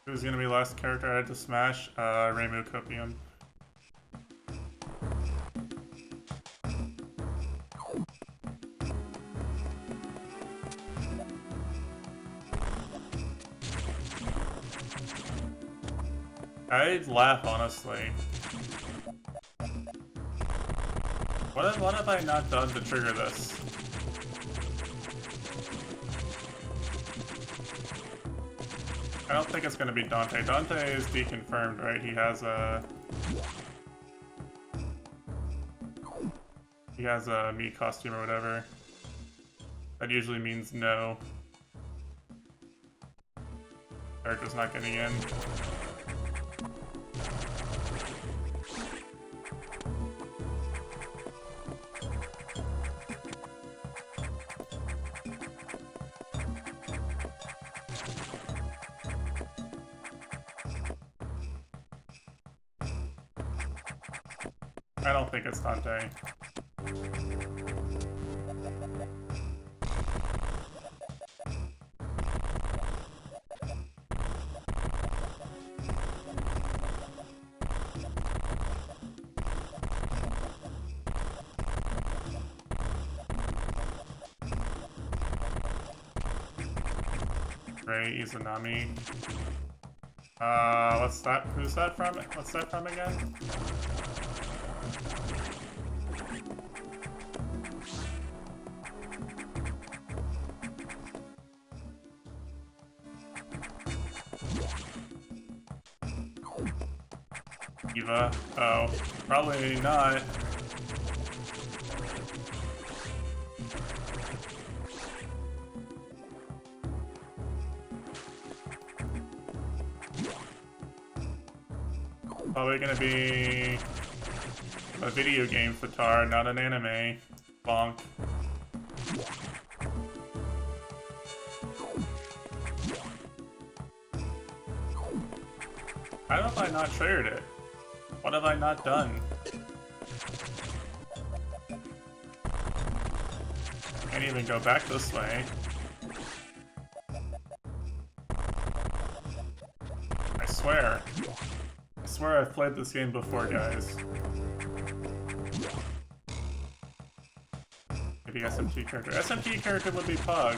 Who's gonna be the last character I had to smash? Reimu Copium. I'd laugh, honestly. What have I not done to trigger this? I don't think it's gonna be Dante. Dante is deconfirmed, right? He has a meat costume or whatever. That usually means no. Character's not getting in. I don't think it's Dante. Ray Izanami. What's that? Who's that from? What's that from again? Eva? Oh, probably not. Probably gonna be a video game Fatar, not an anime. Bonk. How have I not triggered it? What have I not done? Can't even go back this way. I swear I've played this game before, guys. Maybe SMT character. SMT character would be Pug.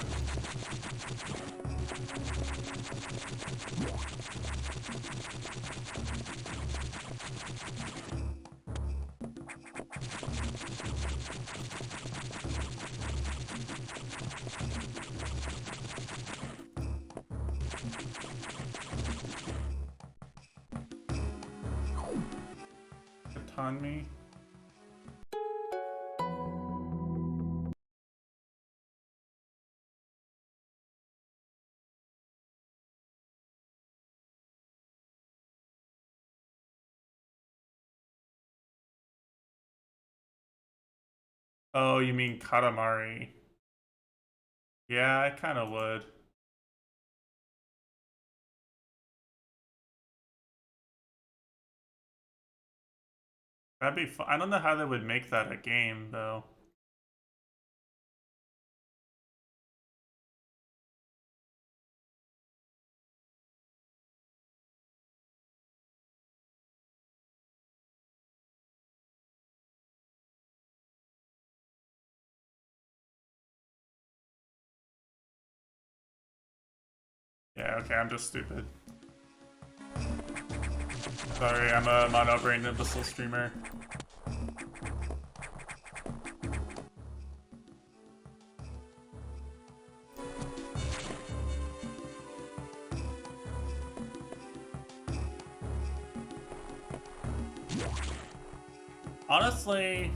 On me. Oh, you mean Katamari? Yeah, I kind of would. That'd be fun. I don't know how they would make that a game, though. Yeah, okay, I'm just stupid. Sorry, I'm a mono-brained imbecile streamer. Honestly,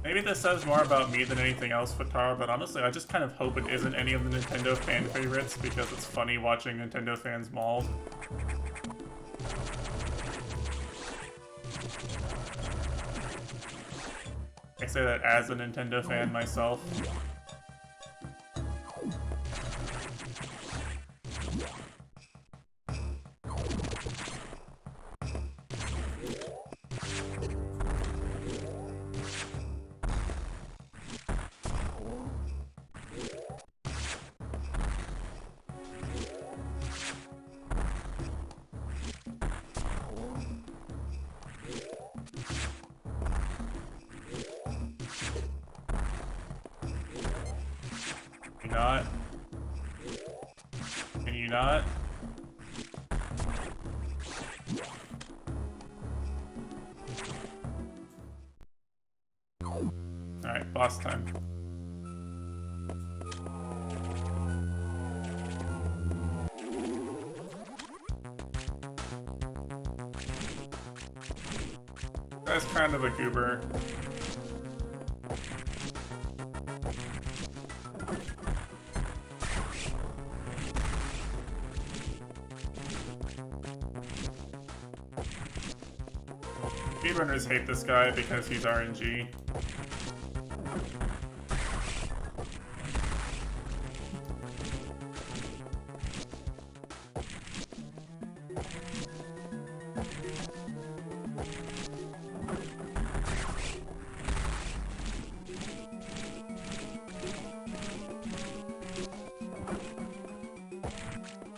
maybe this says more about me than anything else, Fatar, but honestly, I just kind of hope it isn't any of the Nintendo fan favorites because it's funny watching Nintendo fans mauled. I say that as a Nintendo fan myself. Not? Can you not? Alright, boss time. That's kind of a goober. Speedrunners hate this guy because he's RNG.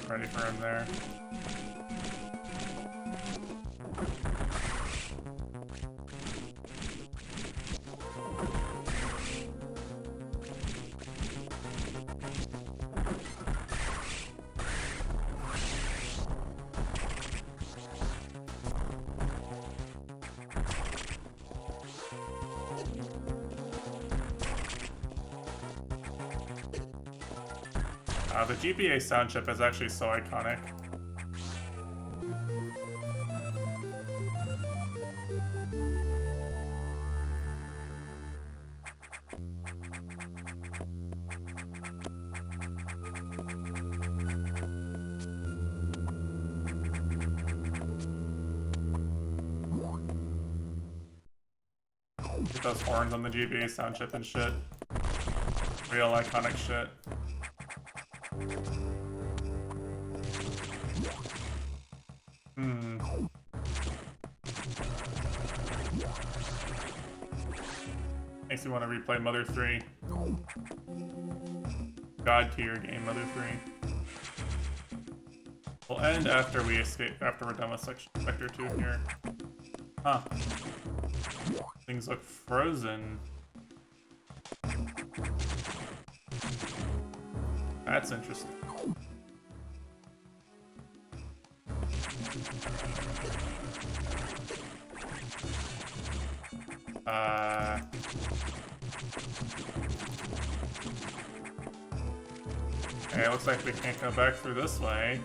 Ready for him there. The GBA sound chip is actually so iconic. Get those horns on the GBA sound chip and shit. Real iconic shit. Makes me want to replay Mother 3. God tier game, Mother 3. We'll end after we escape, after we're done with Sector 2 here. Huh. Things look frozen. That's interesting. Okay, looks like we can't go back through this way.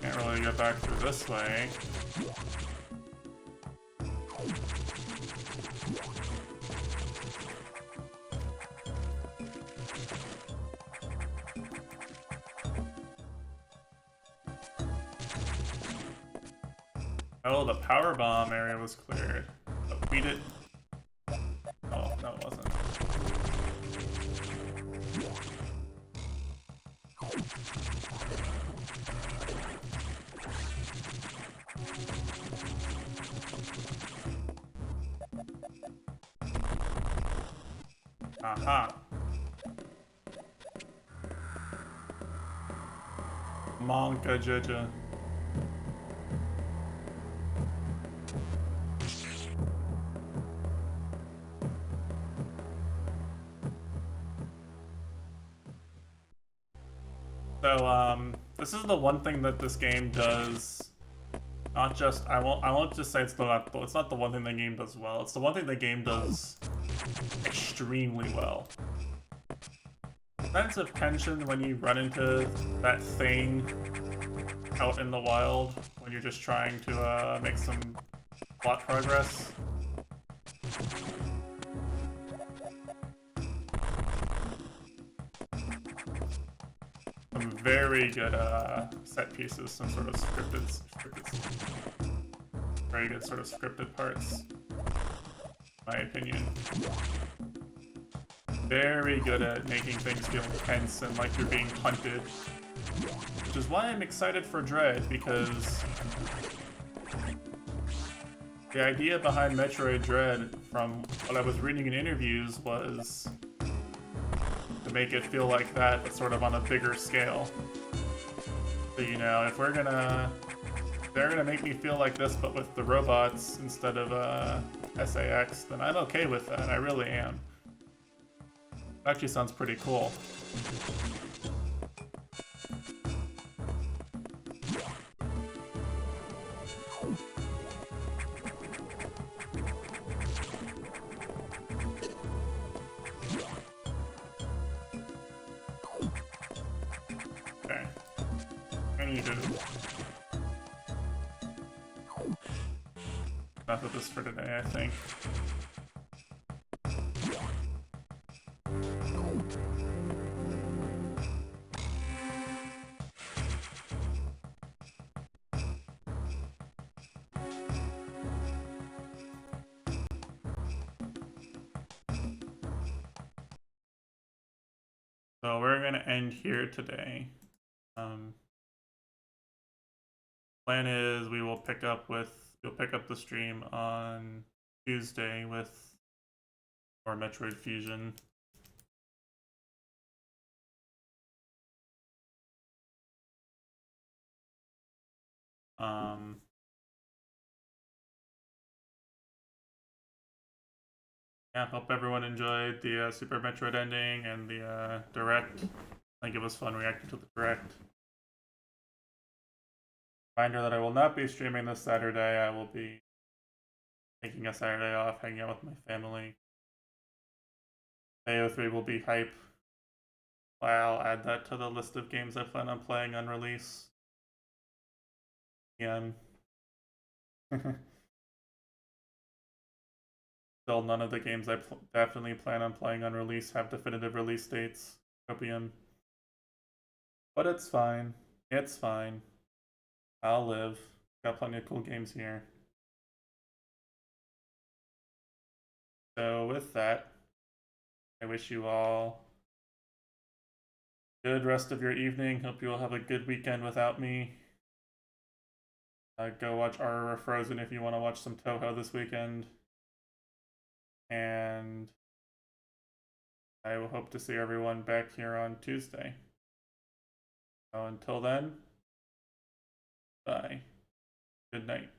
Can't really get back through this way. Oh, the power bomb area was cleared. But we did. Oh, no, it wasn't. Aha. Monka Jaja. So, this is the one thing that this game does. Not just I won't just say it's not the one thing the game does well. It's the one thing the game does extremely well. Sense of tension when you run into that thing out in the wild when you're just trying to make some plot progress. Some very good set pieces, some sort of scripted very good sort of scripted parts, in my opinion. Very good at making things feel tense and like you're being hunted. Which is why I'm excited for Dread, because the idea behind Metroid Dread, from what I was reading in interviews, was to make it feel like that, but sort of on a bigger scale. So, you know, if they're gonna make me feel like this, but with the robots instead of SAX, then I'm okay with that. I really am. It actually sounds pretty cool. Okay. Anywho. Enough of this for today, I think. So we're gonna end here today. Plan is you'll pick up the stream on Tuesday with more Metroid Fusion. Yeah, hope everyone enjoyed the Super Metroid ending and the Direct. I think it was fun reacting to the Direct. Reminder that I will not be streaming this Saturday. I will be taking a Saturday off, hanging out with my family. AO3 will be hype. I'll add that to the list of games I plan on playing on release. Yeah. Still, none of the games I definitely plan on playing on release have definitive release dates. Copium. But it's fine. It's fine. I'll live. Got plenty of cool games here. So with that, I wish you all good rest of your evening. Hope you all have a good weekend without me. Go watch Aurora Frozen if you want to watch some Toho this weekend. And I will hope to see everyone back here on Tuesday. So until then, bye. Good night.